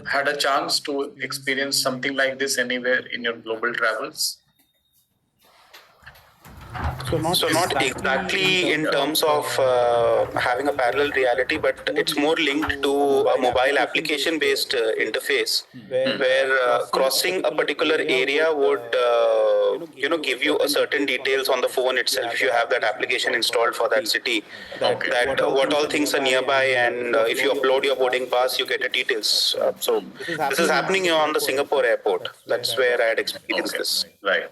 had a chance to experience something like this anywhere in your global travels? So not exactly in terms of having a parallel reality, but it's more linked to a mobile application-based interface, where crossing a particular area would give you a certain details on the phone itself if you have that application installed for that city. That what all things are nearby, and if you upload your boarding pass, you get the details. So this is happening on the Singapore airport. That's where I had experienced this. Right.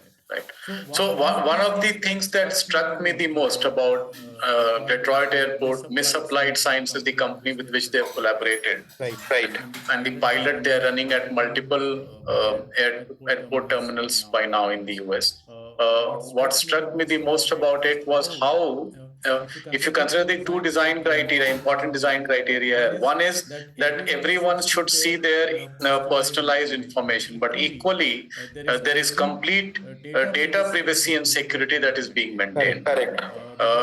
So one of the things that struck me the most about Detroit Airport, Misapplied Science is the company with which they have collaborated. Right. And the pilot they are running at multiple airport terminals by now in the US. What struck me the most about it was how, if you consider the two design criteria, important design criteria, one is that everyone should see their personalized information, but equally there is complete data privacy and security that is being maintained. Correct.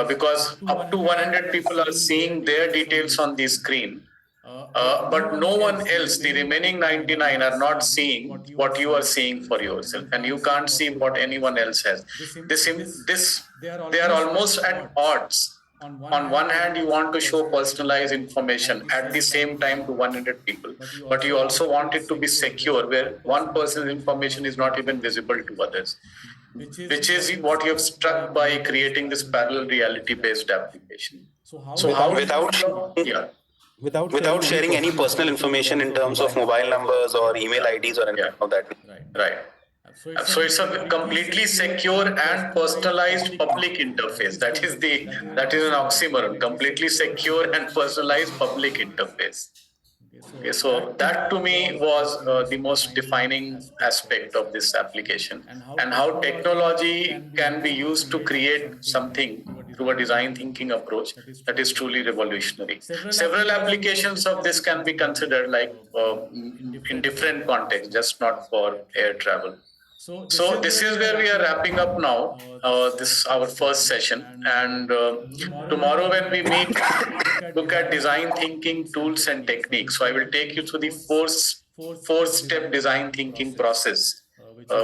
Because up to 100 people are seeing their details on the screen. But no one else, the remaining 99, are not seeing what you are seeing for yourself, and you can't see what anyone else has. They are almost at odds. On one hand, you want to show personalized information at the same time to 100 people, but you also want it to be secure, where one person's information is not even visible to others, which is what you have struck by creating this parallel reality-based application. So how without sharing any personal information in terms of mobile numbers or email IDs or anything of that. Right. So it's a completely secure and personalized public interface. That is an oxymoron. Completely secure and personalized public interface. Okay, so that to me was the most defining aspect of this application, and how technology can be used to create something through a design thinking approach that is truly revolutionary. Several applications of this can be considered like in different contexts, just not for air travel. So this is where we are wrapping up now. This is our first session, and tomorrow when we meet, look at design thinking tools and techniques. So I will take you through the four-step design thinking process,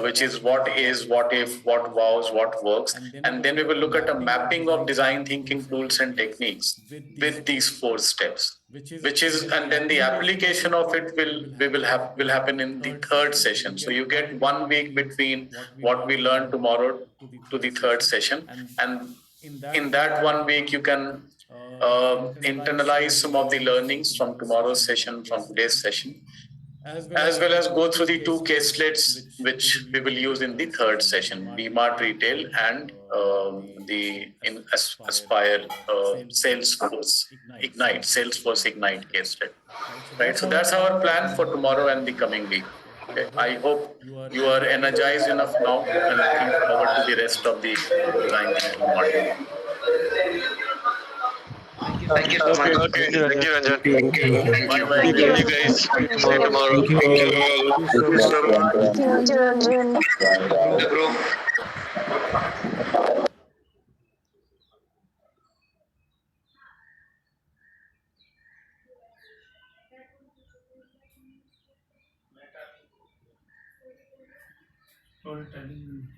which is what is, what if, what was, what works, and then we will look at a mapping of design thinking tools and techniques with these 4 steps. And then the application of it will happen in the third session. So you get 1 week between what we learn tomorrow to the third session, and in that 1 week you can internalize some of the learnings from tomorrow's session, from today's session, as well as go through the 2 case studies which we will use in the third session, DMart Retail and the Aspire Salesforce Ignite case study. Right. So that's our plan for tomorrow and the coming week. Okay. I hope you are energized enough now and looking forward to the rest of the design thinking module. Thank you so much. Okay. Thank you, Ranjan. Bye-bye. Thank you, guys. See you tomorrow. The group. Storytelling.